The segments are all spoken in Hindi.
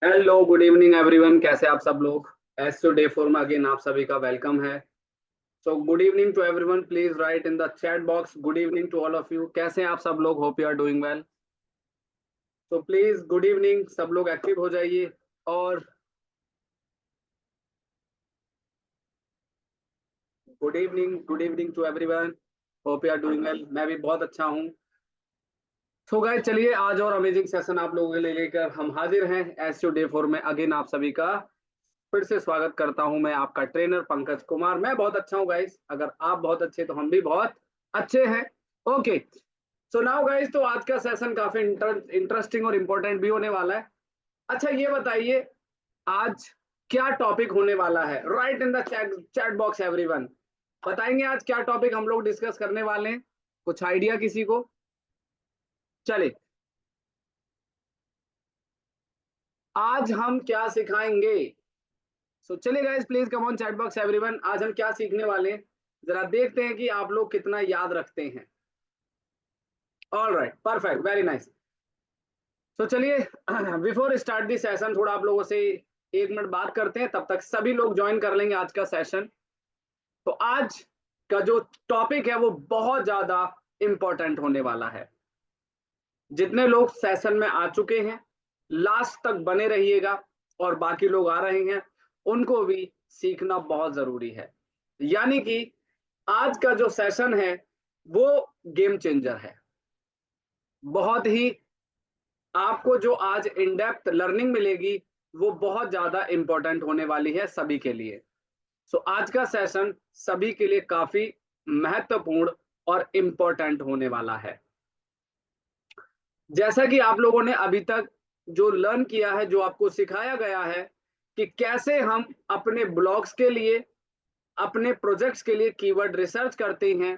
हेलो गुड इवनिंग एवरीवन, कैसे आप सब लोग। एस टू डे 4 में अगेन आप सभी का वेलकम है। So good evening to everyone, please write in the chat box good evening to all of you. कैसे हैं आप सब लोग, hope you are doing well. तो प्लीज गुड इवनिंग, सब लोग एक्टिव हो जाइए। और good evening to everyone, hope you are doing well. मैं भी बहुत अच्छा हूँ। सो गाइस, चलिए आज और अमेजिंग सेशन आप लोगों के लिए लेकर हम हाजिर हैं। एस टू डे 4 में अगेन आप सभी का फिर से स्वागत करता हूं। मैं आपका ट्रेनर पंकज कुमार। मैं बहुत अच्छा हूं गाइस, अगर आप बहुत अच्छे तो हम भी बहुत अच्छे हैं। ओके, सो नाउ गाइस, तो आज का सेशन काफी इंटरेस्टिंग और इम्पोर्टेंट भी होने वाला है। अच्छा ये बताइए, आज क्या टॉपिक होने वाला है। Right in the chat box everyone, बताएंगे आज क्या टॉपिक हम लोग डिस्कस करने वाले हैं। कुछ आइडिया किसी को? चलिए, आज हम क्या सिखाएंगे। सो चलिए guys, please come on chat box everyone, आज हम क्या सीखने वाले हैं, जरा देखते हैं कि आप लोग कितना याद रखते हैं। All right, perfect, very nice. So चलिए, बिफोर स्टार्ट दी सेशन थोड़ा आप लोगों से 1 मिनट बात करते हैं, तब तक सभी लोग ज्वाइन कर लेंगे आज का सेशन। तो आज का जो टॉपिक है वो बहुत ज्यादा इंपॉर्टेंट होने वाला है। जितने लोग सेशन में आ चुके हैं लास्ट तक बने रहिएगा, और बाकी लोग आ रहे हैं उनको भी सीखना बहुत जरूरी है। यानी कि आज का जो सेशन है वो गेम चेंजर है। बहुत ही आपको जो आज इन डेप्थ लर्निंग मिलेगी वो बहुत ज्यादा इंपॉर्टेंट होने वाली है सभी के लिए। सो आज का सेशन सभी के लिए काफी महत्वपूर्ण और इंपॉर्टेंट होने वाला है। जैसा कि आप लोगों ने अभी तक जो लर्न किया है, जो आपको सिखाया गया है कि कैसे हम अपने ब्लॉग्स के लिए, अपने प्रोजेक्ट्स के लिए कीवर्ड रिसर्च करते हैं,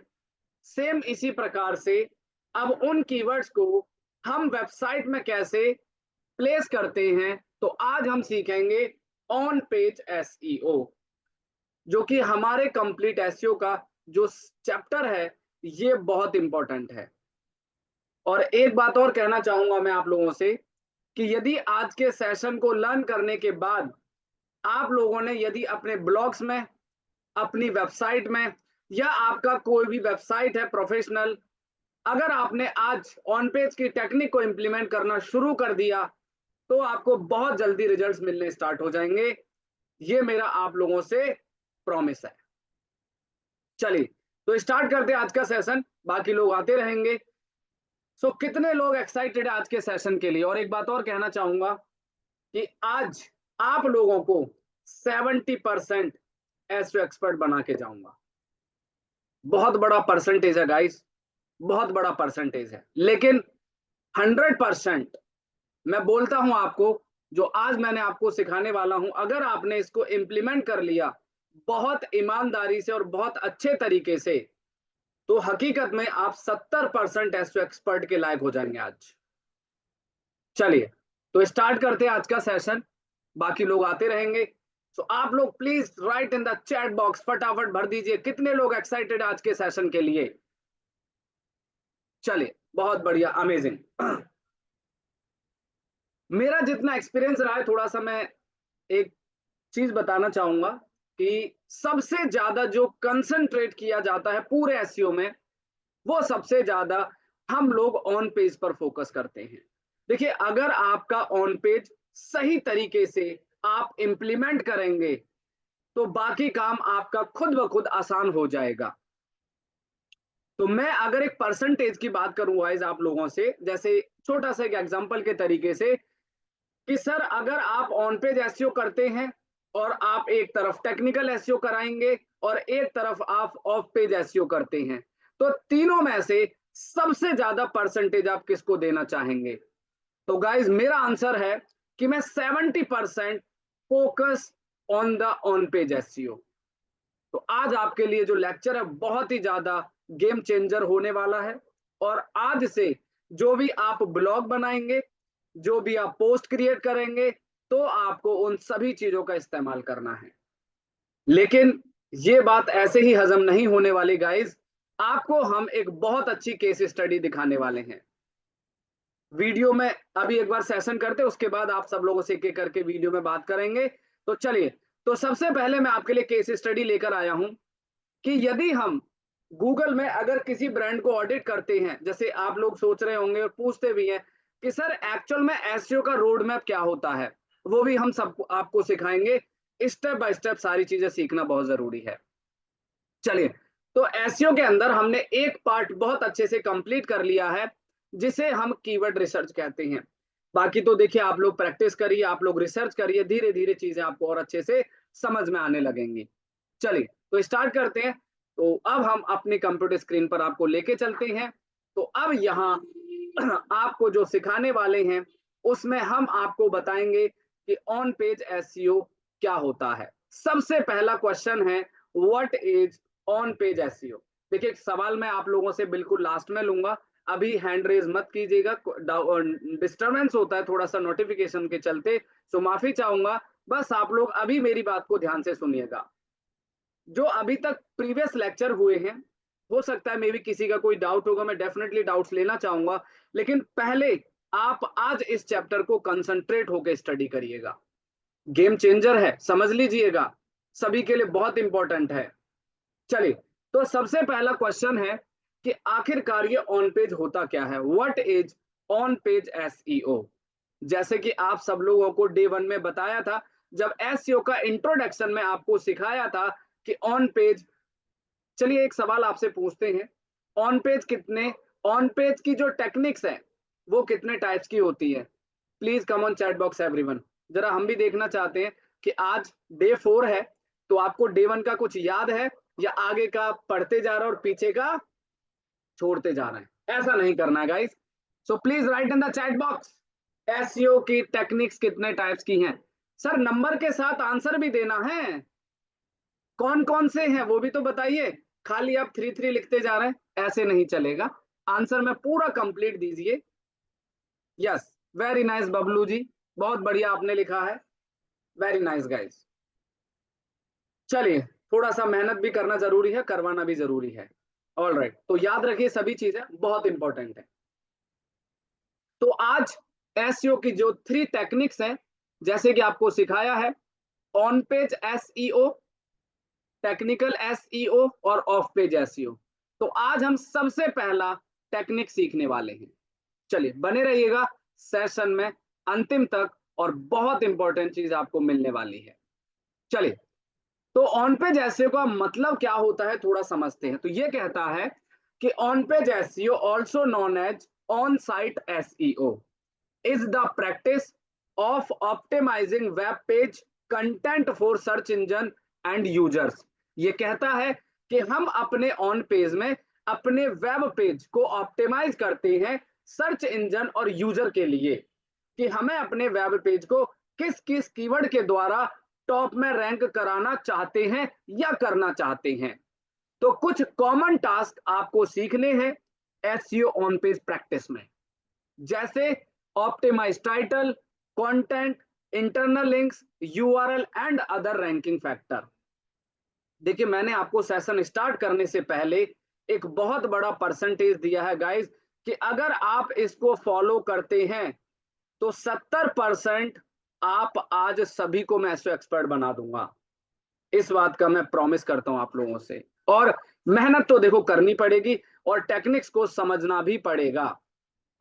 सेम इसी प्रकार से अब उन कीवर्ड्स को हम वेबसाइट में कैसे प्लेस करते हैं। तो आज हम सीखेंगे ऑन पेज एसईओ, जो कि हमारे कंप्लीट एसईओ का जो चैप्टर है ये बहुत इंपॉर्टेंट है। और एक बात और कहना चाहूंगा मैं आप लोगों से कि यदि आज के सेशन को लर्न करने के बाद आप लोगों ने यदि अपने ब्लॉग्स में, अपनी वेबसाइट में, या आपका कोई भी वेबसाइट है प्रोफेशनल, अगर आपने आज ऑन पेज की टेक्निक को इंप्लीमेंट करना शुरू कर दिया तो आपको बहुत जल्दी रिजल्ट्स मिलने स्टार्ट हो जाएंगे। ये मेरा आप लोगों से प्रॉमिस है। चलिए, तो स्टार्ट करते हैं आज का सेशन, बाकी लोग आते रहेंगे। सो कितने लोग एक्साइटेड है आज के सेशन के लिए। और एक बात और कहना चाहूंगा कि आज आप लोगों को 70% एसईओ एक्सपर्ट बना के जाऊंगा। बहुत बड़ा परसेंटेज है गाइस, बहुत बड़ा परसेंटेज है, लेकिन 100% मैं बोलता हूं आपको, जो आज मैंने आपको सिखाने वाला हूं, अगर आपने इसको इंप्लीमेंट कर लिया बहुत ईमानदारी से और बहुत अच्छे तरीके से, तो हकीकत में आप 70% एसईओ एक्सपर्ट के लायक हो जाएंगे आज। चलिए, तो स्टार्ट करते हैं आज का सेशन, बाकी लोग आते रहेंगे। सो आप लोग please write in the chat box, फटाफट भर दीजिए कितने लोग एक्साइटेड आज के सेशन के लिए। चलिए, बहुत बढ़िया, अमेजिंग। मेरा जितना एक्सपीरियंस रहा है, थोड़ा सा मैं एक चीज बताना चाहूंगा कि सबसे ज्यादा जो कंसंट्रेट किया जाता है पूरे एसईओ में, वो सबसे ज्यादा हम लोग ऑन पेज पर फोकस करते हैं। देखिए, अगर आपका ऑन पेज सही तरीके से आप इंप्लीमेंट करेंगे तो बाकी काम आपका खुद ब खुद आसान हो जाएगा। तो मैं अगर एक परसेंटेज की बात करूं वाइज आप लोगों से, जैसे छोटा सा एक एग्जांपल के तरीके से, कि सर अगर आप ऑन पेज एसईओ करते हैं और आप एक तरफ टेक्निकल एसईओ कराएंगे और एक तरफ आप ऑफ पेज एसईओ करते हैं, तो तीनों में से सबसे ज्यादा परसेंटेज आप किसको देना चाहेंगे? तो गाइज मेरा आंसर है कि मैं 70% focus on the on page SEO. तो आज आपके लिए जो लेक्चर है बहुत ही ज्यादा गेम चेंजर होने वाला है। और आज से जो भी आप ब्लॉग बनाएंगे, जो भी आप पोस्ट क्रिएट करेंगे, तो आपको उन सभी चीजों का इस्तेमाल करना है। लेकिन ये बात ऐसे ही हजम नहीं होने वाली गाइज, आपको हम एक बहुत अच्छी केस स्टडी दिखाने वाले हैं। वीडियो में अभी एक बार सेशन करते, उसके बाद आप सब लोगों से एक एक करके वीडियो में बात करेंगे। तो चलिए, तो सबसे पहले मैं आपके लिए केस स्टडी लेकर आया हूं कि यदि हम गूगल में अगर किसी ब्रांड को ऑडिट करते हैं, जैसे आप लोग सोच रहे होंगे और पूछते भी हैं कि सर एक्चुअल में एसईओ का रोड मैप क्या होता है, वो भी हम सबको आपको सिखाएंगे। स्टेप बाय स्टेप सारी चीजें सीखना बहुत जरूरी है। चलिए, तो एसईओ के अंदर हमने एक पार्ट बहुत अच्छे से कंप्लीट कर लिया है, जिसे हम कीवर्ड रिसर्च कहते हैं। बाकी तो देखिए, आप लोग प्रैक्टिस करिए, आप लोग रिसर्च करिए, धीरे धीरे चीजें आपको और अच्छे से समझ में आने लगेंगी। चलिए, तो स्टार्ट करते हैं। तो अब हम अपनी कंप्यूटर स्क्रीन पर आपको लेके चलते हैं। तो अब यहाँ आपको जो सिखाने वाले हैं, उसमें हम आपको बताएंगे कि ऑन पेज एसईओ क्या होता है। सबसे पहला क्वेश्चन है, what is on page SEO. देखिए, सवाल मैं आप लोगों से बिल्कुल लास्ट में लूंगा, अभी हैंड रेज मत कीजिएगा, डिस्टरबेंस होता है थोड़ा सा नोटिफिकेशन के चलते, सो माफी चाहूंगा। बस आप लोग अभी मेरी बात को ध्यान से सुनिएगा। जो अभी तक प्रीवियस लेक्चर हुए हैं, हो सकता है मे भी किसी का कोई डाउट होगा, मैं डेफिनेटली डाउट्स लेना चाहूंगा, लेकिन पहले आप आज इस चैप्टर को कंसंट्रेट होकर स्टडी करिएगा। गेम चेंजर है, समझ लीजिएगा, सभी के लिए बहुत इंपॉर्टेंट है। चलिए, तो सबसे पहला क्वेश्चन है कि आखिरकार ये ऑन पेज होता क्या है। What is on page SEO. जैसे कि आप सब लोगों को डे 1 में बताया था, जब एसईओ का इंट्रोडक्शन में आपको सिखाया था कि ऑन पेज। चलिए, एक सवाल आपसे पूछते हैं, ऑन पेज कितने, ऑन पेज की जो टेक्निक्स है वो कितने टाइप्स की होती है। Please come on chat box everyone, जरा हम भी देखना चाहते हैं कि आज डे 4 है, तो आपको डे 1 का कुछ याद है या आगे का पढ़ते जा रहा है और पीछे का छोड़ते जा रहे हैं। ऐसा नहीं करना है guys, so please write in the chat box, SEO की टेक्निक्स कितने टाइप्स की हैं। सर नंबर के साथ आंसर भी देना है, कौन कौन से हैं वो भी तो बताइए। खाली आप 3 3 लिखते जा रहे हैं, ऐसे नहीं चलेगा, आंसर में पूरा कंप्लीट दीजिए। Yes, very nice Bablu ji, बहुत बढ़िया आपने लिखा है, वेरी नाइस गाइस। चलिए, थोड़ा सा मेहनत भी करना जरूरी है, करवाना भी जरूरी है। ऑल राइट, तो याद रखिए सभी चीजें बहुत इंपॉर्टेंट है। तो आज एसईओ की जो 3 टेक्निक्स हैं, जैसे कि आपको सिखाया है, on page SEO, technical SEO और ऑफ पेज एसईओ। तो आज हम सबसे पहला टेक्निक सीखने वाले हैं। चलिए, बने रहिएगा सेशन में अंतिम तक, और बहुत इंपॉर्टेंट चीज आपको मिलने वाली है। चलिए, तो ऑन पेज एसईओ का मतलब क्या होता है थोड़ा समझते हैं। तो ये कहता है कि on page SEO, also known as on site SEO, is the practice of optimizing web page content for search engine and users। ये कहता है कि हम अपने ऑन पेज में अपने वेब पेज को ऑप्टिमाइज करते हैं सर्च इंजन और यूजर के लिए, कि हमें अपने वेब पेज को किस किस कीवर्ड के द्वारा टॉप में रैंक कराना चाहते हैं या करना चाहते हैं। तो कुछ कॉमन टास्क आपको सीखने हैं एसईओ ऑन पेज प्रैक्टिस में, जैसे optimise title, content, internal links, URL and other ranking factor. देखिए, मैंने आपको सेशन स्टार्ट करने से पहले एक बहुत बड़ा परसेंटेज दिया है गाइस, कि अगर आप इसको फॉलो करते हैं तो 70% आप आज सभी को मैं एसईओ एक्सपर्ट बना दूंगा। इस बात का मैं प्रॉमिस करता हूं आप लोगों से। और मेहनत तो देखो करनी पड़ेगी, और टेक्निक्स को समझना भी पड़ेगा।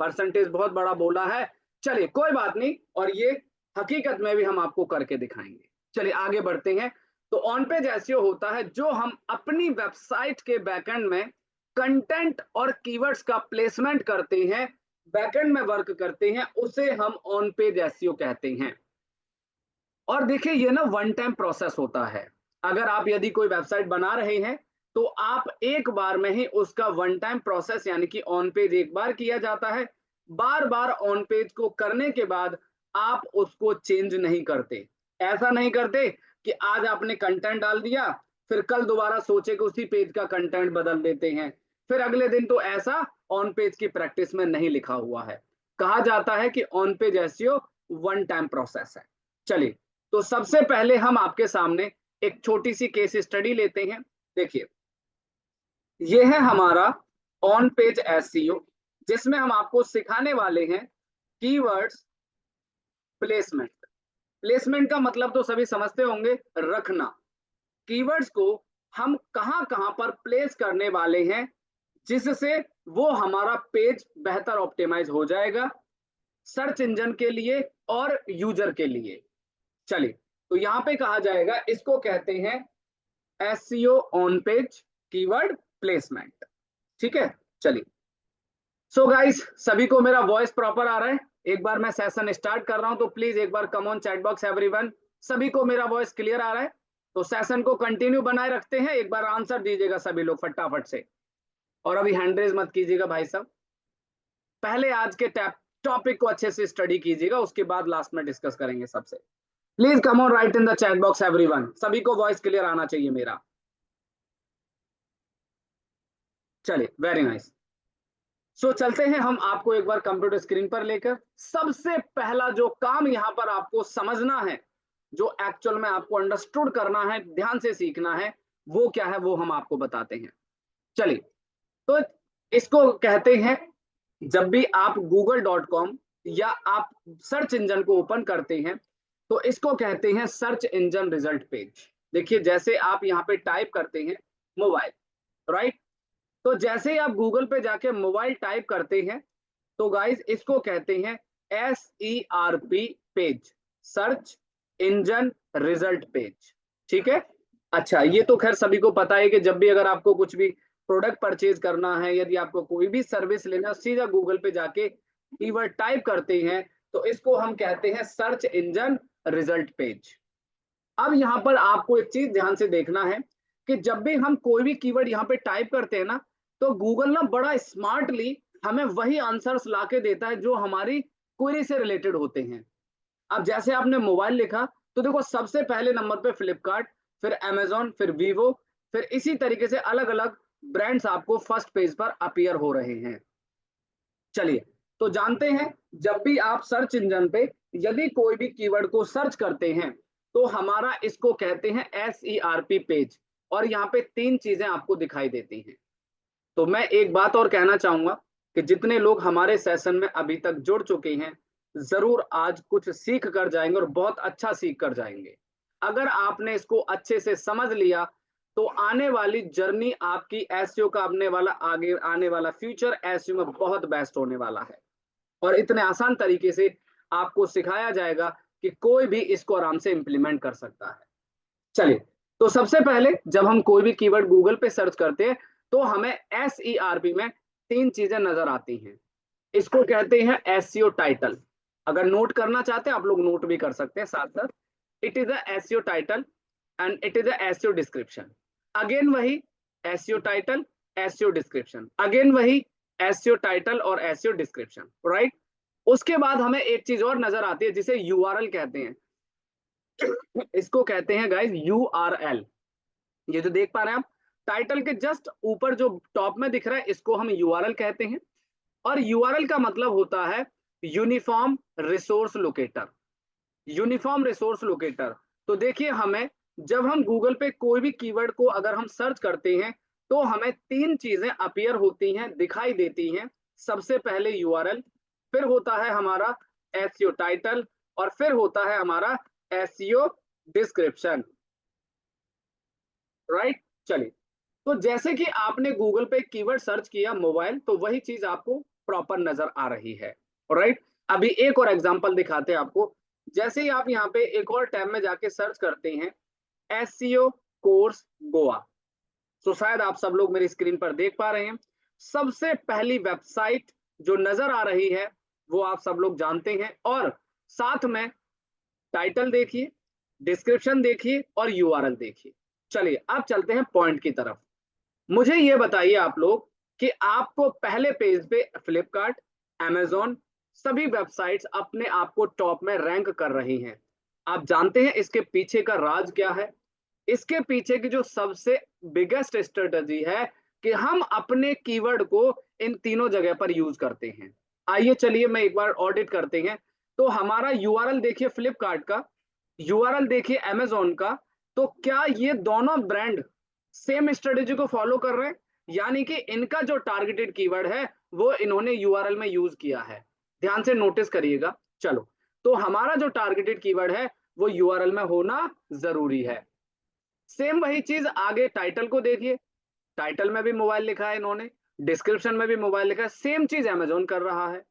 परसेंटेज बहुत बड़ा बोला है, चलिए कोई बात नहीं, और ये हकीकत में भी हम आपको करके दिखाएंगे। चलिए आगे बढ़ते हैं। तो ऑन पेज एसईओ होता है जो हम अपनी वेबसाइट के बैकएंड में कंटेंट और कीवर्ड्स का प्लेसमेंट करते हैं, बैकएंड में वर्क करते हैं, उसे हम ऑन पेज एसईओ कहते हैं। और देखिए, ये ना वन टाइम प्रोसेस होता है। अगर आप यदि कोई वेबसाइट बना रहे हैं, तो आप एक बार में ही उसका वन टाइम प्रोसेस, यानी कि ऑन पेज एक बार किया जाता है, बार बार ऑन पेज को करने के बाद आप उसको चेंज नहीं करते। ऐसा नहीं करते कि आज आपने कंटेंट डाल दिया, फिर कल दोबारा सोचे कि उसी पेज का कंटेंट बदल देते हैं, फिर अगले दिन। तो ऐसा ऑन पेज की प्रैक्टिस में नहीं लिखा हुआ है। कहा जाता है कि on page SEO one time process है। चलिए, तो सबसे पहले हम आपके सामने एक छोटी सी केस स्टडी लेते हैं। देखिए, ये है हमारा ऑन पेज एसईओ, जिसमें हम आपको सिखाने वाले हैं कीवर्ड्स प्लेसमेंट। प्लेसमेंट का मतलब तो सभी समझते होंगे, रखना। कीवर्ड्स को हम कहां कहां पर प्लेस करने वाले हैं जिससे वो हमारा पेज बेहतर ऑप्टिमाइज हो जाएगा सर्च इंजन के लिए और यूजर के लिए। चलिए, तो यहां पे कहा जाएगा, इसको कहते हैं SEO on page keyword placement. ठीक है, चलिए। सो गाइस, सभी को मेरा वॉइस प्रॉपर आ रहा है? एक बार मैं सेशन स्टार्ट कर रहा हूं तो प्लीज एक बार come on chat box everyone, सभी को मेरा वॉइस क्लियर आ रहा है? तो सेशन को कंटिन्यू बनाए रखते हैं, एक बार आंसर दीजिएगा सभी लोग फटाफट से। और अभी हैंड रेज मत कीजिएगा भाई साहब, पहले आज के टॉपिक को अच्छे से स्टडी कीजिएगा, उसके बाद लास्ट में डिस्कस करेंगे सबसे। Please come on right in the chat box everyone, सभी को वॉइस क्लियर आना चाहिए मेरा। चलिए, वेरी नाइस। सो चलते हैं हम आपको एक बार कंप्यूटर स्क्रीन पर लेकर। सबसे पहला जो काम यहाँ पर आपको समझना है, जो एक्चुअल में आपको अंडरस्टूड करना है, ध्यान से सीखना है, वो क्या है वो हम आपको बताते हैं। चलिए, तो इसको कहते हैं, जब भी आप google.com या आप सर्च इंजन को ओपन करते हैं तो इसको कहते हैं सर्च इंजन रिजल्ट पेज। देखिए, जैसे आप यहाँ पे टाइप करते हैं मोबाइल, राइट? तो जैसे ही आप गूगल पे जाके मोबाइल टाइप करते हैं तो गाइस इसको कहते हैं SERP page, search engine result page. ठीक है, अच्छा, ये तो खैर सभी को पता है कि जब भी अगर आपको कुछ भी प्रोडक्ट परचेज करना है, यदि आपको कोई भी सर्विस लेना, सीधा गूगल पे जाके कीवर्ड टाइप करते हैं तो इसको हम कहते हैं सर्च इंजन रिजल्ट पेज। अब यहाँ पर आपको एक चीज ध्यान से देखना है कि जब भी हम कोई भी कीवर्ड यहाँ पे टाइप करते हैं ना, तो गूगल ना बड़ा स्मार्टली हमें वही आंसर्स लाके देता है जो हमारी क्वेरी से रिलेटेड होते हैं। अब जैसे आपने मोबाइल लिखा तो देखो, सबसे पहले नंबर पे फ्लिपकार्ट, फिर अमेजोन, फिर वीवो, फिर इसी तरीके से अलग अलग ब्रांड्स आपको फर्स्ट पेज पर अपीयर हो रहे हैं। चलिए, तो जानते हैं, जब भी आप सर्च इंजन पे यदि कोई भी कीवर्ड को सर्च करते हैं तो हमारा इसको कहते हैं SERP पेज, और यहाँ पे तीन चीजें आपको दिखाई देती हैं। तो मैं एक बात और कहना चाहूंगा कि जितने लोग हमारे सेशन में अभी तक जुड़ चुके हैं, जरूर आज कुछ सीख कर जाएंगे और बहुत अच्छा सीख कर जाएंगे। अगर आपने इसको अच्छे से समझ लिया तो आने वाली जर्नी आपकी एसईओ का आने वाला, आगे आने वाला फ्यूचर एसईओ में बहुत बेस्ट होने वाला है, और इतने आसान तरीके से आपको सिखाया जाएगा कि कोई भी इसको आराम से इंप्लीमेंट कर सकता है। चलिए, तो सबसे पहले जब हम कोई भी कीवर्ड गूगल पे सर्च करते हैं तो हमें SERP में तीन चीजें नजर आती हैं। इसको कहते हैं एसईओ टाइटल। अगर नोट करना चाहते हैं आप लोग नोट भी कर सकते हैं साथ साथ। It is a SEO title and it is a SEO description. Again वही SEO title, SEO description, again वही एसईओ टाइटल और एसईओ डिस्क्रिप्शन, राइट? उसके बाद हमें एक चीज और नजर आती है जिसे यूआरएल कहते हैं। इसको कहते हैं गाइस यूआरएल। ये जो देख पा रहे हैं आप, टाइटल के जस्ट ऊपर जो टॉप में दिख रहा है, इसको हम यूआरएल कहते हैं। और यूआरएल का मतलब होता है uniform resource locator. Uniform resource locator. तो देखिए, हमें जब हम गूगल पे कोई भी कीवर्ड को अगर हम सर्च करते हैं तो हमें तीन चीजें अपीयर होती हैं, दिखाई देती हैं। सबसे पहले यूआरएल, फिर होता है हमारा एसईओ टाइटल, और फिर होता है हमारा एसईओ डिस्क्रिप्शन, राइट? चलिए, तो जैसे कि आपने गूगल पे कीवर्ड सर्च किया मोबाइल, तो वही चीज आपको प्रॉपर नजर आ रही है, राइट? अभी एक और एग्जांपल दिखाते हैं आपको। जैसे ही आप यहाँ पे एक और टैब में जाके सर्च करते हैं एसईओ कोर्स गोवा, तो शायद आप सब लोग मेरी स्क्रीन पर देख पा रहे हैं, सबसे पहली वेबसाइट जो नजर आ रही है वो आप सब लोग जानते हैं। और साथ में टाइटल देखिए, डिस्क्रिप्शन देखिए और यूआरएल देखिए। चलिए, अब चलते हैं पॉइंट की तरफ। मुझे ये बताइए आप लोग कि आपको पहले पेज पे फ्लिपकार्ट, अमेजोन, सभी वेबसाइट्स अपने आप को टॉप में रैंक कर रही हैं। आप जानते हैं इसके पीछे का राज क्या है? इसके पीछे की जो सबसे बिगेस्ट स्ट्रेटजी है कि हम अपने कीवर्ड को इन तीनों जगह पर यूज करते हैं। आइए चलिए मैं एक बार ऑडिट करते हैं। तो हमारा यूआरएल देखिए फ्लिपकार्ट का, यूआरएल देखिए अमेजोन का। तो क्या ये दोनों ब्रांड सेम स्ट्रेटेजी को फॉलो कर रहे हैं? यानी कि इनका जो टारगेटेड कीवर्ड है वो इन्होंने यूआरएल में यूज किया है। ध्यान से नोटिस करिएगा। चलो, तो हमारा जो टारगेटेड कीवर्ड है वो यूआरएल में होना जरूरी है। सेम वही चीज आगे टाइटल को देखिए, टाइटल में भी मोबाइल लिखा है इन्होंने, डिस्क्रिप्शन में भी मोबाइल लिखा है, सेम चीज अमेजोन कर रहा है।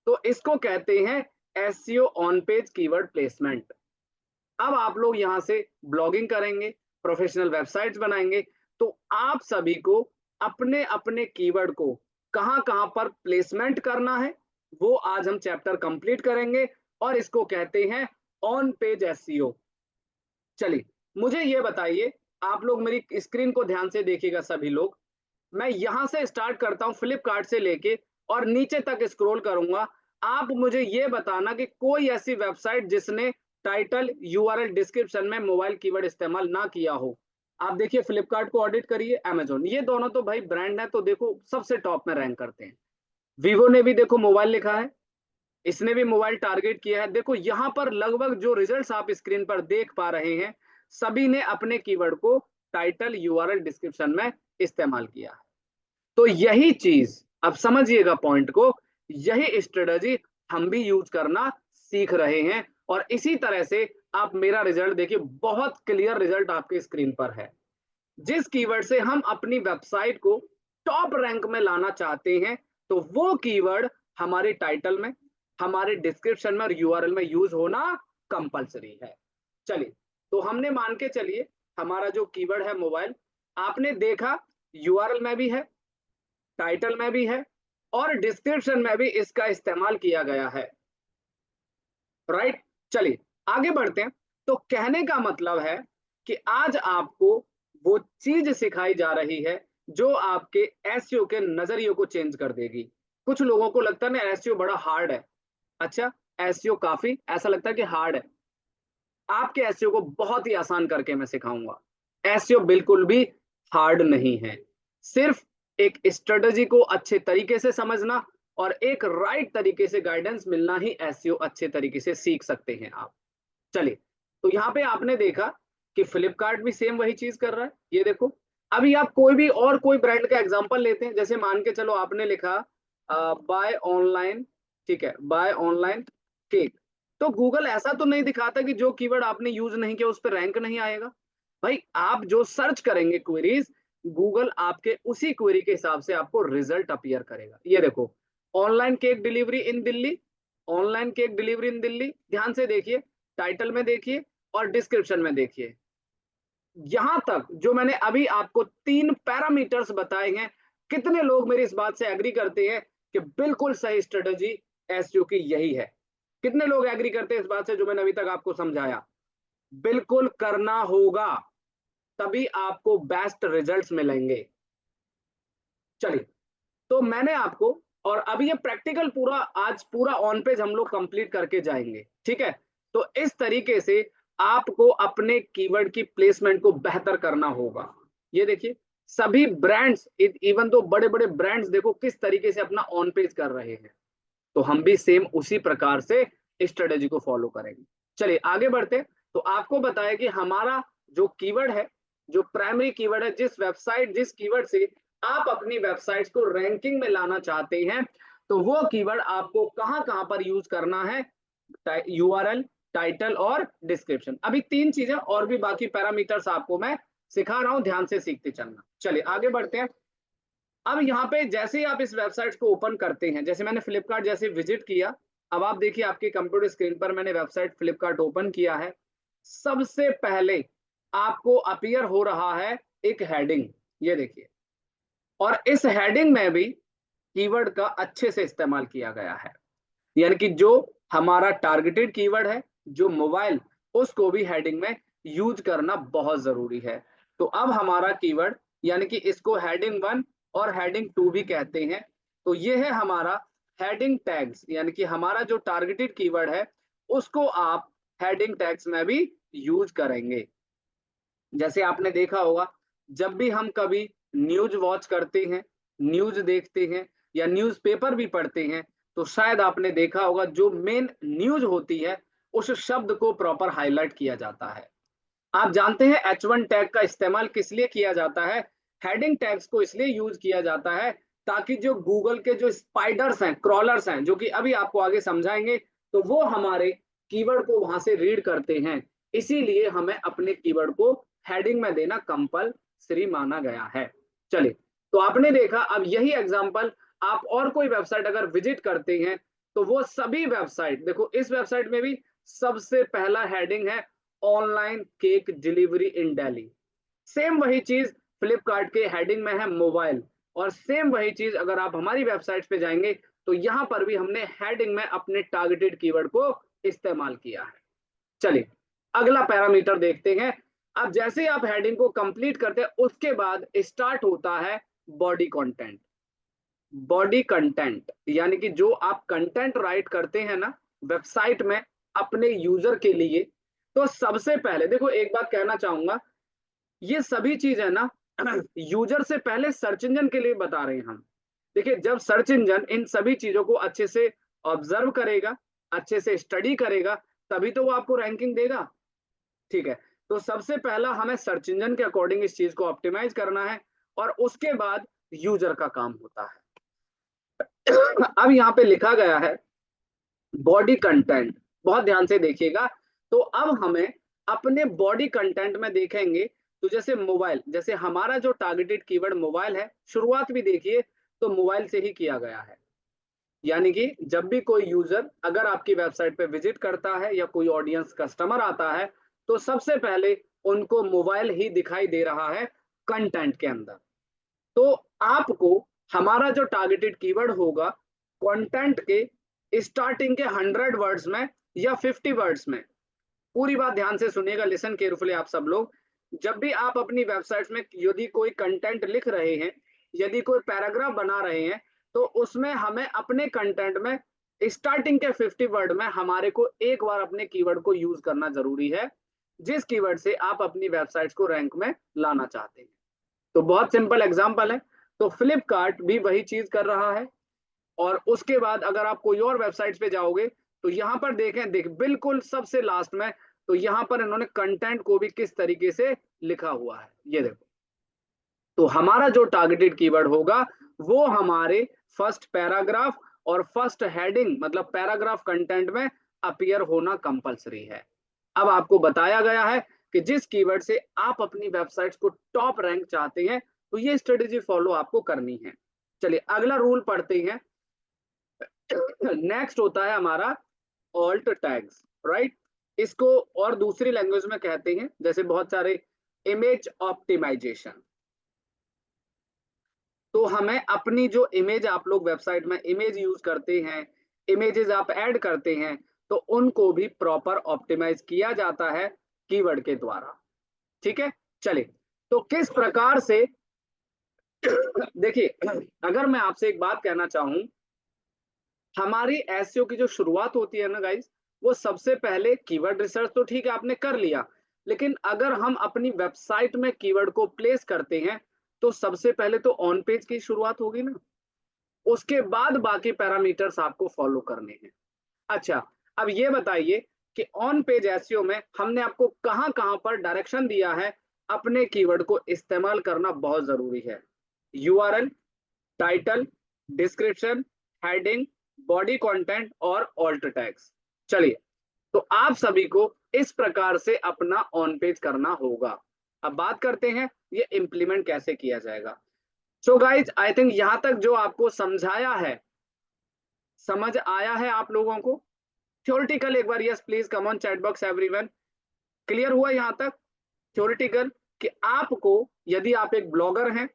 तो इसको कहते हैं SEO on page keyword placement. अब आप लोग यहां से ब्लॉगिंग करेंगे, प्रोफेशनल वेबसाइट्स बनाएंगे, तो आप सभी को अपने अपने कीवर्ड को कहां कहां पर प्लेसमेंट करना है वो आज हम चैप्टर कंप्लीट करेंगे, और इसको कहते हैं ऑन पेज एसईओ। चलिए, मुझे ये बताइए, आप लोग मेरी स्क्रीन को ध्यान से देखिएगा सभी लोग। मैं यहां से स्टार्ट करता हूं फ्लिपकार्ट से लेके और नीचे तक स्क्रॉल करूंगा। आप मुझे ये बताना कि कोई ऐसी वेबसाइट जिसने टाइटल यूआरएल डिस्क्रिप्शन में मोबाइल कीवर्ड इस्तेमाल ना किया हो। आप देखिए, फ्लिपकार्ट को ऑडिट करिए, अमेजोन, ये दोनों तो भाई ब्रांड है, तो देखो सबसे टॉप में रैंक करते हैं। वीवो ने भी देखो मोबाइल लिखा है, इसने भी मोबाइल टारगेट किया है। देखो यहां पर लगभग जो रिजल्ट्स आप स्क्रीन पर देख पा रहे हैं, सभी ने अपने कीवर्ड को टाइटल यूआरएल डिस्क्रिप्शन में इस्तेमाल किया है। तो यही चीज, अब समझिएगा पॉइंट को, यही स्ट्रेटजी हम भी यूज करना सीख रहे हैं। और इसी तरह से आप मेरा रिजल्ट देखिए, बहुत क्लियर रिजल्ट आपके स्क्रीन पर है। जिस कीवर्ड से हम अपनी वेबसाइट को टॉप रैंक में लाना चाहते हैं, तो वो कीवर्ड हमारे टाइटल में, हमारे डिस्क्रिप्शन में और यूआरएल में यूज होना कंपलसरी है। चलिए, तो हमने मान के चलिए हमारा जो कीवर्ड है मोबाइल, आपने देखा यूआरएल में भी है, टाइटल में भी है और डिस्क्रिप्शन में भी इसका इस्तेमाल किया गया है, राइट। चलिए आगे बढ़ते हैं। तो कहने का मतलब है कि आज आपको वो चीज सिखाई जा रही है जो आपके एसईओ के नजरिए को चेंज कर देगी। कुछ लोगों को लगता है ना एसईओ बड़ा हार्ड है। अच्छा, एसईओ काफी ऐसा लगता है कि हार्ड है। आपके एसईओ को बहुत ही आसान करके मैं सिखाऊंगा। एसईओ बिल्कुल भी हार्ड नहीं है, सिर्फ एक स्ट्रेटजी को अच्छे तरीके से समझना और एक राइट तरीके से गाइडेंस मिलना ही एसईओ अच्छे तरीके से सीख सकते हैं आप। चलिए, तो यहाँ पे आपने देखा कि फ्लिपकार्ट भी सेम वही चीज कर रहा है। ये देखो, अभी आप कोई भी और कोई ब्रांड का एग्जांपल लेते हैं, जैसे मान के चलो आपने लिखा बाय ऑनलाइन, ठीक है, बाय ऑनलाइन केक। तो गूगल ऐसा तो नहीं दिखाता कि जो कीवर्ड आपने यूज नहीं किया उस पर रैंक नहीं आएगा। भाई आप जो सर्च करेंगे क्वेरीज, गूगल आपके उसी क्वेरी के हिसाब से आपको रिजल्ट अपीयर करेगा। ये देखो, ऑनलाइन केक डिलीवरी इन दिल्ली, ऑनलाइन केक डिलीवरी इन दिल्ली, ध्यान से देखिए, टाइटल में देखिए और डिस्क्रिप्शन में देखिए। यहां तक जो मैंने अभी आपको 3 पैरामीटर्स बताए हैं, कितने लोग मेरी इस बात से एग्री करते हैं कि बिल्कुल सही स्ट्रेटजी एसईओ की यही है? कितने लोग एग्री करते हैं इस बात से जो मैंने अभी तक आपको समझाया? बिल्कुल करना होगा, तभी आपको बेस्ट रिजल्ट्स मिलेंगे। चलिए, तो मैंने आपको, और अभी ये प्रैक्टिकल पूरा आज पूरा ऑन पेज हम लोग कंप्लीट करके जाएंगे, ठीक है। तो इस तरीके से आपको अपने कीवर्ड की प्लेसमेंट को बेहतर करना होगा। ये देखिए, सभी ब्रांड्स, इवन दो बड़े बड़े ब्रांड्स देखो किस तरीके से अपना ऑन पेज कर रहे हैं, तो हम भी सेम उसी प्रकार से स्ट्रेटेजी को फॉलो करेंगे। चलिए आगे बढ़ते हैं। तो आपको बताया कि हमारा जो कीवर्ड है, जो प्राइमरी कीवर्ड है, जिस वेबसाइट, जिस कीवर्ड से आप अपनी वेबसाइट्स को रैंकिंग में लाना चाहते हैं, तो वो कीवर्ड आपको कहां कहां पर यूज करना है? यूआरएल, टाइटल और डिस्क्रिप्शन। अभी 3 चीजें और भी बाकी पैरामीटर्स आपको मैं सिखा रहा हूं, ध्यान से सीखते चलना। चलिए आगे बढ़ते हैं। अब यहाँ पे जैसे ही आप इस वेबसाइट को ओपन करते हैं, जैसे मैंने फ्लिपकार्ट जैसे विजिट किया, अब आप देखिए आपके कंप्यूटर स्क्रीन पर मैंने वेबसाइट फ्लिपकार्ट ओपन किया है। सबसे पहले आपको अपीयर हो रहा है एक हेडिंग, ये देखिए, और इस हेडिंग में भी कीवर्ड का अच्छे से इस्तेमाल किया गया है। यानी कि जो हमारा टारगेटेड कीवर्ड है, जो मोबाइल, उसको भी हेडिंग में यूज करना बहुत जरूरी है। तो अब हमारा कीवर्ड, यानी कि इसको हेडिंग 1 और हेडिंग 2 भी कहते हैं। तो ये है हमारा हेडिंग टैग्स, यानी कि हमारा जो टारगेटेड कीवर्ड है उसको आप हेडिंग टैग्स में भी यूज करेंगे। जैसे आपने देखा होगा, जब भी हम कभी न्यूज वॉच करते हैं, न्यूज देखते हैं या न्यूज़पेपर भी पढ़ते हैं, तो शायद आपने देखा होगा जो मेन न्यूज होती है उस शब्द को प्रॉपर हाईलाइट किया जाता है। आप जानते हैं H1 टैग का इस्तेमाल किस लिए किया जाता है? हेडिंग टैग्स को इसलिए यूज किया जाता है ताकि जो गूगल के जो स्पाइडर्स हैं, क्रॉलर्स हैं, जो कि अभी आपको आगे समझाएंगे, तो वो हमारे कीवर्ड को वहां से रीड करते हैं। इसीलिए हमें अपने कीवर्ड को हेडिंग में देना कंपलसरी माना गया है। चलिए, तो आपने देखा, अब यही एग्जांपल आप और कोई वेबसाइट अगर विजिट करते हैं, तो वो सभी वेबसाइट, देखो इस वेबसाइट में भी सबसे पहला हेडिंग है ऑनलाइन केक डिलीवरी इन दिल्ली। सेम वही चीज फ्लिपकार्ट के हेडिंग में है मोबाइल, और सेम वही चीज अगर आप हमारी वेबसाइट पे जाएंगे तो यहां पर भी हमने हेडिंग में अपने टारगेटेड कीवर्ड को इस्तेमाल किया है। चलिए, अगला पैरामीटर देखते हैं। अब जैसे ही आप हेडिंग को कंप्लीट करते हैं, उसके बाद स्टार्ट होता है बॉडी कंटेंट। बॉडी कंटेंट यानी कि जो आप कंटेंट राइट करते हैं ना वेबसाइट में अपने यूजर के लिए, तो सबसे पहले देखो, एक बात कहना चाहूंगा, ये सभी चीज है ना यूजर से पहले सर्च इंजन के लिए बता रहे हैं हम। देखिए, जब सर्च इंजन इन सभी चीजों को अच्छे से ऑब्जर्व करेगा, अच्छे से स्टडी करेगा, तभी तो वो आपको रैंकिंग देगा। ठीक है, तो सबसे पहला हमें सर्च इंजन के अकॉर्डिंग इस चीज को ऑप्टिमाइज करना है, और उसके बाद यूजर का काम होता है। अब यहाँ पे लिखा गया है बॉडी कंटेंट, बहुत ध्यान से देखिएगा। तो अब हमें अपने बॉडी कंटेंट में देखेंगे, तो जैसे मोबाइल, जैसे हमारा जो टारगेटेड कीवर्ड मोबाइल है, शुरुआत भी देखिए तो मोबाइल से ही किया गया है। यानी कि जब भी कोई यूजर अगर आपकी वेबसाइट पे विजिट करता है या कोई ऑडियंस कस्टमर आता है, तो सबसे पहले उनको मोबाइल ही दिखाई दे रहा है कंटेंट के अंदर। तो आपको हमारा जो टारगेटेड कीवर्ड होगा कंटेंट के स्टार्टिंग के 100 वर्ड्स में या 50 वर्ड्स में, पूरी बात ध्यान से सुनिएगा, लिसन केयरफुली आप सब लोग। जब भी आप अपनी वेबसाइट में यदि कोई कंटेंट लिख रहे हैं, यदि कोई पैराग्राफ बना रहे हैं, तो उसमें हमें अपने कंटेंट में स्टार्टिंग के 50 वर्ड में हमारे को एक बार अपने कीवर्ड को यूज करना जरूरी है, जिस कीवर्ड से आप अपनी वेबसाइट को रैंक में लाना चाहते हैं। तो बहुत सिंपल एग्जांपल है, तो फ्लिपकार्ट भी वही चीज कर रहा है। और उसके बाद अगर आप कोई और वेबसाइट्स पे जाओगे, तो यहाँ पर देख बिल्कुल सबसे लास्ट में, तो यहाँ पर इन्होंने कंटेंट को भी किस तरीके से लिखा हुआ है, ये देखो। तो हमारा जो टारगेटेड कीवर्ड होगा वो हमारे फर्स्ट पैराग्राफ और फर्स्ट हेडिंग, मतलब पैराग्राफ कंटेंट में अपीयर होना कंपलसरी है। अब आपको बताया गया है कि जिस कीवर्ड से आप अपनी वेबसाइट्स को टॉप रैंक चाहते हैं, तो ये स्ट्रेटेजी फॉलो आपको करनी है। चलिए, अगला रूल पढ़ते हैं। नेक्स्ट होता है हमारा ऑल्ट टैग्स, राइट। इसको और दूसरी लैंग्वेज में कहते हैं, जैसे बहुत सारे इमेज ऑप्टिमाइजेशन। तो हमें अपनी जो इमेज, आप लोग वेबसाइट में इमेज यूज करते हैं, इमेजेस आप ऐड करते हैं, तो उनको भी प्रॉपर ऑप्टिमाइज किया जाता है कीवर्ड के द्वारा। ठीक है, चलिए, तो किस प्रकार से देखिए, अगर मैं आपसे एक बात कहना चाहूं, हमारी एसईओ की जो शुरुआत होती है ना गाइस, वो सबसे पहले कीवर्ड रिसर्च, तो ठीक है आपने कर लिया, लेकिन अगर हम अपनी वेबसाइट में कीवर्ड को प्लेस करते हैं, तो सबसे पहले तो ऑन पेज की शुरुआत होगी ना, उसके बाद बाकी पैरामीटर्स आपको फॉलो करने हैं। अच्छा, अब ये बताइए कि ऑन पेज एसईओ में हमने आपको कहां कहां पर डायरेक्शन दिया है, अपने कीवर्ड को इस्तेमाल करना बहुत जरूरी है। URL, title, description, heading, body content और ऑल्ट टैग्स। चलिए, तो आप सभी को इस प्रकार से अपना ऑन पेज करना होगा। अब बात करते हैं ये इंप्लीमेंट कैसे किया जाएगा। सो गाइज, आई थिंक यहां तक जो आपको समझाया है, समझ आया है आप लोगों को। थ्योरेटिकल एक बार yes please come on chat box everyone, clear हुआ यहां तक थ्योरेटिकल, कि आपको यदि आप एक ब्लॉगर हैं,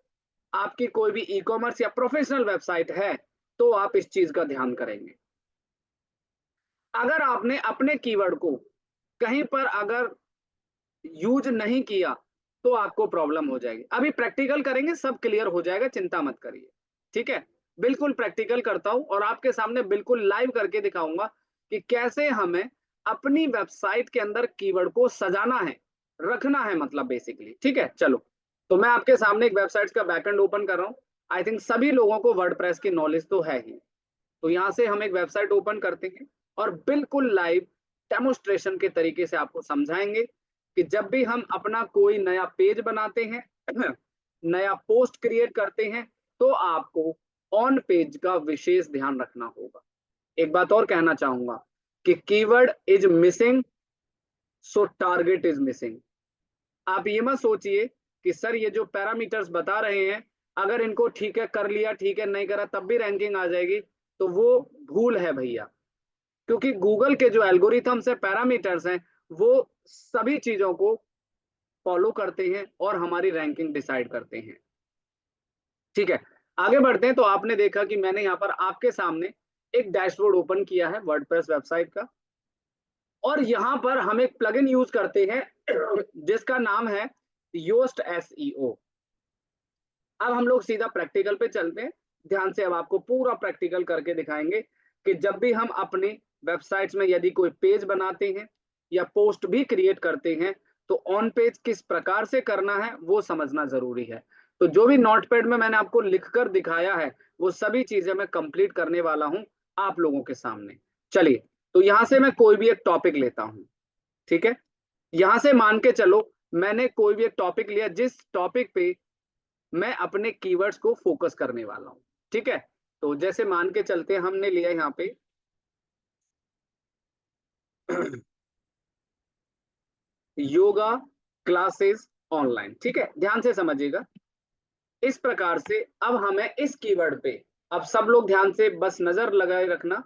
आपकी कोई भी ई कॉमर्स या प्रोफेशनल वेबसाइट है, तो आप इस चीज का ध्यान करेंगे। अगर आपने अपने कीवर्ड को कहीं पर अगर यूज नहीं किया, तो आपको प्रॉब्लम हो जाएगी। अभी प्रैक्टिकल करेंगे, सब क्लियर हो जाएगा, चिंता मत करिए। ठीक है, बिल्कुल प्रैक्टिकल करता हूं और आपके सामने बिल्कुल लाइव करके दिखाऊंगा कि कैसे हमें अपनी वेबसाइट के अंदर कीवर्ड को सजाना है, रखना है, मतलब बेसिकली। ठीक है, चलो, तो मैं आपके सामने एक वेबसाइट का बैकएंड ओपन कर रहा हूं। आई थिंक सभी लोगों को वर्डप्रेस की नॉलेज तो है ही। तो यहाँ से हम एक वेबसाइट ओपन करते हैं और बिल्कुल लाइव डेमोस्ट्रेशन के तरीके से आपको समझाएंगे कि जब भी हम अपना कोई नया पेज बनाते हैं, नया पोस्ट क्रिएट करते हैं, तो आपको ऑन पेज का विशेष ध्यान रखना होगा। एक बात और कहना चाहूंगा कि keyword is missing so target is missing. आप ये मत सोचिए कि सर ये जो पैरामीटर्स बता रहे हैं अगर इनको ठीक है कर लिया, ठीक है नहीं करा तब भी रैंकिंग आ जाएगी, तो वो भूल है भैया। क्योंकि गूगल के जो एल्गोरिथम्स है, पैरामीटर्स हैं, वो सभी चीजों को फॉलो करते हैं और हमारी रैंकिंग डिसाइड करते हैं। ठीक है, आगे बढ़ते हैं। तो आपने देखा कि मैंने यहाँ पर आपके सामने एक डैशबोर्ड ओपन किया है वर्डप्रेस वेबसाइट का, और यहाँ पर हम एक प्लगइन यूज करते हैं जिसका नाम है योस्ट एसईओ। अब हम लोग सीधा प्रैक्टिकल पे चलते हैं। ध्यान से अब आपको पूरा प्रैक्टिकल करके दिखाएंगे कि जब भी हम अपने वेबसाइट्स में यदि कोई पेज बनाते हैं या पोस्ट भी क्रिएट करते हैं तो ऑन पेज किस प्रकार से करना है वो समझना जरूरी है। तो जो भी नोटपैड में मैंने आपको लिखकर दिखाया है वो सभी चीजें मैं कंप्लीट करने वाला हूं आप लोगों के सामने। चलिए, तो यहां से मैं कोई भी एक टॉपिक लेता हूं। ठीक है, यहां से मान के चलो मैंने कोई भी एक टॉपिक लिया जिस टॉपिक पे मैं अपने कीवर्ड्स को फोकस करने वाला हूं। ठीक है, तो जैसे मान के चलते हैं हमने लिया यहाँ पे योगा क्लासेस ऑनलाइन। ठीक है, ध्यान से समझिएगा। इस प्रकार से अब हमें इस कीवर्ड पे, अब सब लोग ध्यान से बस नजर लगाए रखना।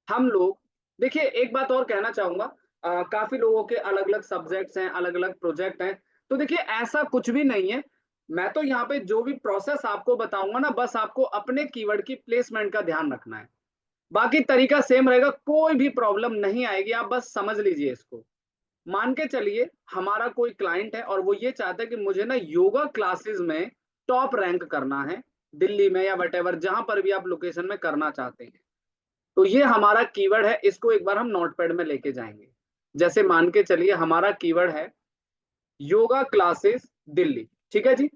हम लोग देखिए, एक बात और कहना चाहूंगा, काफी लोगों के अलग अलग सब्जेक्ट्स हैं, अलग अलग प्रोजेक्ट हैं। तो देखिए ऐसा कुछ भी नहीं है। मैं तो यहाँ पे जो भी प्रोसेस आपको बताऊंगा ना, बस आपको अपने कीवर्ड की प्लेसमेंट का ध्यान रखना है। बाकी तरीका सेम रहेगा, कोई भी प्रॉब्लम नहीं आएगी, आप बस समझ लीजिए इसको। मान के चलिए हमारा कोई क्लाइंट है और वो ये चाहता है कि मुझे ना योगा क्लासेस में टॉप रैंक करना है, दिल्ली में या वटेवर जहां पर भी आप लोकेशन में करना चाहते हैं। तो ये हमारा कीवर्ड है, इसको एक बार हम नोटपैड में लेके जाएंगे। जैसे मान के चलिए हमारा कीवर्ड है योगा क्लासेस दिल्ली। ठीक है जी,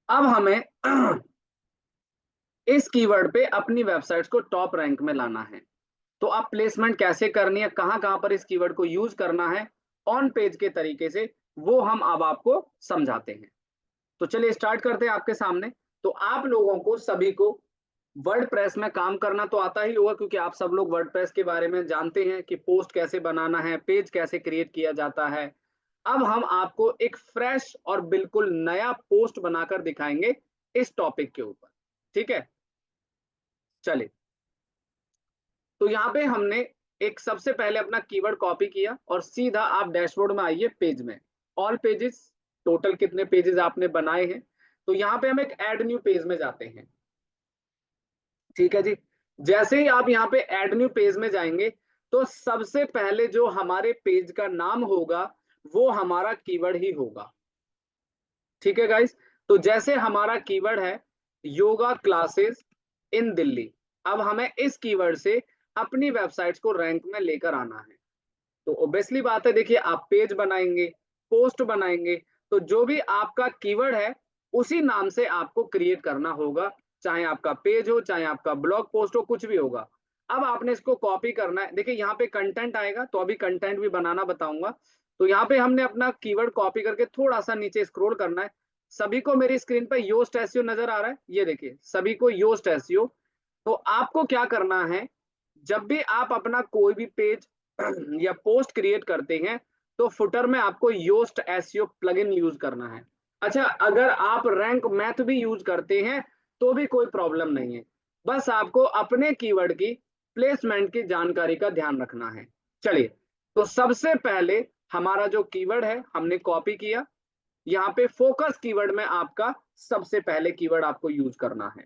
अब हमें इस कीवर्ड पे अपनी वेबसाइट्स को टॉप रैंक में लाना है। तो आप प्लेसमेंट कैसे करनी है, कहां कहां पर इस कीवर्ड को यूज करना है ऑन पेज के तरीके से, वो हम अब आपको समझाते हैं। तो चलिए स्टार्ट करते हैं आपके सामने। तो आप लोगों को सभी को वर्डप्रेस में काम करना तो आता ही होगा, क्योंकि आप सब लोग वर्डप्रेस के बारे में जानते हैं कि पोस्ट कैसे बनाना है, पेज कैसे क्रिएट किया जाता है। अब हम आपको एक फ्रेश और बिल्कुल नया पोस्ट बनाकर दिखाएंगे इस टॉपिक के ऊपर। ठीक है, चलिए। तो यहाँ पे हमने एक सबसे पहले अपना कीवर्ड कॉपी किया और सीधा आप डैशबोर्ड में आइए, पेज में ऑल पेजेस, टोटल कितने पेजेस आपने बनाए हैं। तो यहाँ पे हम एक ऐड न्यू पेज में जाते हैं। ठीक है जी, जैसे ही आप यहाँ पे ऐड न्यू पेज में जाएंगे तो सबसे पहले जो हमारे पेज का नाम होगा वो हमारा कीवर्ड ही होगा। ठीक है गाइस, तो जैसे हमारा कीवर्ड है योगा क्लासेस इन दिल्ली, अब हमें इस कीवर्ड से अपनी वेबसाइट्स को रैंक में लेकर आना है। तो ऑब्वियसली बात है, देखिए आप पेज बनाएंगे, पोस्ट बनाएंगे, तो जो भी आपका कीवर्ड है उसी नाम से आपको क्रिएट करना होगा, चाहे आपका पेज हो, चाहे आपका ब्लॉग पोस्ट हो, कुछ भी होगा। अब आपने इसको कॉपी करना है। देखिए यहाँ पे कंटेंट आएगा, तो अभी कंटेंट भी बनाना बताऊंगा। तो यहाँ पे हमने अपना कीवर्ड कॉपी करके थोड़ा सा नीचे स्क्रॉल करना है। सभी को मेरी स्क्रीन पर योस्ट एसईओ नजर आ रहा है, ये देखिए सभी को योस्ट एसईओ। तो आपको क्या करना है, जब भी आप अपना कोई भी पेज या पोस्ट क्रिएट करते हैं तो फुटर में आपको योस्ट एसईओ प्लगइन यूज करना है। अच्छा, अगर आप रैंक मैथ भी यूज करते हैं तो भी कोई प्रॉब्लम नहीं है, बस आपको अपने कीवर्ड की प्लेसमेंट की जानकारी का ध्यान रखना है। चलिए, तो सबसे पहले हमारा जो कीवर्ड है हमने कॉपी किया। यहाँ पे फोकस कीवर्ड में आपका सबसे पहले कीवर्ड आपको यूज करना है।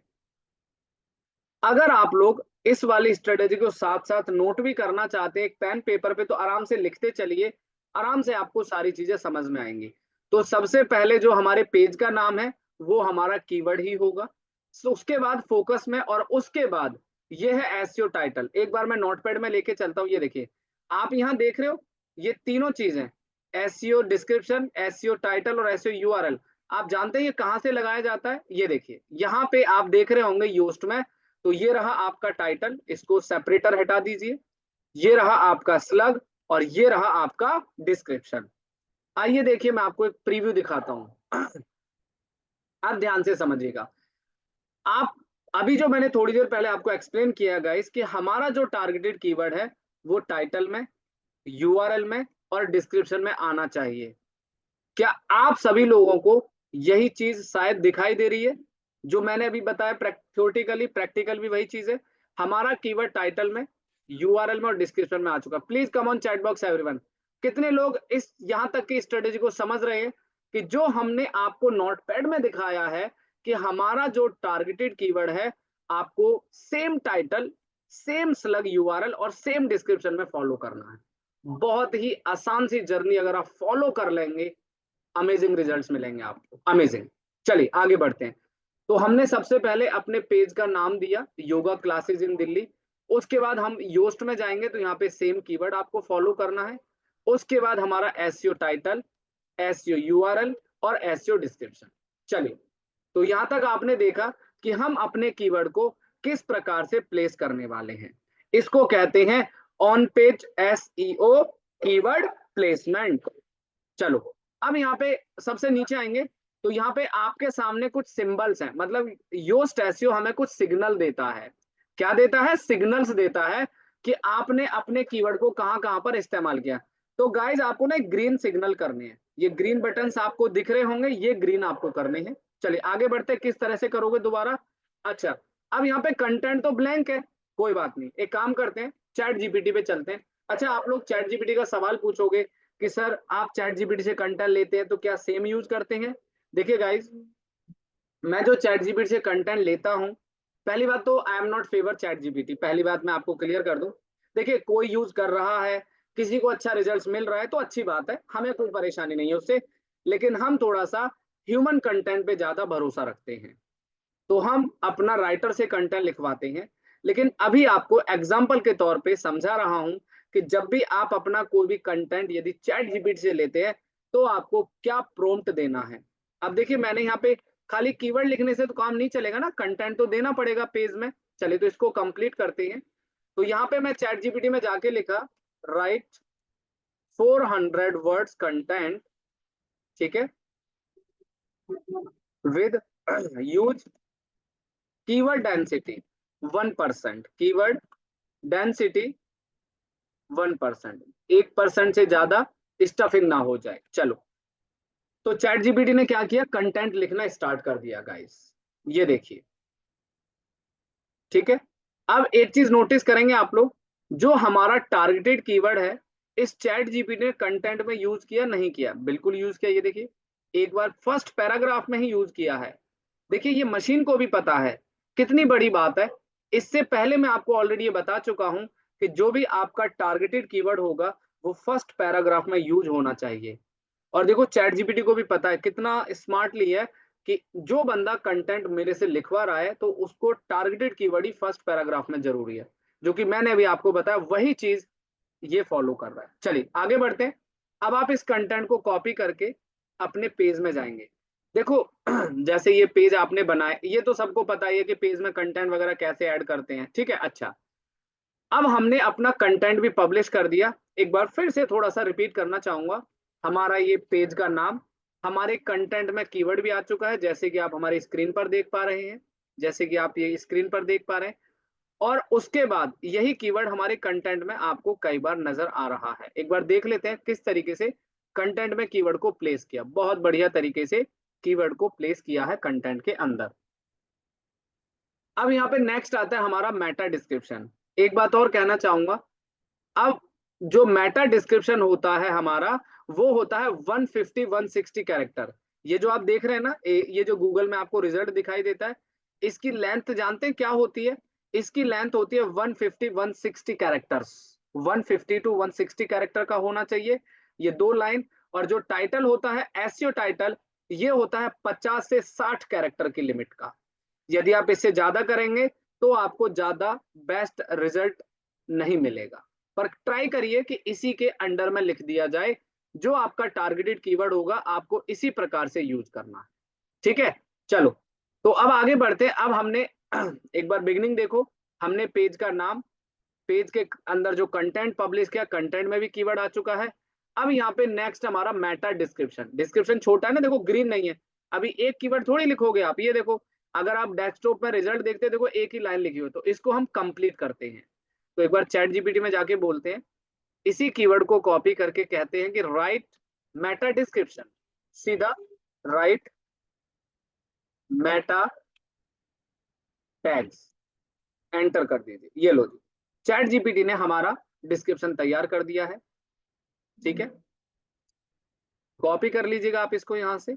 अगर आप लोग इस वाली स्ट्रेटेजी को साथ साथ नोट भी करना चाहते हैं एक पेन पेपर पे, तो आराम से लिखते चलिए, आराम से आपको सारी चीजें समझ में आएंगी। तो सबसे पहले जो हमारे पेज का नाम है वो हमारा कीवर्ड ही होगा। उसके बाद फोकस में, और उसके बाद ये है एसईओ टाइटल। एक बार मैं नोटपैड में लेके चलता हूँ, ये देखिए आप यहाँ देख रहे हो ये तीनों चीजें, एसईओ डिस्क्रिप्शन, एसईओ टाइटल और एसईओ यूआरएल। आप जानते हैं ये कहाँ से लगाया जाता है, ये देखिए यहाँ पे आप देख रहे होंगे योस्ट में। तो ये रहा आपका टाइटल, इसको सेपरेटर हटा दीजिए। ये रहा आपका स्लग, और ये रहा आपका डिस्क्रिप्शन। आइए देखिए मैं आपको एक प्रीव्यू दिखाता हूं। आप ध्यान से समझिएगा। आप अभी जो मैंने थोड़ी देर पहले आपको एक्सप्लेन किया गाइस कि हमारा जो टारगेटेड कीवर्ड है वो टाइटल में, यूआरएल में और डिस्क्रिप्शन में आना चाहिए। क्या आप सभी लोगों को यही चीज शायद दिखाई दे रही है जो मैंने अभी बताया? थ्योरेटिकली प्रैक्टिकल भी वही चीज है। हमारा कीवर्ड टाइटल में, यूआरएल में और डिस्क्रिप्शन में आ चुका। Please come on chat box everyone. कितने लोग इस यहां तक की स्ट्रेटेजी को समझ रहे हैं कि जो हमने आपको नोटपैड में दिखाया है कि हमारा जो टारगेटेड कीवर्ड है आपको same title, same slug URL और सेम डिस्क्रिप्शन में फॉलो करना है। बहुत ही आसान सी जर्नी अगर आप फॉलो कर लेंगे, अमेजिंग रिजल्ट्स मिलेंगे आपको, अमेजिंग। चलिए आगे बढ़ते हैं। तो हमने सबसे पहले अपने पेज का नाम दिया योगा क्लासेस इन दिल्ली। उसके बाद हम योस्ट में जाएंगे तो यहाँ पे सेम कीवर्ड आपको फॉलो करना है। उसके बाद हमारा एसईओ टाइटल, एसईओ यूआरएल और एसईओ डिस्क्रिप्शन। चलिए, तो यहां तक आपने देखा कि हम अपने कीवर्ड को किस प्रकार से प्लेस करने वाले हैं। इसको कहते हैं on page SEO keyword placement. चलो, अब यहाँ पे सबसे नीचे आएंगे तो यहाँ पे आपके सामने कुछ सिंबल्स हैं, मतलब योस्ट एसईओ हमें कुछ सिग्नल देता है। क्या देता है? सिग्नल्स देता है कि आपने अपने कीवर्ड को कहां कहां पर इस्तेमाल किया। तो गाइज आपको ना ग्रीन सिग्नल करने हैं। ये ग्रीन बटन्स आपको दिख रहे होंगे, ये ग्रीन आपको करने हैं। चलिए आगे बढ़ते हैं, किस तरह से करोगे दोबारा। अच्छा, अब यहाँ पे कंटेंट तो ब्लैंक है, कोई बात नहीं, एक काम करते हैं, चैट जीपीटी पे चलते हैं। अच्छा, आप लोग चैट जीपीटी का सवाल पूछोगे कि सर आप चैट जीपीटी से कंटेंट लेते हैं तो क्या सेम यूज करते हैं? देखिए गाइज, मैं जो चैट जीपीटी से कंटेंट लेता हूं, पहली बात तो I am not favour chat GPT. पहली बात मैं आपको क्लियर कर दूं, देखिए कोई यूज कर रहा है, किसी को अच्छा रिजल्ट मिल रहा है तो अच्छी बात है, हमें कोई परेशानी नहीं है उससे। लेकिन हम थोड़ा सा ह्यूमन कंटेंट पे ज्यादा भरोसा रखते हैं, तो हम अपना राइटर से कंटेंट लिखवाते हैं। लेकिन अभी आपको एग्जाम्पल के तौर पे समझा रहा हूं कि जब भी आप अपना कोई भी कंटेंट यदि चैट जीपीटी से लेते हैं तो आपको क्या प्रॉम्प्ट देना है। अब देखिए, मैंने यहाँ पे खाली कीवर्ड लिखने से तो काम नहीं चलेगा ना, कंटेंट तो देना पड़ेगा पेज में। चलिए, तो इसको कंप्लीट करते हैं। तो यहाँ पे मैं चैट जीपीटी में जाके लिखा राइट 400 वर्ड्स कंटेंट, ठीक है, with use keyword density 1%, keyword density 1%, 1% से ज्यादा स्टफिंग ना हो जाए। चलो, तो चैट जीपीटी ने क्या किया, कंटेंट लिखना स्टार्ट कर दिया गाइस, ये देखिए, ठीक है। अब एक चीज नोटिस करेंगे आप लोग, जो हमारा टारगेटेड कीवर्ड है इस चैट जीपीटी ने कंटेंट में यूज किया नहीं किया? बिल्कुल यूज किया। ये देखिए, एक बार फर्स्ट पैराग्राफ में ही यूज किया है। देखिए, ये मशीन को भी पता है, कितनी बड़ी बात है। इससे पहले मैं आपको ऑलरेडी ये बता चुका हूं कि जो भी आपका टारगेटेड कीवर्ड होगा वो फर्स्ट पैराग्राफ में यूज होना चाहिए। और देखो, चैट जीपीटी को भी पता है, कितना स्मार्टली है कि जो बंदा कंटेंट मेरे से लिखवा रहा है तो उसको टारगेटेड कीवर्ड ही फर्स्ट पैराग्राफ में जरूरी है, जो कि मैंने अभी आपको बताया वही चीज ये फॉलो कर रहा है। चलिए आगे बढ़ते हैं। अब आप इस कंटेंट को कॉपी करके अपने पेज में जाएंगे। देखो, जैसे ये पेज आपने बनाए, ये तो सबको पता ही है कि पेज में कंटेंट वगैरह कैसे ऐड करते हैं, ठीक है। अच्छा, अब हमने अपना कंटेंट भी पब्लिश कर दिया। एक बार फिर से थोड़ा सा रिपीट करना चाहूंगा, हमारा ये पेज का नाम, हमारे कंटेंट में कीवर्ड भी आ चुका है, जैसे कि आप हमारी स्क्रीन पर देख पा रहे हैं, जैसे कि आप ये स्क्रीन पर देख पा रहे हैं। और उसके बाद यही कीवर्ड हमारे कंटेंट में आपको कई बार नजर आ रहा है। एक बार देख लेते हैं किस तरीके से कंटेंट में कीवर्ड को प्लेस किया। बहुत बढ़िया तरीके से कीवर्ड को प्लेस किया है कंटेंट के अंदर। अब यहाँ पे नेक्स्ट आता है हमारा मेटा डिस्क्रिप्शन। एक बात और कहना चाहूंगा, अब जो मेटा डिस्क्रिप्शन होता है हमारा, वो होता है 150 160 कैरेक्टर। ये जो आप देख रहे हैं ना, ये जो गूगल में आपको रिजल्ट दिखाई देता है, इसकी लेंथ जानते हैं क्या होती है? इसकी लेंथ होती है 150 160 कैरेक्टर्स। 150 टू 160 कैरेक्टर का होना चाहिए ये दो लाइन। और जो टाइटल होता है एसईओ टाइटल, ये होता है 50 से 60 कैरेक्टर की लिमिट का। यदि आप इससे ज्यादा करेंगे तो आपको ज्यादा बेस्ट रिजल्ट नहीं मिलेगा। पर ट्राई करिए कि इसी के अंडर में लिख दिया जाए, जो आपका टारगेटेड कीवर्ड होगा आपको इसी प्रकार से यूज करना है, ठीक है। चलो, तो अब आगे बढ़ते हैं। अब हमने एक बार बिगनिंग देखो, हमने पेज का नाम, पेज के अंदर जो कंटेंट पब्लिश किया, कंटेंट में भी कीवर्ड आ चुका है। अब यहाँ पे नेक्स्ट हमारा मेटा डिस्क्रिप्शन। डिस्क्रिप्शन छोटा है ना, देखो ग्रीन नहीं है। अभी एक कीवर्ड थोड़ी लिखोगे आप, ये देखो अगर आप डेस्कटॉप में रिजल्ट देखते हैं, देखो एक ही लाइन लिखी हो, तो इसको हम कंप्लीट करते हैं। तो एक बार चैट जीपीटी में जाके बोलते हैं, इसी कीवर्ड को कॉपी करके कहते हैं कि राइट मेटा डिस्क्रिप्शन, सीधा राइट मेटा टैग्स, एंटर कर दीजिए। ये लो जी, चैट जीपीटी ने हमारा डिस्क्रिप्शन तैयार कर दिया है। ठीक है, कॉपी कर लीजिएगा आप इसको यहां से,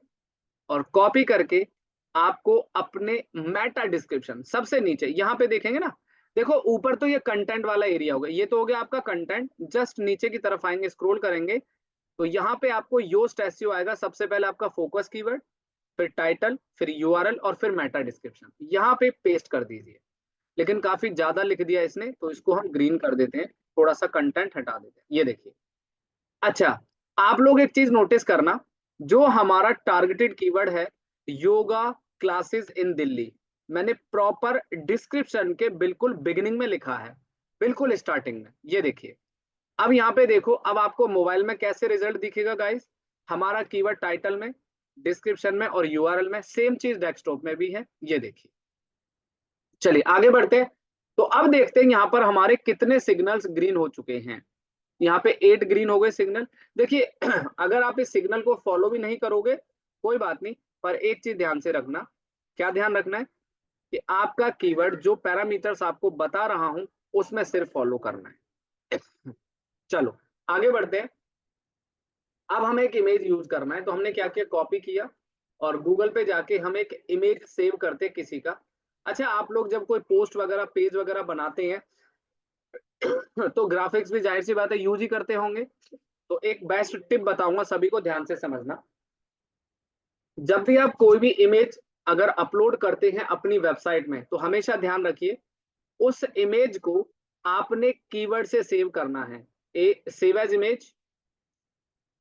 और कॉपी करके आपको अपने मेटा डिस्क्रिप्शन सबसे नीचे यहां पे देखेंगे ना, देखो ऊपर तो ये कंटेंट वाला एरिया होगा, ये तो हो गया आपका कंटेंट। जस्ट नीचे की तरफ आएंगे, स्क्रॉल करेंगे, तो यहाँ पे आपको योस्ट एसईओ आएगा। सबसे पहले आपका फोकस कीवर्ड, फिर टाइटल, फिर यूआरएल, और फिर मेटा डिस्क्रिप्शन, यहाँ पे पेस्ट कर दीजिए। लेकिन काफी ज्यादा लिख दिया इसने, तो इसको हम ग्रीन कर देते हैं, थोड़ा सा कंटेंट हटा देते हैं। ये देखिए। अच्छा, आप लोग एक चीज नोटिस करना, जो हमारा टारगेटेड कीवर्ड है योगा क्लासेस इन दिल्ली, मैंने प्रॉपर डिस्क्रिप्शन के बिल्कुल बिगिनिंग में लिखा है, बिल्कुल स्टार्टिंग में। ये देखिए, अब यहाँ पे देखो, अब आपको मोबाइल में कैसे रिजल्ट दिखेगा गाइस, हमारा कीवर्ड टाइटल में, डिस्क्रिप्शन में और यूआरएल में, सेम चीज डेस्कटॉप में भी है। ये देखिए, चलिए आगे बढ़ते हैं। तो अब देखते हैं यहाँ पर हमारे कितने सिग्नल्स ग्रीन हो चुके हैं। यहाँ पे 8 ग्रीन हो गए सिग्नल। देखिए अगर आप इस सिग्नल को फॉलो भी नहीं करोगे कोई बात नहीं, पर एक चीज ध्यान से रखना। क्या ध्यान रखना है? कि आपका कीवर्ड जो पैरामीटर्स आपको बता रहा हूं उसमें सिर्फ फॉलो करना है। चलो आगे बढ़ते हैं। अब हमें एक इमेज यूज करना है, तो हमने क्या किया, कॉपी किया और गूगल पे जाके हम एक इमेज सेव करते हैं किसी का। अच्छा, आप लोग जब कोई पोस्ट वगैरह पेज वगैरह बनाते हैं तो ग्राफिक्स भी जाहिर सी बात है यूज ही करते होंगे। तो एक बेस्ट टिप बताऊंगा, सभी को ध्यान से समझना। जब भी आप कोई भी इमेज अगर अपलोड करते हैं अपनी वेबसाइट में, तो हमेशा ध्यान रखिए उस इमेज को आपने कीवर्ड से सेव करना है, ए सेव एज इमेज।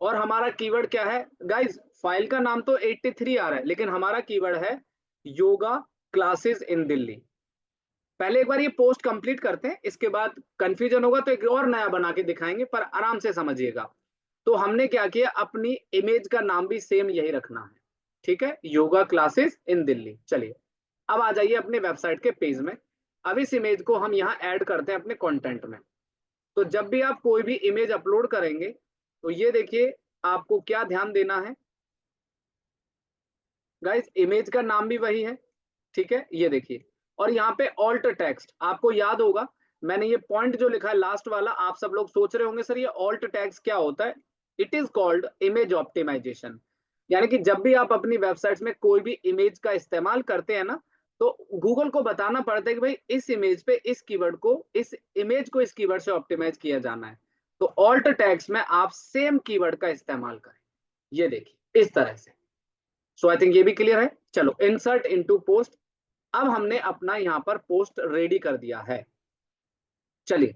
और हमारा कीवर्ड क्या है गाइज, फाइल का नाम तो 83 आ रहा है, लेकिन हमारा कीवर्ड है योगा क्लासेस इन दिल्ली। पहले एक बार ये पोस्ट कंप्लीट करते हैं, इसके बाद कंफ्यूजन होगा तो एक और नया बना के दिखाएंगे, पर आराम से समझिएगा। तो हमने क्या किया, अपनी इमेज का नाम भी सेम यही रखना है। ठीक है, योगा क्लासेस इन दिल्ली। चलिए अब आ जाइए अपने वेबसाइट के पेज में। अब इस इमेज को हम यहाँ ऐड करते हैं अपने कंटेंट में। तो जब भी आप कोई भी इमेज अपलोड करेंगे, तो ये देखिए आपको क्या ध्यान देना है गाइस, इमेज का नाम भी वही है। ठीक है, ये देखिए, और यहाँ पे ऑल्ट टेक्स्ट आपको याद होगा, मैंने ये पॉइंट जो लिखा है लास्ट वाला, आप सब लोग सोच रहे होंगे सर ये ऑल्ट टेक्स्ट क्या होता है। It is called image optimisation. यानी कि जब भी आप अपनी वेबसाइट्स में कोई भी इमेज का इस्तेमाल करते हैं ना, तो गूगल को बताना पड़ता है कि भाई इस इमेज पे इस कीवर्ड को, इस इमेज को इस कीवर्ड से ऑप्टिमाइज किया जाना है। तो ऑल्ट टेक्स्ट में आप सेम कीवर्ड का इस्तेमाल करें। ये देखिए इस तरह से। सो आई थिंक ये भी क्लियर है। चलो इंसर्ट इनटू पोस्ट। अब हमने अपना यहाँ पर पोस्ट रेडी कर दिया है। चलिए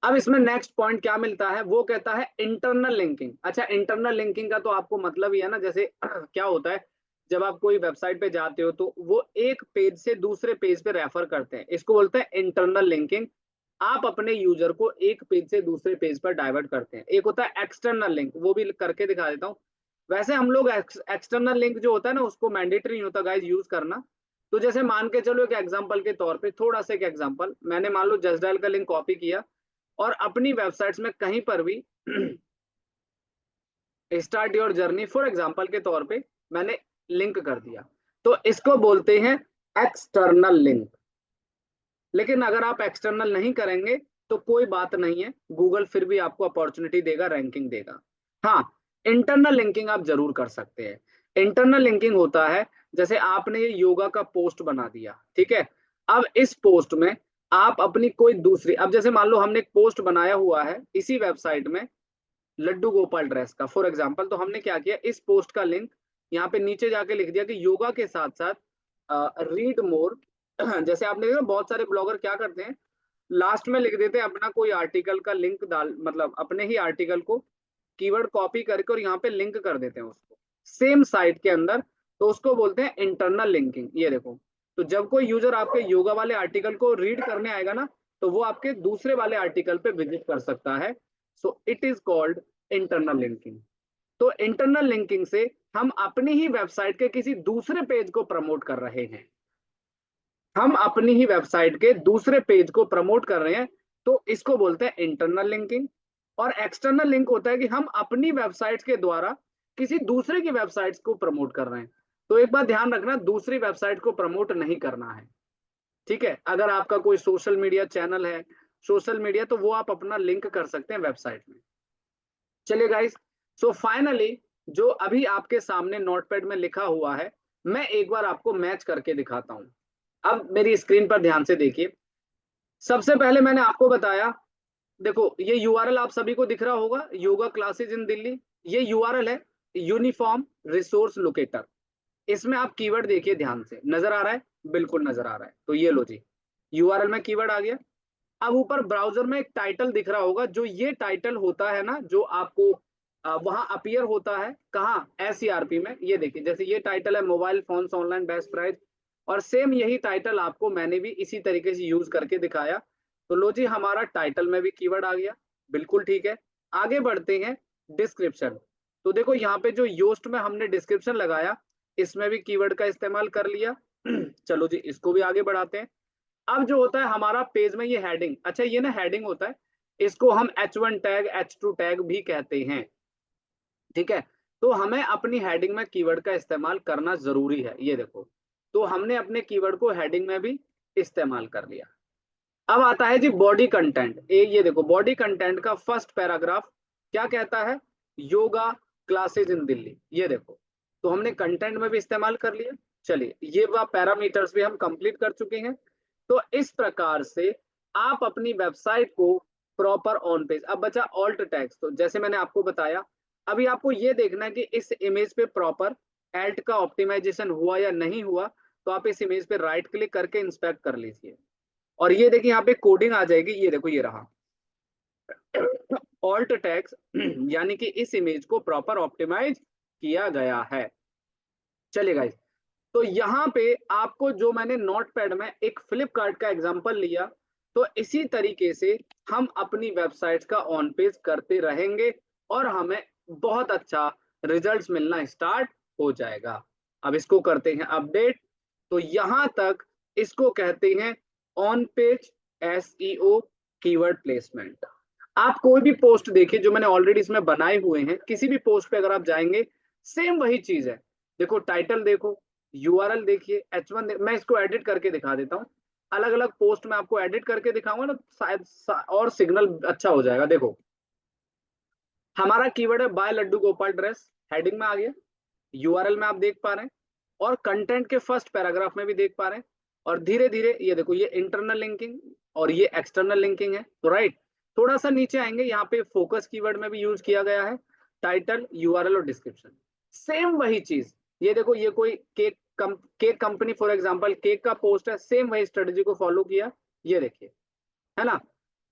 अब इसमें नेक्स्ट पॉइंट क्या मिलता है, वो कहता है इंटरनल लिंकिंग। अच्छा, इंटरनल लिंकिंग का तो आपको मतलब ही है ना, जैसे क्या होता है, जब आप कोई वेबसाइट पे जाते हो तो वो एक पेज से दूसरे पेज पे रेफर करते हैं, इसको बोलते हैं इंटरनल लिंकिंग। आप अपने यूजर को एक पेज से दूसरे पेज पर डाइवर्ट करते हैं। एक होता है एक्सटर्नल लिंक, वो भी करके दिखा देता हूँ। वैसे हम लोग एक्सटर्नल लिंक जो होता है ना, उसको मैंडेटरी नहीं होता गाइज यूज करना। तो जैसे मान के चलो एक एग्जांपल के तौर पे, थोड़ा सा एक एग्जांपल, मैंने मान लो जस्ट डायल का लिंक कॉपी किया और अपनी वेबसाइट्स में कहीं पर भी start your journey for example के तौर पे मैंने लिंक कर दिया, तो इसको बोलते हैं एक्सटर्नल लिंक। लेकिन अगर आप एक्सटर्नल नहीं करेंगे तो कोई बात नहीं है, गूगल फिर भी आपको अपॉर्चुनिटी देगा, रैंकिंग देगा। हाँ, इंटरनल लिंकिंग आप जरूर कर सकते हैं। इंटरनल लिंकिंग होता है, जैसे आपने ये योगा का पोस्ट बना दिया, ठीक है, अब इस पोस्ट में आप अपनी कोई दूसरी, अब जैसे मान लो हमने एक पोस्ट बनाया हुआ है इसी वेबसाइट में लड्डू गोपाल ड्रेस का फॉर एग्जाम्पल, तो हमने क्या किया, इस पोस्ट का लिंक यहाँ पे नीचे जाके लिख दिया कि योगा के साथ साथ रीड मोर। जैसे आपने देखा बहुत सारे ब्लॉगर क्या करते हैं, लास्ट में लिख देते हैं अपना कोई आर्टिकल का लिंक डाल, मतलब अपने ही आर्टिकल को कीवर्ड कॉपी करके और यहाँ पे लिंक कर देते हैं उसको सेम साइट के अंदर। तो उसको बोलते हैं इंटरनल लिंकिंग। ये देखो, तो जब कोई यूजर आपके योगा वाले आर्टिकल को रीड करने आएगा ना, तो वो आपके दूसरे वाले आर्टिकल पे विजिट कर सकता है। So it is called internal linking. तो इंटरनल लिंकिंग से हम अपनी ही वेबसाइट के किसी दूसरे पेज को प्रमोट कर रहे हैं। हम अपनी ही वेबसाइट के दूसरे पेज को प्रमोट कर रहे हैं, तो इसको बोलते हैं इंटरनल लिंकिंग। और एक्सटर्नल लिंक होता है कि हम अपनी वेबसाइट के द्वारा किसी दूसरे की वेबसाइट को प्रमोट कर रहे हैं। तो एक बात ध्यान रखना, दूसरी वेबसाइट को प्रमोट नहीं करना है, ठीक है। अगर आपका कोई सोशल मीडिया चैनल है, सोशल मीडिया, तो वो आप अपना लिंक कर सकते हैं वेबसाइट में। चलिए गाइस, सो फाइनली जो अभी आपके सामने नोटपैड में लिखा हुआ है, मैं एक बार आपको मैच करके दिखाता हूं। अब मेरी स्क्रीन पर ध्यान से देखिए। सबसे पहले मैंने आपको बताया, देखो ये यूआरएल आप सभी को दिख रहा होगा, योगा क्लासेज इन दिल्ली। ये यूआरएल है, यूनिफॉर्म रिसोर्स लोकेटर। इसमें आप कीवर्ड देखिए ध्यान से, नजर आ रहा है? बिल्कुल नजर आ रहा है। तो ये लो जी, यूआरएल में कीवर्ड आ गया। अब ऊपर ब्राउजर में एक टाइटल दिख रहा होगा, जो ये टाइटल होता है ना, जो आपको वहां अपीयर होता है कहाँ, एसईआरपी में। ये देखिए, जैसे ये टाइटल है mobile phones online best price, और सेम यही टाइटल आपको मैंने भी इसी तरीके से यूज करके दिखाया। तो लो जी, हमारा टाइटल में भी कीवर्ड आ गया, बिल्कुल ठीक है। आगे बढ़ते हैं, डिस्क्रिप्शन। तो देखो यहाँ पे जो योस्ट में हमने डिस्क्रिप्शन लगाया, इसमें भी कीवर्ड का इस्तेमाल कर लिया। चलो जी, इसको भी आगे बढ़ाते हैं। अब जो होता है हमारा पेज में, ये हेडिंग, अच्छा ये ना हेडिंग होता है, इसको हम H1 टैग, H2 टैग भी कहते हैं, ठीक है। तो हमें अपनी हेडिंग में कीवर्ड का इस्तेमाल करना जरूरी है, ये देखो। तो हमने अपने कीवर्ड को हेडिंग में भी इस्तेमाल कर लिया। अब आता है जी बॉडी कंटेंट। ये देखो, बॉडी कंटेंट का फर्स्ट पैराग्राफ क्या कहता है, योगा क्लासेज इन दिल्ली। ये देखो, तो हमने कंटेंट में भी इस्तेमाल कर लिया। चलिए, ये वह पैरामीटर्स भी हम कंप्लीट कर चुके हैं। तो इस प्रकार से आप अपनी वेबसाइट को प्रॉपर ऑन पेज। अब बचा ऑल्ट टैग्स। तो जैसे मैंने आपको बताया, अभी आपको ये देखना है कि इस इमेज पे प्रॉपर एल्ट का ऑप्टिमाइजेशन हुआ या नहीं हुआ। तो आप इस इमेज पे राइट क्लिक करके इंस्पेक्ट कर लीजिए, और ये देखिए यहाँ पे कोडिंग आ जाएगी। ये देखो, ये रहा ऑल्ट टैग्स, यानी कि इस इमेज को प्रॉपर ऑप्टिमाइज किया गया है। चलिए गाइस, तो यहाँ पे आपको जो मैंने नोटपैड में एक फ्लिपकार्ट का एग्जांपल लिया, तो इसी तरीके से हम अपनी वेबसाइट्स का ऑन पेज करते रहेंगे, और हमें बहुत अच्छा रिजल्ट्स मिलना स्टार्ट हो जाएगा। अब इसको करते हैं अपडेट। तो यहाँ तक इसको कहते हैं on page SEO keyword placement. आप कोई भी पोस्ट देखिए जो मैंने ऑलरेडी इसमें बनाए हुए हैं, किसी भी पोस्ट पे अगर आप जाएंगे, सेम वही चीज है। देखो टाइटल देखो, यूआरएल देखिए, H1 मैं इसको एडिट करके दिखा देता हूँ। अलग अलग पोस्ट में आपको एडिट करके दिखाऊंगा ना, शायद और सिग्नल अच्छा हो जाएगा। देखो, हमारा कीवर्ड है buy Laddu Gopal dress, heading में आ गया। यूआरएल में आप देख पा रहे हैं, और कंटेंट के फर्स्ट पैराग्राफ में भी देख पा रहे हैं। और धीरे धीरे ये देखो, ये इंटरनल लिंकिंग और ये एक्सटर्नल लिंकिंग है, तो राइट। थोड़ा सा नीचे आएंगे, यहाँ पे फोकस कीवर्ड में भी यूज किया गया है, टाइटल, यूआरएल और डिस्क्रिप्शन, सेम वही चीज। ये देखो, ये कोई cake company for example, cake का पोस्ट है, सेम वही स्ट्रेटजी को फॉलो किया, ये देखिए, है ना।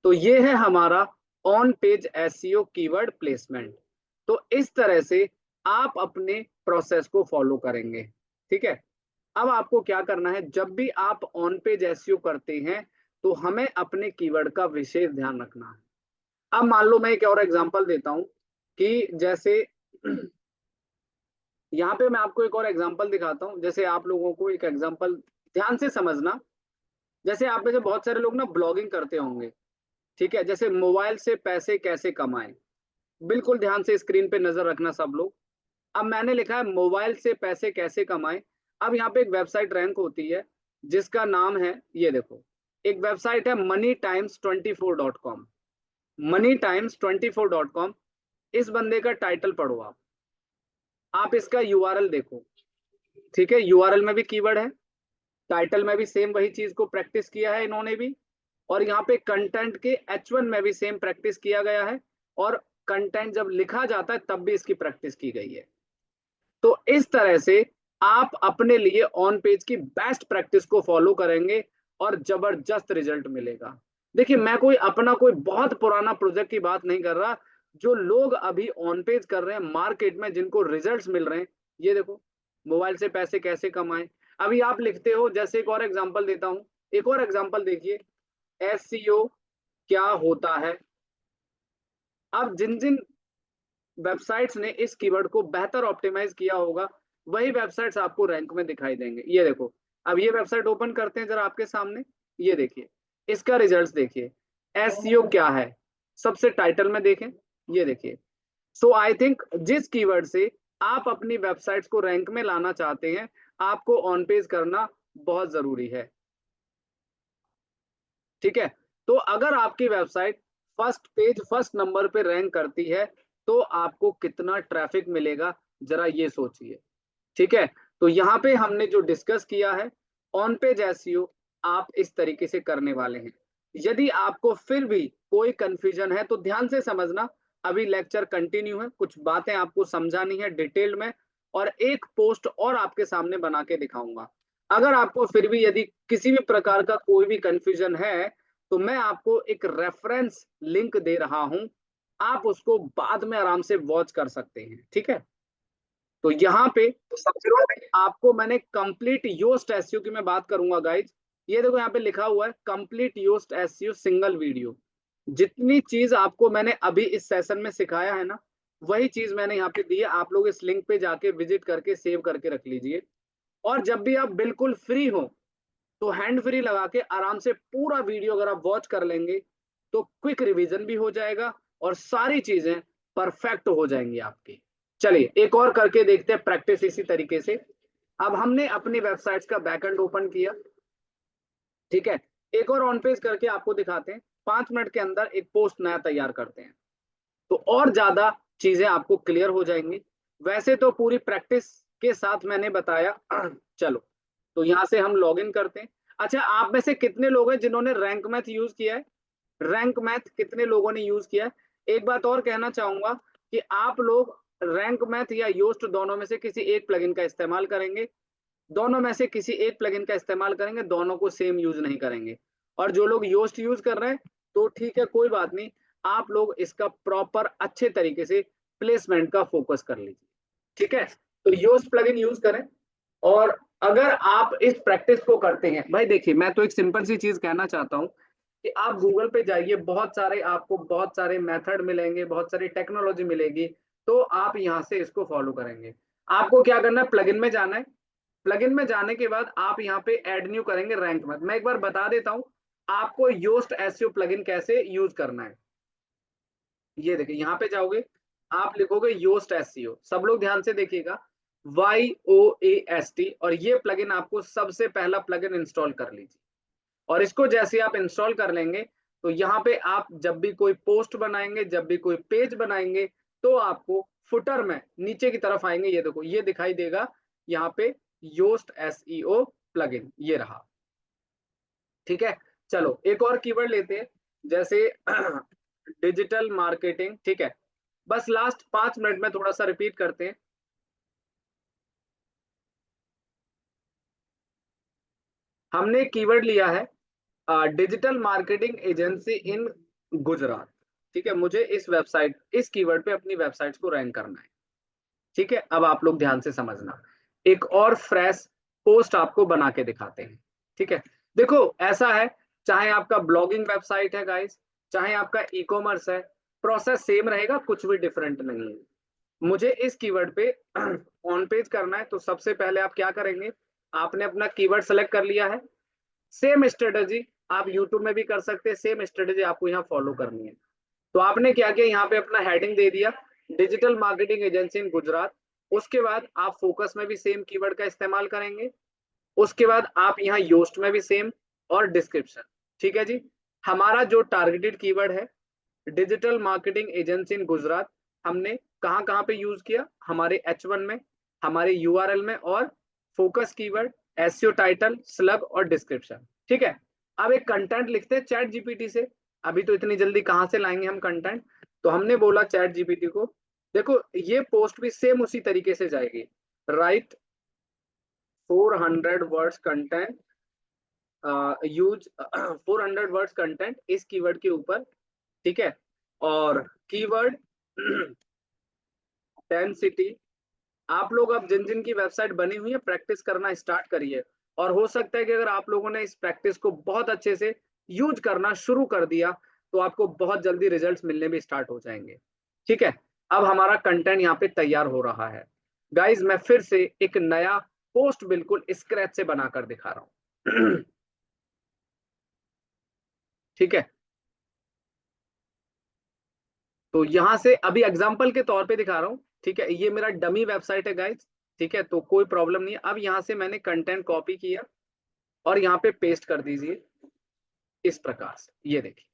तो ये है हमारा on page SEO keyword placement. तो इस तरह से आप अपने प्रोसेस को फॉलो करेंगे, ठीक है। अब आपको क्या करना है, जब भी आप ऑन पेज एसईओ करते हैं, तो हमें अपने कीवर्ड का विशेष ध्यान रखना है। अब मान लो मैं एक और एग्जांपल देता हूं, कि जैसे यहाँ पे मैं आपको एक और एग्जांपल दिखाता हूँ। जैसे आप लोगों को एक एग्जांपल ध्यान से समझना, जैसे आप में से बहुत सारे लोग ना ब्लॉगिंग करते होंगे, ठीक है। जैसे मोबाइल से पैसे कैसे कमाएं, बिल्कुल ध्यान से स्क्रीन पे नजर रखना सब लोग। अब मैंने लिखा है मोबाइल से पैसे कैसे कमाएं। अब यहाँ पे एक वेबसाइट रैंक होती है, जिसका नाम है, ये देखो, एक वेबसाइट है moneytimes24.com। moneytimes24.com, इस बंदे का टाइटल पढ़ो आप इसका यूआरएल देखो, ठीक है। यूआरएल में भी कीवर्ड है, टाइटल में भी सेम वही चीज को प्रैक्टिस किया है इन्होंने भी, और यहाँ पे कंटेंट के H1 में भी सेम प्रैक्टिस किया गया है, और कंटेंट जब लिखा जाता है तब भी इसकी प्रैक्टिस की गई है। तो इस तरह से आप अपने लिए ऑन पेज की बेस्ट प्रैक्टिस को फॉलो करेंगे, और जबरदस्त रिजल्ट मिलेगा। देखिए, मैं कोई अपना कोई बहुत पुराना प्रोजेक्ट की बात नहीं कर रहा, जो लोग अभी ऑन पेज कर रहे हैं मार्केट में, जिनको रिजल्ट्स मिल रहे हैं। ये देखो, मोबाइल से पैसे कैसे कमाएं। अभी आप लिखते हो, जैसे एक और एग्जांपल देता हूं, एक और एग्जांपल देखिए, एसईओ क्या होता है। अब जिन जिन वेबसाइट्स ने इस कीवर्ड को बेहतर ऑप्टिमाइज किया होगा, वही वेबसाइट्स आपको रैंक में दिखाई देंगे। ये देखो, अब ये वेबसाइट ओपन करते हैं जरा आपके सामने, ये देखिए इसका रिजल्ट्स देखिए, एसईओ क्या है, सबसे टाइटल में देखें, ये देखिए। सो आई थिंक जिस कीवर्ड से आप अपनी वेबसाइट्स को रैंक में लाना चाहते हैं, आपको ऑन पेज करना बहुत जरूरी है, ठीक है। तो अगर आपकी website first page first number पे रैंक करती है, तो आपको कितना ट्रैफिक मिलेगा, जरा ये सोचिए, ठीक है। तो यहाँ पे हमने जो डिस्कस किया है, ऑन पेज एसईओ आप इस तरीके से करने वाले हैं। यदि आपको फिर भी कोई कंफ्यूजन है तो ध्यान से समझना, अभी लेक्चर कंटिन्यू है, कुछ बातें आपको समझानी है डिटेल में, और एक पोस्ट और आपके सामने बना के दिखाऊंगा। अगर आपको फिर भी यदि किसी भी प्रकार का कोई भी कंफ्यूजन है, तो मैं आपको एक रेफरेंस लिंक दे रहा हूं, आप उसको बाद में आराम से वॉच कर सकते हैं, ठीक है। तो यहाँ पे तो सबसे पहले आपको मैंने कंप्लीट योस्ट एसईओ की मैं बात करूंगा गाइज। ये देखो यहाँ पे लिखा हुआ है complete Yoast SEO single video. जितनी चीज आपको मैंने अभी इस सेशन में सिखाया है ना, वही चीज मैंने यहाँ पे दी है। आप लोग इस लिंक पे जाके विजिट करके सेव करके रख लीजिए, और जब भी आप बिल्कुल फ्री हो तो हैंड फ्री लगा के आराम से पूरा वीडियो अगर आप वॉच कर लेंगे, तो क्विक रिवीजन भी हो जाएगा और सारी चीजें परफेक्ट हो जाएंगी आपकी। चलिए एक और करके देखते हैं प्रैक्टिस इसी तरीके से। अब हमने अपनी वेबसाइट्स का बैकएंड ओपन किया, ठीक है। एक और ऑन पेज करके आपको दिखाते हैं, 5 मिनट के अंदर एक पोस्ट नया तैयार करते हैं, तो और ज्यादा चीजें आपको क्लियर हो जाएंगी। वैसे तो पूरी प्रैक्टिस के साथ मैंने बताया। चलो तो यहाँ से हम लॉग इन करते हैं। अच्छा, आप में से कितने लोग हैं जिन्होंने रैंक मैथ यूज किया है? रैंक मैथ कितने लोगों ने यूज किया है? एक बात और कहना चाहूंगा कि आप लोग रैंक मैथ या योस्ट दोनों में से किसी एक प्लगइन का इस्तेमाल करेंगे, दोनों में से किसी एक प्लगइन का इस्तेमाल करेंगे, दोनों को सेम यूज नहीं करेंगे। और जो लोग योस्ट यूज कर रहे हैं तो ठीक है, कोई बात नहीं, आप लोग इसका प्रॉपर अच्छे तरीके से प्लेसमेंट का फोकस कर लीजिए, ठीक है। तो योस्ट प्लगइन यूज करें। और अगर आप इस प्रैक्टिस को करते हैं, भाई देखिए मैं तो एक सिंपल सी चीज कहना चाहता हूँ कि आप गूगल पे जाइए, बहुत सारे आपको बहुत सारे मेथड मिलेंगे, बहुत सारी टेक्नोलॉजी मिलेगी, तो आप यहाँ से इसको फॉलो करेंगे। आपको क्या करना है, प्लगइन में जाना है। प्लगइन में जाने के बाद आप यहाँ पे ऐड न्यू करेंगे रैंक मैथ। मैं एक बार बता देता हूँ आपको योस्ट एसईओ प्लगइन कैसे यूज करना है। ये देखिए यहाँ पे जाओगे, आप लिखोगे योस्ट एसईओ, सब लोग ध्यान से देखिएगा, YOAST, और ये प्लगइन आपको सबसे पहला प्लगइन इंस्टॉल कर लीजिए। और इसको जैसे आप इंस्टॉल कर लेंगे, तो यहाँ पे आप जब भी कोई पोस्ट बनाएंगे, जब भी कोई पेज बनाएंगे, तो आपको फुटर में नीचे की तरफ आएंगे, ये देखो ये दिखाई देगा यहाँ पे योस्ट एसईओ प्लगइन, ये रहा, ठीक है। चलो एक और कीवर्ड लेते हैं, जैसे डिजिटल मार्केटिंग, ठीक है। बस लास्ट 5 मिनट में थोड़ा सा रिपीट करते हैं। हमने कीवर्ड लिया है डिजिटल मार्केटिंग एजेंसी इन गुजरात, ठीक है। मुझे इस वेबसाइट, इस कीवर्ड पे अपनी वेबसाइट्स को रैंक करना है, ठीक है। अब आप लोग ध्यान से समझना, एक और फ्रेश पोस्ट आपको बना के दिखाते हैं, ठीक है। देखो ऐसा है, चाहे आपका ब्लॉगिंग वेबसाइट है गाइस, चाहे आपका ई कॉमर्स है, प्रोसेस सेम रहेगा, कुछ भी डिफरेंट नहीं है। मुझे इस कीवर्ड पे ऑन पेज करना है, तो सबसे पहले आप क्या करेंगे, आपने अपना कीवर्ड सेलेक्ट कर लिया है। सेम स्ट्रेटेजी आप यूट्यूब में भी कर सकते हैं, सेम स्ट्रेटेजी आपको यहाँ फॉलो करनी है। तो आपने क्या किया, यहाँ पे अपना हेडिंग दे दिया डिजिटल मार्केटिंग एजेंसी इन गुजरात। उसके बाद आप फोकस में भी सेम कीवर्ड का इस्तेमाल करेंगे। उसके बाद आप यहाँ योस्ट में भी सेम, और डिस्क्रिप्शन, ठीक है जी। हमारा जो टारगेटेड कीवर्ड है डिजिटल मार्केटिंग एजेंसी इन गुजरात, हमने कहाँ कहाँ पे यूज किया, हमारे H1 में, हमारे URL में, और focus keyword, SEO title, slug और डिस्क्रिप्शन, ठीक है। अब एक कंटेंट लिखते हैं चैट जीपीटी से। अभी तो इतनी जल्दी कहाँ से लाएंगे हम कंटेंट, तो हमने बोला चैट जीपीटी को, देखो ये पोस्ट भी सेम उसी तरीके से जाएगी, right 400 words content, use 400 words content इस कीवर्ड के ऊपर, ठीक है। और कीवर्ड डेंसिटी, आप लोग अब जिन जिन की वेबसाइट बनी हुई है प्रैक्टिस करना स्टार्ट करिए, और हो सकता है कि अगर आप लोगों ने इस प्रैक्टिस को बहुत अच्छे से यूज करना शुरू कर दिया, तो आपको बहुत जल्दी रिजल्ट्स मिलने भी स्टार्ट हो जाएंगे, ठीक है। अब हमारा कंटेंट यहाँ पे तैयार हो रहा है गाइज। मैं फिर से एक नया पोस्ट बिल्कुल स्क्रैच से बनाकर दिखा रहा हूं। ठीक है, तो यहां से अभी एग्जांपल के तौर पे दिखा रहा हूं। ठीक है, ये मेरा डमी वेबसाइट है गाइस। ठीक है, तो कोई प्रॉब्लम नहीं है। अब यहां से मैंने कंटेंट कॉपी किया और यहाँ पे पेस्ट कर दीजिए इस प्रकार से। ये देखिए,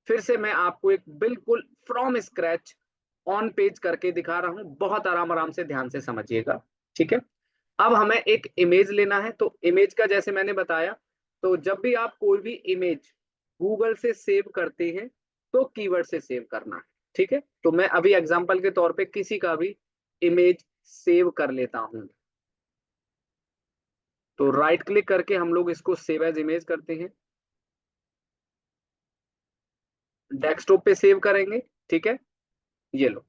फिर से मैं आपको एक बिल्कुल फ्रॉम स्क्रैच ऑन पेज करके दिखा रहा हूं, बहुत आराम आराम से ध्यान से समझिएगा। ठीक है, अब हमें एक इमेज लेना है। तो इमेज का जैसे मैंने बताया, तो जब भी आप कोई भी इमेज गूगल से सेव करते हैं तो कीवर्ड से सेव करना है। ठीक है, तो मैं अभी एग्जांपल के तौर पे किसी का भी इमेज सेव कर लेता हूं। तो राइट क्लिक करके हम लोग इसको सेव एज इमेज करते हैं, डेस्कटॉप पे सेव करेंगे। ठीक है, ये लो।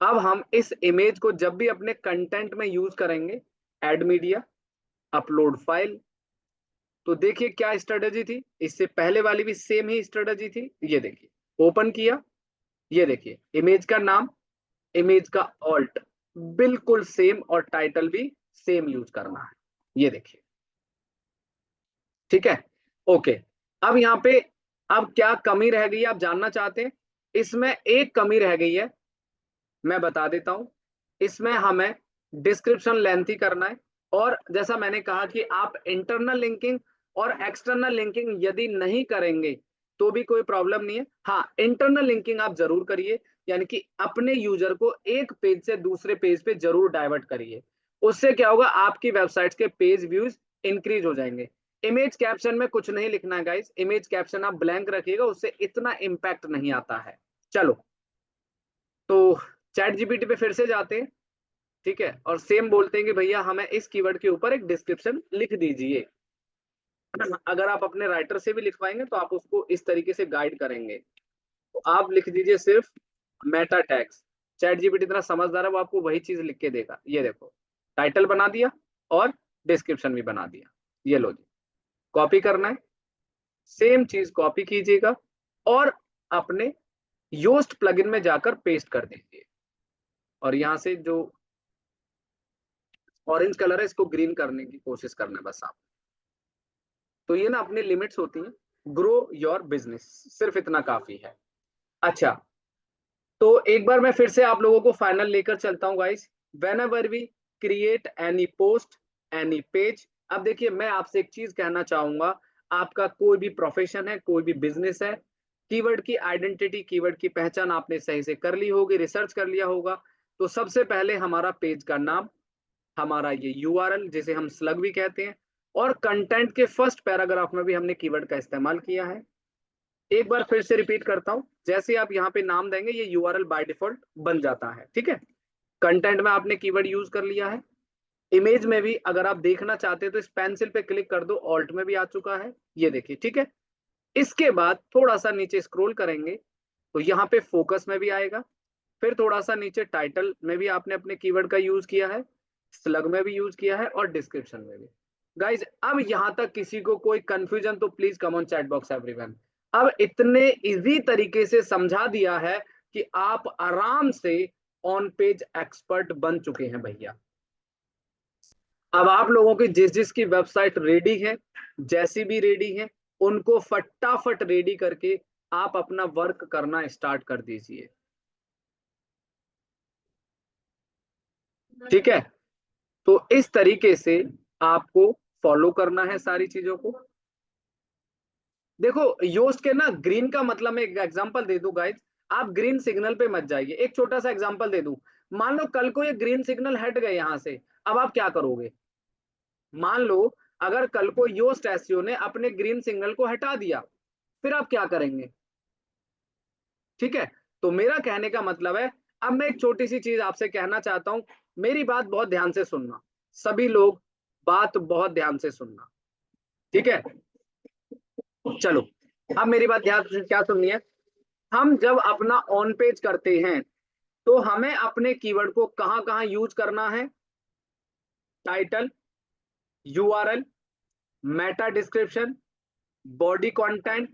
अब हम इस इमेज को जब भी अपने कंटेंट में यूज करेंगे, ऐड मीडिया, अपलोड फाइल, तो देखिए क्या स्ट्रेटेजी थी, इससे पहले वाली भी सेम ही स्ट्रेटेजी थी। ये देखिए, ओपन किया, ये देखिए इमेज का नाम, इमेज का ऑल्ट बिल्कुल सेम और टाइटल भी सेम यूज करना है। ये देखिए, ठीक है, ओके। अब यहाँ पे अब क्या कमी रह गई है आप जानना चाहते हैं? इसमें एक कमी रह गई है, मैं बता देता हूं। इसमें हमें डिस्क्रिप्शन लेंथी करना है। और जैसा मैंने कहा कि आप इंटरनल लिंकिंग और एक्सटर्नल लिंकिंग यदि नहीं करेंगे तो भी कोई प्रॉब्लम नहीं है। हाँ, इंटरनल लिंकिंग आप जरूर करिए, यानी कि अपने यूजर को एक पेज से दूसरे पेज पे जरूर डाइवर्ट करिए। उससे क्या होगा, आपकी वेबसाइट के पेज व्यूज इंक्रीज हो जाएंगे। इमेज कैप्शन में कुछ नहीं लिखना है गाइस, इमेज कैप्शन आप ब्लैंक रखिएगा, उससे इतना इम्पैक्ट नहीं आता है। चलो, तो चैट जीपीटी पे फिर से जाते हैं। ठीक है, और सेम बोलते हैं कि भैया हमें इस कीवर्ड के ऊपर एक डिस्क्रिप्शन लिख दीजिए। अगर आप अपने राइटर से भी लिखवाएंगे तो आप उसको इस तरीके से गाइड करेंगे। तो आप लिख दीजिए सिर्फ मेटा टैग्स। चैट जीपीटी इतना समझदार है, वो आपको वही चीज लिख के देगा। ये देखो, टाइटल बना दिया और डिस्क्रिप्शन भी बना दिया। ये लो जी, कॉपी करना है, सेम चीज कॉपी कीजिएगा और अपने योस्ट प्लगइन में जाकर पेस्ट कर दीजिए। और यहाँ से जो ऑरेंज कलर है इसको ग्रीन करने की कोशिश करना है बस आप। तो ये ना अपनी लिमिट्स होती हैं, ग्रो योर बिजनेस, सिर्फ इतना काफी है। अच्छा, तो एक बार मैं फिर से आप लोगों को फाइनल लेकर चलता हूँ guys. Whenever we create any post, any page, अब देखिए मैं आपसे एक चीज कहना चाहूंगा। आपका कोई भी प्रोफेशन है, कोई भी बिजनेस है, कीवर्ड की आइडेंटिटी, कीवर्ड की पहचान आपने सही से कर ली होगी, रिसर्च कर लिया होगा। तो सबसे पहले हमारा पेज का नाम, हमारा ये यूआरएल जिसे हम स्लग भी कहते हैं, और कंटेंट के फर्स्ट पैराग्राफ में भी हमने कीवर्ड का इस्तेमाल किया है। एक बार फिर से रिपीट करता हूं, जैसे आप यहाँ पे नाम देंगे ये यूआरएल बाय डिफॉल्ट बन जाता है। ठीक है, कंटेंट में आपने कीवर्ड यूज कर लिया है। इमेज में भी अगर आप देखना चाहते हैं तो इस पेंसिल पे क्लिक कर दो, ऑल्ट में भी आ चुका है। ये देखिए, ठीक है। इसके बाद थोड़ा सा नीचे स्क्रॉल करेंगे तो यहाँ पे फोकस में भी आएगा। फिर थोड़ा सा नीचे टाइटल में भी आपने अपने कीवर्ड का यूज किया है, स्लग में भी यूज किया है और डिस्क्रिप्शन में भी। गाइज, अब यहां तक किसी को कोई कंफ्यूजन तो please come on chat box everyone. अब इतने इजी तरीके से समझा दिया है कि आप आराम से ऑन पेज एक्सपर्ट बन चुके हैं भैया। अब आप लोगों की जिस जिस की वेबसाइट रेडी है, जैसी भी रेडी है, उनको फटाफट रेडी करके आप अपना वर्क करना स्टार्ट कर दीजिए। ठीक है, तो इस तरीके से आपको फॉलो करना है सारी चीजों को। देखो, योस्ट के ना ग्रीन का मतलब, मैं एक एग्जांपल दे दूं गाइज, आप ग्रीन सिग्नल पे मत जाइए। एक छोटा सा एग्जांपल दे दूं, मान लो कल को ये ग्रीन सिग्नल हट गए यहां से, अब आप क्या करोगे? मान लो अगर कल को योस्ट एसईओ ने अपने ग्रीन सिग्नल को हटा दिया, फिर आप क्या करेंगे? ठीक है, तो मेरा कहने का मतलब है, अब मैं एक छोटी सी चीज आपसे कहना चाहता हूं, मेरी बात बहुत ध्यान से सुनना, सभी लोग बात बहुत ध्यान से सुनना। ठीक है, चलो, अब मेरी बात ध्यान से क्या सुननी है। हम जब अपना ऑन पेज करते हैं तो हमें अपने कीवर्ड को कहां कहां यूज करना है? Title, URL, Meta description, body content,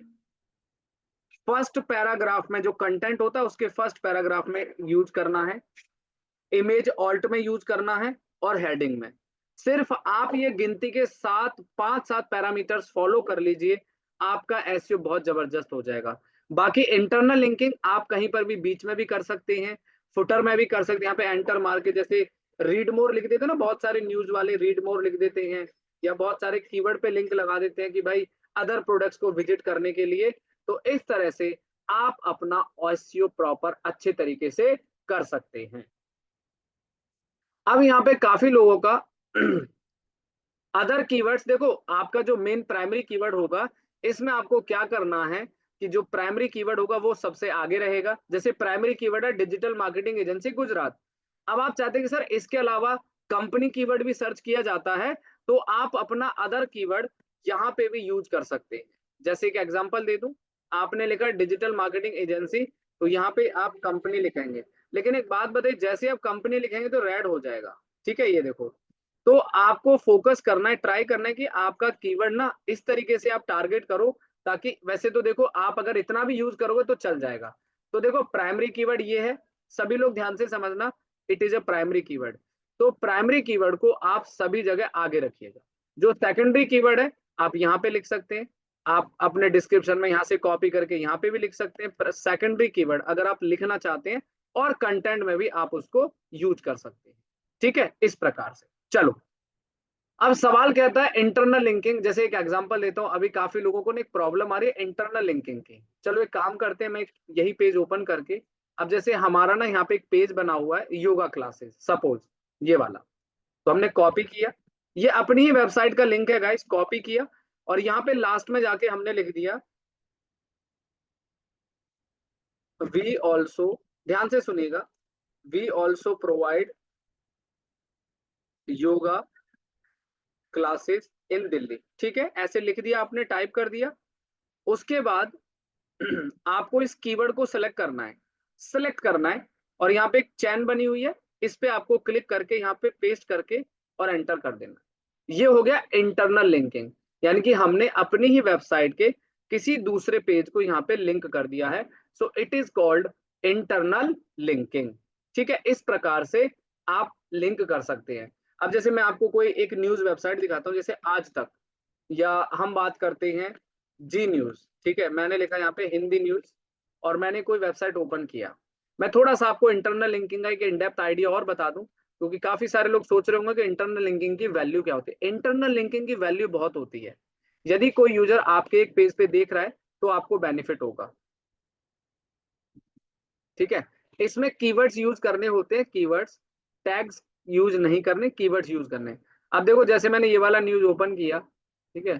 first paragraph में जो कंटेंट होता है उसके फर्स्ट पैराग्राफ में यूज करना है, इमेज ऑल्ट में यूज करना है और हेडिंग में। सिर्फ आप ये गिनती के 5-7 पैरामीटर्स फॉलो कर लीजिए, आपका एसईओ बहुत जबरदस्त हो जाएगा। बाकी इंटरनल लिंकिंग आप कहीं पर भी बीच में भी कर सकते हैं, फुटर में भी कर सकते हैं। यहाँ पे एंटर मार के जैसे रीड मोर लिख देते हैं ना, बहुत सारे न्यूज वाले रीड मोर लिख देते हैं, या बहुत सारे कीवर्ड पे लिंक लगा देते हैं कि भाई अदर प्रोडक्ट्स को विजिट करने के लिए। तो इस तरह से आप अपना एसईओ प्रॉपर अच्छे तरीके से कर सकते हैं। अब यहाँ पे काफी लोगों का अदर कीवर्ड्स देखो, आपका जो मेन प्राइमरी कीवर्ड होगा, इसमें आपको क्या करना है कि जो प्राइमरी कीवर्ड होगा वो सबसे आगे रहेगा। जैसे प्राइमरी कीवर्ड है डिजिटल मार्केटिंग एजेंसी गुजरात। अब आप चाहते हैं कि सर इसके अलावा कंपनी कीवर्ड भी सर्च किया जाता है, तो आप अपना अदर कीवर्ड यहाँ पे भी यूज कर सकते हैं। जैसे कि एग्जांपल दे दूं, आपने लिखा डिजिटल मार्केटिंग एजेंसी, तो यहाँ पे आप कंपनी लिखेंगे। लेकिन एक बात बताइए, जैसे आप कंपनी लिखेंगे तो रेड हो जाएगा, ठीक है, ये देखो। तो आपको फोकस करना है, ट्राई करना है कि आपका कीवर्ड ना इस तरीके से आप टारगेट करो, ताकि वैसे तो देखो आप अगर इतना भी यूज करोगे तो चल जाएगा। तो देखो प्राइमरी कीवर्ड ये है, सभी लोग ध्यान से समझना, it is a primary keyword. तो प्राइमरी कीवर्ड को आप सभी जगह आगे रखिएगा। जो सेकेंडरी कीवर्ड है आप यहाँ पे लिख सकते हैं, आप अपने डिस्क्रिप्शन में यहाँ से कॉपी करके यहाँ पे भी लिख सकते हैं सेकेंडरी कीवर्ड, अगर आप लिखना चाहते हैं, और कंटेंट में भी आप उसको यूज कर सकते हैं। ठीक है, इस प्रकार से। चलो, अब सवाल कहता है इंटरनल लिंकिंग। जैसे एक एग्जांपल देता हूं, अभी काफी लोगों को एक प्रॉब्लम आ रही है इंटरनल लिंकिंग की। चलो एक काम करते हैं, मैं यही पेज ओपन करके, अब जैसे हमारा ना यहाँ पे एक पेज बना हुआ है योगा क्लासेस, सपोज ये वाला, तो हमने कॉपी किया, ये अपनी ही वेबसाइट का लिंक है गाइस, कॉपी किया, और यहाँ पे लास्ट में जाके हमने लिख दिया वी ऑल्सो, ध्यान से सुनिएगा, we also provide yoga classes in Delhi. ठीक है, ऐसे लिख दिया आपने, टाइप कर दिया। उसके बाद आपको इस कीवर्ड को सिलेक्ट करना है, सिलेक्ट करना है, और यहाँ पे एक चैन बनी हुई है, इस पे आपको क्लिक करके यहाँ पे पेस्ट करके और एंटर कर देना। ये हो गया इंटरनल लिंकिंग, यानी कि हमने अपनी ही वेबसाइट के किसी दूसरे पेज को यहाँ पे लिंक कर दिया है। So it is called internal linking. ठीक है, इस प्रकार से आप लिंक कर सकते हैं। अब जैसे मैं आपको कोई एक न्यूज वेबसाइट दिखाता हूँ, जैसे आज तक, या हम बात करते हैं जी न्यूज। ठीक है, मैंने लिखा यहाँ पे हिंदी न्यूज, और मैंने कोई वेबसाइट ओपन किया। मैं थोड़ा सा आपको इंटरनल लिंकिंग का एक इन डेप्थ आइडिया और बता दूं, क्योंकि काफी सारे लोग सोच रहे होंगे कि इंटरनल लिंकिंग की वैल्यू क्या होती है। इंटरनल लिंकिंग की वैल्यू बहुत होती है। यदि कोई यूजर आपके एक पेज पे देख रहा है तो आपको बेनिफिट होगा। ठीक है, इसमें कीवर्ड्स यूज करने होते हैं, कीवर्ड्स, टैग्स यूज नहीं करने, कीवर्ड्स यूज करने। अब देखो जैसे मैंने ये वाला न्यूज ओपन किया, ठीक है,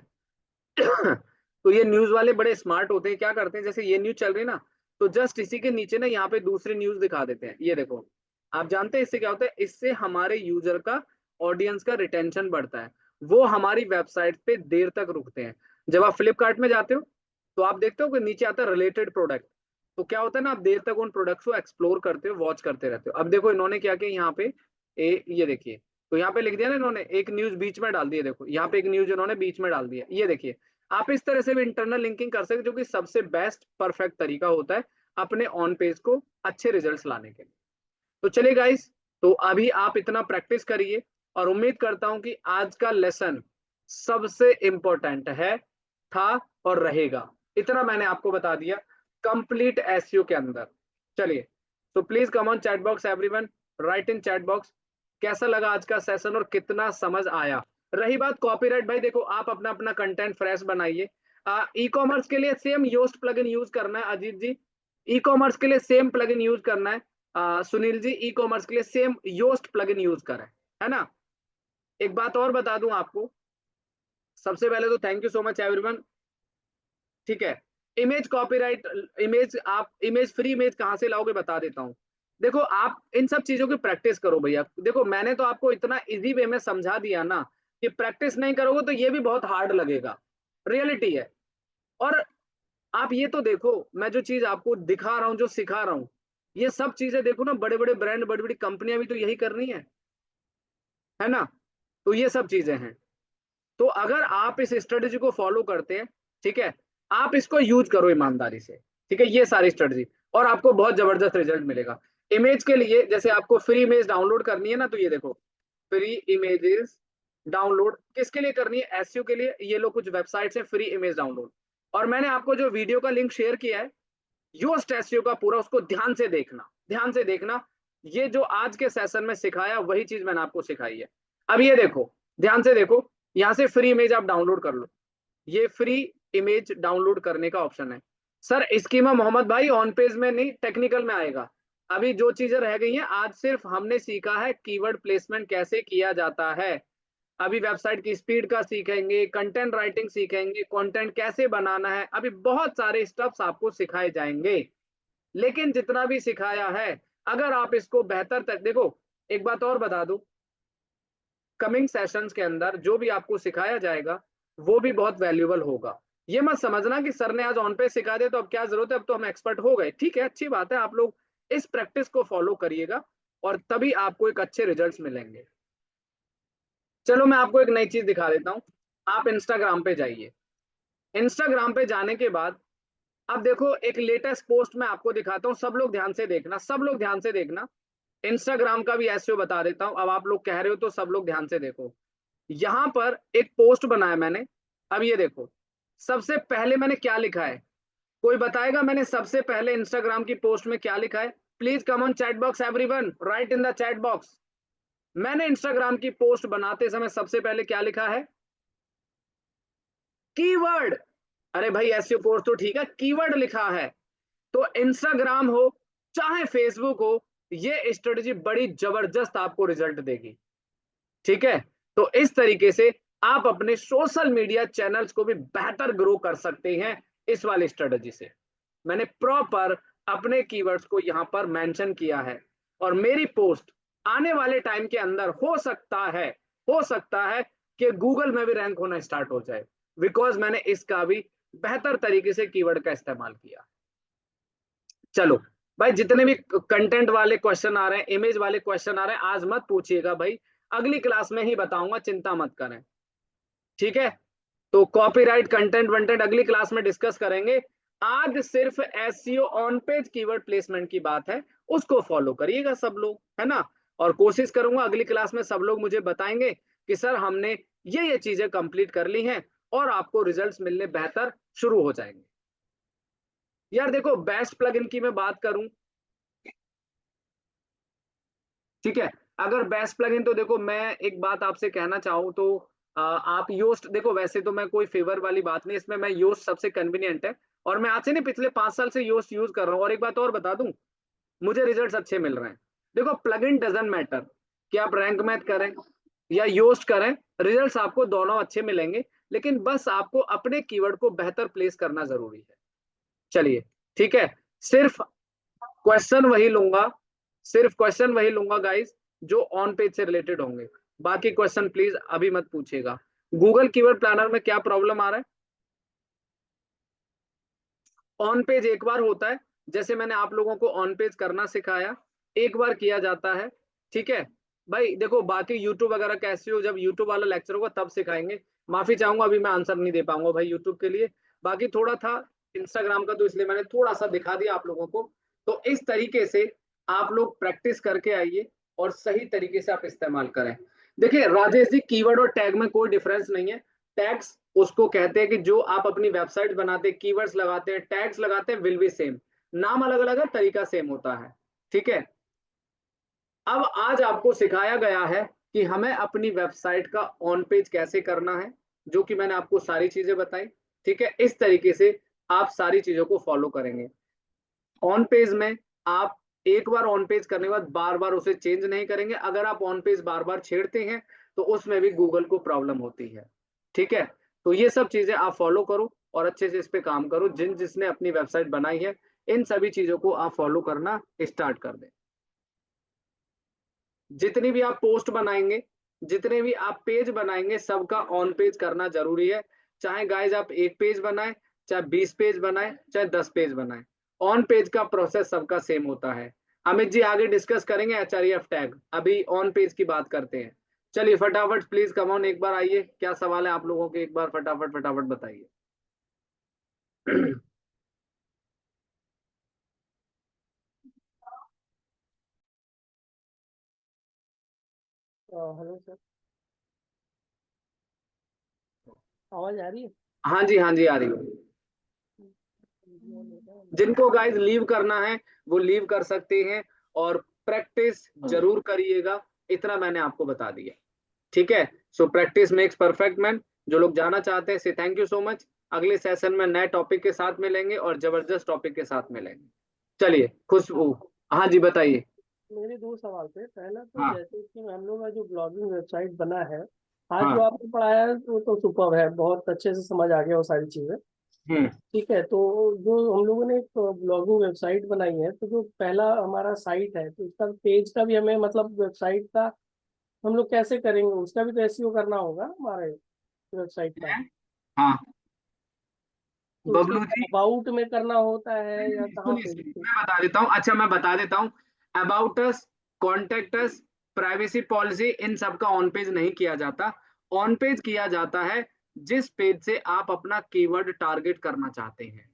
तो ये न्यूज वाले बड़े स्मार्ट होते हैं, क्या करते हैं, जैसे ये न्यूज चल रही है ना, तो जस्ट इसी के नीचे ना यहाँ पे दूसरी न्यूज दिखा देते हैं। ये देखो, आप जानते हैं इससे क्या होता है, इससे हमारे यूजर का, ऑडियंस का रिटेंशन बढ़ता है, वो हमारी वेबसाइट पे देर तक रुकते हैं। जब आप फ्लिपकार्ट में जाते हो तो आप देखते हो कि नीचे आता है रिलेटेड प्रोडक्ट, तो क्या होता है ना, आप देर तक उन प्रोडक्ट्स को एक्सप्लोर करते हो, वॉच करते रहते हो। अब देखो इन्होंने क्या किया यहाँ पे, ये देखिए, तो यहाँ पे लिख दिया ना इन्होंने, एक न्यूज बीच में डाल दिया, देखो यहाँ पे एक न्यूज इन्होंने बीच में डाल दिया, ये देखिए। आप इस तरह से भी इंटरनल लिंकिंग कर सकते हैं, जो कि सबसे बेस्ट परफेक्ट तरीका होता है अपने ऑन पेज को अच्छे रिजल्ट्स लाने के लिए। तो चलिए गाइस, तो अभी आप इतना प्रैक्टिस करिए, और उम्मीद करता हूं कि आज का लेसन सबसे इंपॉर्टेंट है, था, और रहेगा। इतना मैंने आपको बता दिया कंप्लीट एसईओ के अंदर। चलिए, तो please come on chat box everyone, right in chat box, कैसा लगा आज का सेशन और कितना समझ आया। रही बात कॉपीराइट, भाई देखो आप अपना अपना कंटेंट फ्रेश बनाइए। ई कॉमर्स के लिए सेम योस्ट प्लगइन यूज करना है, अजीत जी, ई कॉमर्स के लिए सेम प्लगइन यूज करना है। सुनील जी, ई कॉमर्स के लिए सेम योस्ट प्लगइन यूज करें, है ना। एक बात और बता दूं आपको, सबसे पहले तो thank you so much everyone. ठीक है, इमेज कॉपीराइट, इमेज, आप इमेज, फ्री इमेज कहां से लाओगे बता देता हूं। देखो आप इन सब चीजों की प्रैक्टिस करो भैया। देखो मैंने तो आपको इतना इजी वे में समझा दिया ना, कि प्रैक्टिस नहीं करोगे तो ये भी बहुत हार्ड लगेगा, रियलिटी है। और आप ये तो देखो, मैं जो चीज आपको दिखा रहा हूँ, जो सिखा रहा हूँ, ये सब चीजें देखो ना, बड़े बड़े ब्रांड, बड़ी बड़ी कंपनियां भी तो यही कर रही है ना। तो ये सब चीजें हैं। तो अगर आप इस स्ट्रेटेजी को फॉलो करते हैं, ठीक है, आप इसको यूज करो ईमानदारी से, ठीक है, ये सारी स्ट्रेटेजी, और आपको बहुत जबरदस्त रिजल्ट मिलेगा। इमेज के लिए जैसे आपको फ्री इमेज डाउनलोड करनी है ना, तो ये देखो, फ्री इमेजेस डाउनलोड किसके लिए करनी है, एसईओ के लिए। ये लो कुछ वेबसाइट्स है फ्री इमेज डाउनलोड, और मैंने आपको जो वीडियो का लिंक शेयर किया है योस्ट एसईओ का पूरा, उसको ध्यान से देखना, ध्यान से देखना। ये जो आज के सेशन में सिखाया वही चीज मैंने आपको सिखाई है। अब ये देखो, ध्यान से देखो, यहाँ से फ्री इमेज आप डाउनलोड कर लो। ये फ्री इमेज डाउनलोड करने का ऑप्शन है। सर स्कीमा मोहम्मद भाई ऑन पेज में नहीं, टेक्निकल में आएगा। अभी जो चीजें रह गई हैं, आज सिर्फ हमने सीखा है कीवर्ड प्लेसमेंट कैसे किया जाता है। अभी वेबसाइट की स्पीड का सीखेंगे, कंटेंट राइटिंग सीखेंगे, कंटेंट कैसे बनाना है, अभी बहुत सारे स्टेप्स आपको सिखाए जाएंगे। लेकिन जितना भी सिखाया है, अगर आप इसको बेहतर तक देखो, एक बात और बता दूं, कमिंग सेशंस के अंदर जो भी आपको सिखाया जाएगा वो भी बहुत वैल्यूएबल होगा। ये मत समझना कि सर ने आज ऑन पे सिखा दिया तो अब क्या जरूरत है, अब तो हम एक्सपर्ट हो गए। ठीक है, अच्छी बात है, आप लोग इस प्रैक्टिस को फॉलो करिएगा और तभी आपको एक अच्छे रिजल्ट्स मिलेंगे। चलो मैं आपको एक नई चीज दिखा देता हूँ। आप इंस्टाग्राम पे जाइए। इंस्टाग्राम पे जाने के बाद अब देखो एक लेटेस्ट पोस्ट मैं आपको दिखाता हूँ, सब लोग ध्यान से देखना, सब लोग ध्यान से देखना। इंस्टाग्राम का भी एसईओ बता देता हूँ, अब आप लोग कह रहे हो तो सब लोग ध्यान से देखो। यहां पर एक पोस्ट बनाया मैंने। अब ये देखो, सबसे पहले मैंने क्या लिखा है, कोई बताएगा मैंने सबसे पहले इंस्टाग्राम की पोस्ट में क्या लिखा है? Please come on chat box everyone, right in the chat box. मैंने इंस्टाग्राम की पोस्ट बनाते समय सबसे पहले क्या लिखा है? कीवर्ड। अरे भाई एसईओ कोर्स तो ठीक है, कीवर्ड लिखा है। तो इंस्टाग्राम हो चाहे फेसबुक हो, ये स्ट्रेटजी बड़ी जबरदस्त आपको रिजल्ट देगी। ठीक है, तो इस तरीके से आप अपने सोशल मीडिया चैनल्स को भी बेहतर ग्रो कर सकते हैं इस वाली स्ट्रेटजी से। मैंने प्रॉपर अपने कीवर्ड्स को यहां पर मेंशन किया है, और मेरी पोस्ट आने वाले टाइम के अंदर हो सकता है कि गूगल में भी रैंक होना स्टार्ट हो जाए, बिकॉज मैंने इसका भी बेहतर तरीके से कीवर्ड का इस्तेमाल किया। चलो भाई, जितने भी कंटेंट वाले क्वेश्चन आ रहे हैं, इमेज वाले क्वेश्चन आ रहे हैं, आज मत पूछिएगा भाई, अगली क्लास में ही बताऊंगा, चिंता मत करें। ठीक है, तो कॉपीराइट कंटेंट वंटेंट अगली क्लास में डिस्कस करेंगे। आज सिर्फ SEO on page keyword placement की बात है, उसको फॉलो करिएगा सब लोग, है ना। और कोशिश करूंगा अगली क्लास में सब लोग मुझे बताएंगे कि सर हमने ये चीजें कंप्लीट कर ली हैं, और आपको रिजल्ट्स मिलने बेहतर शुरू हो जाएंगे। यार देखो, बेस्ट प्लगइन की मैं बात करूं, ठीक है, अगर बेस्ट प्लगइन तो देखो मैं एक बात आपसे कहना चाहूँ तो आप योस्ट देखो, वैसे तो मैं कोई फेवर वाली बात नहीं, इसमें मैं योस्ट सबसे कन्वीनियंट है, और मैं आज से नहीं पिछले 5 साल से योस्ट यूज कर रहा हूँ। और एक बात और बता दूं, मुझे रिजल्ट्स अच्छे मिल रहे हैं। देखो प्लगइन डजंट मैटर कि आप रैंक मैथ करें या योस्ट करें, रिजल्ट्स आपको दोनों अच्छे मिलेंगे, लेकिन बस आपको अपने कीवर्ड को बेहतर प्लेस करना जरूरी है। चलिए, ठीक है, सिर्फ क्वेश्चन वही लूंगा, सिर्फ क्वेश्चन वही लूंगा गाइस जो ऑन पेज से रिलेटेड होंगे। बाकी क्वेश्चन प्लीज अभी मत पूछिएगा। गूगल कीवर्ड प्लानर में क्या प्रॉब्लम आ रहा है? ऑन पेज एक बार होता है, जैसे मैंने आप लोगों को ऑन पेज करना सिखाया, एक बार किया जाता है। ठीक है भाई, देखो बाकी यूट्यूब वगैरह कैसे हो, जब यूट्यूब वाला लेक्चर होगा तब सिखाएंगे। माफी चाहूंगा, अभी मैं आंसर नहीं दे पाऊंगा भाई यूट्यूब के लिए। बाकी थोड़ा था इंस्टाग्राम का, तो इसलिए मैंने थोड़ा सा दिखा दिया आप लोगों को। तो इस तरीके से आप लोग प्रैक्टिस करके आइए और सही तरीके से आप इस्तेमाल करें। देखिए राजेश जी, कीवर्ड और टैग में कोई डिफरेंस नहीं है। टैग्स उसको कहते हैं कि जो आप अपनी वेबसाइट बनाते हैं, कीवर्ड्स लगाते हैं, टैग्स लगाते हैं, विल बी सेम। नाम अलग अलग है, तरीका सेम होता है। ठीक है, अब आज आपको सिखाया गया है कि हमें अपनी वेबसाइट का ऑन पेज कैसे करना है, जो कि मैंने आपको सारी चीजें बताई। ठीक है, इस तरीके से आप सारी चीजों को फॉलो करेंगे। ऑन पेज में आप एक बार ऑन पेज करने के बाद बार बार उसे चेंज नहीं करेंगे। अगर आप ऑन पेज बार बार छेड़ते हैं तो उसमें भी गूगल को प्रॉब्लम होती है। ठीक है, तो ये सब चीजें आप फॉलो करो और अच्छे से इस पे काम करो। जिसने अपनी वेबसाइट बनाई है, इन सभी चीजों को आप फॉलो करना स्टार्ट कर दें। जितनी भी आप पोस्ट बनाएंगे, जितने भी आप पेज बनाएंगे, सबका ऑन पेज करना जरूरी है। चाहे गाइज आप एक पेज बनाए, चाहे 20 पेज बनाए, चाहे 10 पेज बनाए, ऑन पेज का प्रोसेस सबका सेम होता है। अमित जी आगे डिस्कस करेंगे एचआरईएफ टैग, अभी ऑन पेज की बात करते हैं। चलिए फटाफट प्लीज कम ऑन, एक बार आइए, क्या सवाल है आप लोगों के, एक बार फटाफट फटाफट बताइए। Hello sir. आवाज आ रही है? हाँ जी, हाँ जी, आ रही है। जिनको गाइस लीव करना है वो लीव कर सकते हैं, और प्रैक्टिस जरूर करिएगा, इतना मैंने आपको बता दिया। ठीक है, so practice makes perfect man. जो लोग जाना चाहते हैं से थैंक यू सो मच। अगले सेशन में नए टॉपिक के साथ मिलेंगे और जबरदस्त टॉपिक के साथ मिलेंगे। चलिए खुशबू, हाँ जी बताइए। मेरे दो सवाल थे। पहला तो हाँ जैसे कि हम लोग का जो ब्लॉगिंग वेबसाइट बना है, आज जो हाँ। आपने पढ़ाया है वो तो सुपर है, बहुत अच्छे से समझ आ गया वो सारी चीजें। हम्म। ठीक है, तो जो हम लोगों ने एक ब्लॉगिंग वेबसाइट बनाई है, तो जो पहला हमारा साइट है तो उसका पेज का भी हमें, मतलब वेबसाइट का हम लोग कैसे करेंगे, उसका भी तो एसईओ करना होगा हमारे वेबसाइट का। हैं? हाँ तो उसका बबलू जी, अबाउट में करना होता है या कहाँ सुनिए पे? सुनिए, मैं बता देता हूँ। अच्छा मैं बता देता हूँ, about us, contact us, privacy policy, इन सब का ऑन पेज नहीं किया जाता। ऑन पेज किया जाता है जिस पेज से आप अपना कीवर्ड टारगेट करना चाहते हैं,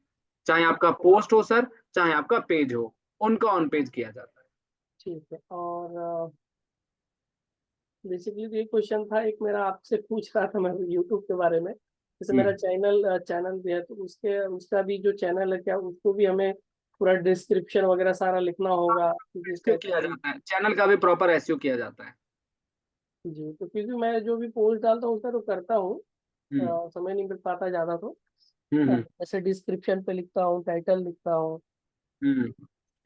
चाहे आपका पोस्ट हो सर, चाहे आपका पेज हो, उनका ऑन पेज किया जाता है। ठीक है। और बेसिकली तो एक क्वेश्चन था, एक मेरा आपसे पूछ रहा था मैं यूट्यूब के बारे में। जैसे मेरा हम्म। चैनल भी है, तो उसके उसका भी जो चैनल है, क्या उसको भी हमें पूरा डिस्क्रिप्शन वगैरह सारा लिखना होगा कि किस एसईओ टाइप किया का? जाता है, चैनल का भी प्रॉपर एसईओ किया जाता है। जी, तो क्योंकि मैं जो भी पोस्ट डालता हूँ उसका तो करता हूँ, हम्म समय नहीं मिल पाता ज़्यादा, तो हम्म ऐसे डिस्क्रिप्शन पे लिखता हूँ, टाइटल लिखता हूँ, हम्म।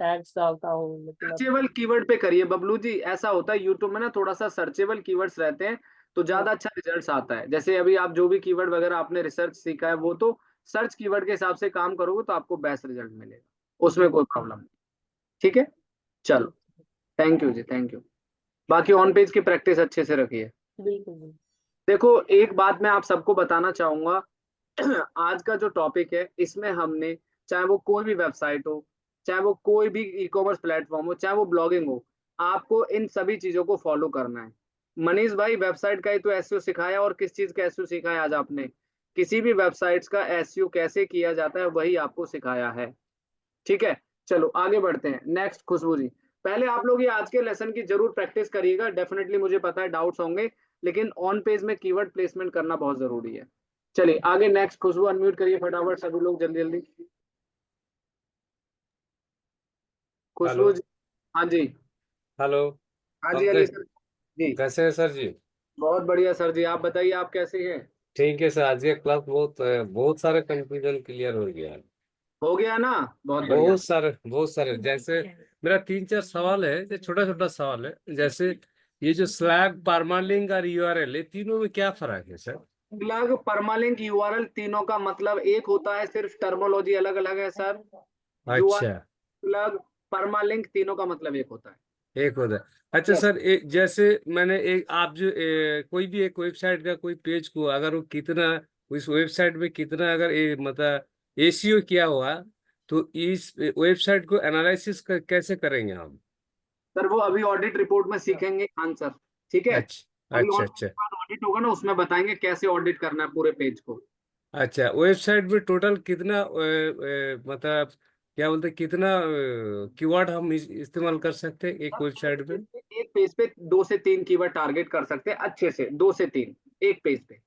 टैग्स डालता हूँ, लेकिन अब सर्चेबल कीवर्ड पे करिए बबलू जी। ऐसा होता है यूट्यूब में ना, थोड़ा सा सर्चेबल कीवर्ड्स रहते हैं तो ज्यादा अच्छा रिजल्ट्स आता है। जैसे अभी आप जो भी कीवर्ड वगैरह आपने रिसर्च सीखा है वो तो सर्च कीवर्ड के हिसाब से काम करोगे तो आपको बेस्ट रिजल्ट मिलेगा, उसमें जी। कोई प्रॉब्लम नहीं। ठीक है, चलो, ठीक। Thank you ji, thank you. बाकी ऑन पेज की प्रैक्टिस अच्छे से रखिए। बिल्कुल बिल्कुल। देखो एक बात मैं आप सबको बताना चाहूंगा, आज का जो टॉपिक है इसमें हमने, चाहे वो कोई भी वेबसाइट हो, चाहे वो कोई भी ई कॉमर्स प्लेटफॉर्म हो, चाहे वो ब्लॉगिंग हो, आपको इन सभी चीजों को फॉलो करना है। मनीष भाई वेबसाइट का ही तो एसईओ सिखाया, और किस चीज का एसईओ सिखाया आज आपने? किसी भी वेबसाइट्स का एसईओ कैसे किया जाता है वही आपको सिखाया है। ठीक है, चलो आगे बढ़ते हैं। नेक्स्ट खुशबू जी, पहले आप लोग ये आज के लेसन की जरूर प्रैक्टिस करिएगा। डेफिनेटली मुझे पता है डाउट्स होंगे, लेकिन ऑन पेज में कीवर्ड प्लेसमेंट करना बहुत जरूरी है। चलिए आगे, नेक्स्ट खुशबू अनम्यूट करिए फटाफट सभी लोग जल्दी जल्दी। हेलो। खुशबू जी, हाँ जी। हेलो। हाँ जी, अब हाँ जी सर जी। कैसे हैं सर जी? बहुत बढ़िया सर जी, आप बताइए आप कैसे हैं? ठीक है सर, आज के क्लास बहुत सारे कंफ्यूजन क्लियर हो गया है। हो गया ना? बहुत बढ़िया। बहुत सारे, जैसे मेरा तीन चार सवाल है, जो छोटा छोटा सवाल है। जैसे ये जो स्लैग, परमालिंक और यूआरएल, ये तीनों में क्या फर्क है सर? अलग परमालिंक यूआरएल तीनों का मतलब एक होता है, सिर्फ टर्मोलॉजी अलग अलग है सर। अच्छा, यूआरएल अलग, परमालिंक तीनों का मतलब एक होता है। एक होता है। अच्छा यस। सर, एक जैसे मैंने एक आप जो कोई भी एक वेबसाइट का कोई पेज को, अगर वो कितना, उस वेबसाइट में कितना अगर मतलब एसीओ किया हुआ, तो इस वेबसाइट को एनालिसिस कैसे करेंगे हम? सर वो अभी ऑडिट रिपोर्ट में सीखेंगे आंसर। ठीक है, अच्छा अभी अच्छा अच्छा। ऑडिट होगा ना, उसमें बताएंगे कैसे ऑडिट करना है पूरे पेज को। अच्छा, वेबसाइट में टोटल कितना मतलब क्या बोलते हैं, कितना कीवर्ड हम इस्तेमाल कर सकते हैं एक वेबसाइट में? एक पेज पे 2 से 3 कीवर्ड टारगेट कर सकते हैं अच्छे से, 2 से 3 एक पेज पे।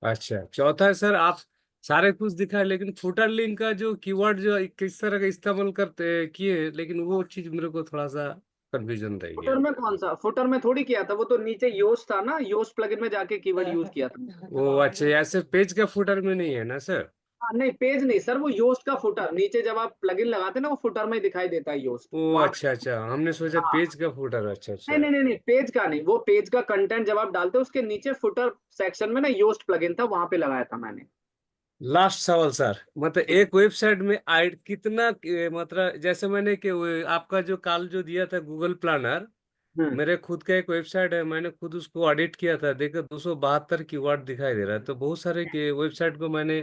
अच्छा, चौथा है सर, आप सारे कुछ दिखाए, लेकिन फुटर लिंक का जो कीवर्ड जो किस तरह का इस्तेमाल करते किए, लेकिन वो चीज मेरे को थोड़ा सा कंफ्यूजन रह गया। फुटर में कौन सा? फुटर में थोड़ी किया था, वो तो नीचे योस्ट था ना, योस्ट प्लगइन में जाके कीवर्ड यूज किया था। वो अच्छा, ऐसे पेज का फुटर में नहीं है ना सर? हाँ नहीं, पेज नहीं सर, वो योस्ट का फुटर नीचे जब आप प्लगइन लगाते हैं ना, वो फुटर में ही दिखाई देता है योस्ट ओ वहां पे। अच्छा अच्छा, हमने सोचा हाँ, पेज का फुटर। अच्छा नहीं अच्छा। नहीं नहीं नहीं, पेज का नहीं, वो पेज का कंटेंट जब आप डालते हो उसके नीचे फुटर सेक्शन में ना योस्ट प्लगइन था, वहां पे लगाया था मैंने। लास्ट सवाल सर, मतलब एक वेबसाइट में आई कितना मतलब जैसे मैंने कि आपका जो कल जो दिया था गूगल प्लानर, हम्म मेरे खुद का एक वेबसाइट है, मैंने खुद उसको ऑडिट किया था, देखा 272 कीवर्ड दिखाई दे रहा है। तो बहुत सारे वेबसाइट को मैंने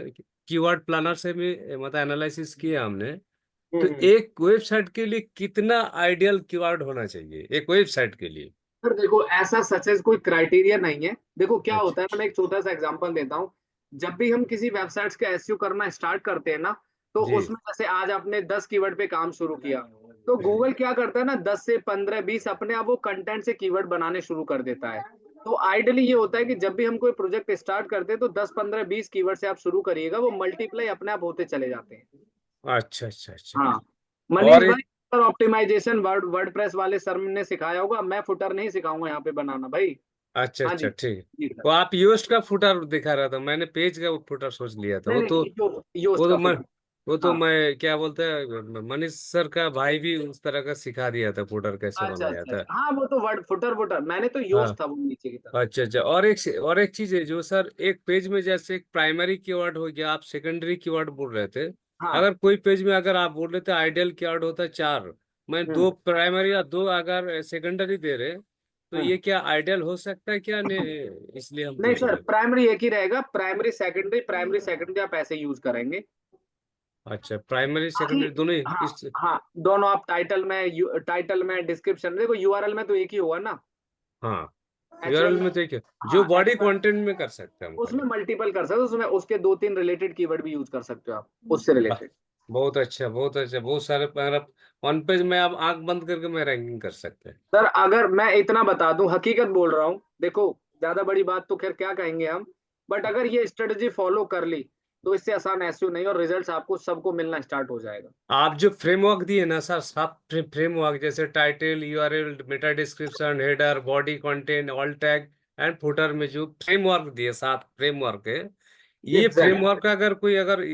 कीवर्ड प्लानर से भी मतलब एनालिसिस किया हमने। तो हम्म। एक वेबसाइट के लिए कितना आइडियल कीवर्ड होना चाहिए एक वेबसाइट के लिए? सर देखो ऐसा सच कोई क्राइटेरिया नहीं है। देखो क्या अच्छा। होता है, मैं एक छोटा सा एग्जांपल देता हूँ। जब भी हम किसी वेबसाइट्स का एसईओ करना स्टार्ट करते हैं ना, तो जी। उसमें जैसे आज आपने 10 कीवर्ड पे काम शुरू किया, तो गूगल क्या करता है ना, 10 से 15 20 अपने आप वो कंटेंट से कीवर्ड बनाने शुरू कर देता है। तो आइडियली ये होता है कि जब भी हम कोई प्रोजेक्ट स्टार्ट करते हैं तो 10 15 20 कीवर्ड से आप शुरू करिएगा, वो मल्टीप्लाई अपने आप होते चले जाते हैं। अच्छा अच्छा अच्छा। हाँ मनीष और एक, भाई, फुटर ऑप्टिमाइजेशन वर्डप्रेस वाले सर ने सिखाया होगा, मैं फुटर नहीं सिखाऊंगा यहाँ पे बनाना भाई। अच्छा हाँ अच्छा जी ठीक है। जी सर। वो आप योस्ट का फुटर दिखा रहा था, मैंने पेज का फुटर सोच लिया था। नहीं वो तो नहीं, योस्ट वो का तो मैं फुटर। वो तो हाँ मैं क्या बोलते हैं, मनीष सर का भाई भी उस तरह का सिखा दिया था, फुटर कैसे अच्छा बनाया अच्छा था। अच्छा, हाँ वो तो वर्ड फुटर वुटर, मैंने तो हाँ। योस्ट था वो नीचे की तरफ। अच्छा अच्छा। और एक चीज है जो सर, एक पेज में जैसे एक प्राइमरी कीवर्ड हो गया, आप सेकेंडरी कीवर्ड बोल रहे थे। हाँ। अगर कोई पेज में अगर आप बोल रहे थे आइडियल कीवर्ड होता है 4, मैं हम्म 2 प्राइमरी या 2 अगर सेकेंडरी दे रहे, तो हम्म। ये क्या आइडियल हो सकता है क्या नहीं, इसलिए हम नहीं पूछ सर, रहे हैं। प्राइमरी एक ही रहेगा, प्राइमरी सेकेंडरी आप ऐसे यूज करेंगे। अच्छा, प्राइमरी बाकी सेकेंडरी दोनों ही हाँ इस। हाँ, दोनों आप टाइटल में डिस्क्रिप्शन देखो, यूआरएल में तो एक ही होगा ना। हाँ, यूआरएल एचटीएमएल में में, तो एक है, जो हाँ बॉडी एचटीएमएल कंटेंट में कर सकते हैं हम उसमें खाली। मल्टीपल कर सकते हो, उसमें उसके 2 3 रिलेटेड कीवर्ड भी यूज कर सकते हो आप उससे वाह, रिलेटेड। बहुत अच्छा बहुत अच्छा, बहुत सारे पैराग्राफ। वन पेज में आप आंख बंद करके मैं रैंकिंग कर सकते हैं। सर अगर मैं इतना बता दूं, हकीकत बोल रहा हूं, देखो ज्यादा बड़ी बात तो खैर क्या कहेंगे हम, बट अगर ये स्ट्रेटजी फॉलो कर ली तो इससे आसान एसईओ नहीं, और रिजल्ट्स आपको सबको मिलना स्टार्ट हो जाएगा। आप जो फ्रेमवर्क दिए ना सर, 7 फ्रेमवर्क, जैसे title, URL, Meta description, header, body content, all tag and footer में जो फ्रेमवर्क दिए, 7 फ्रेमवर्क है, ये एग्जैक्ट। फ्रेमवर्क अगर कोई अगर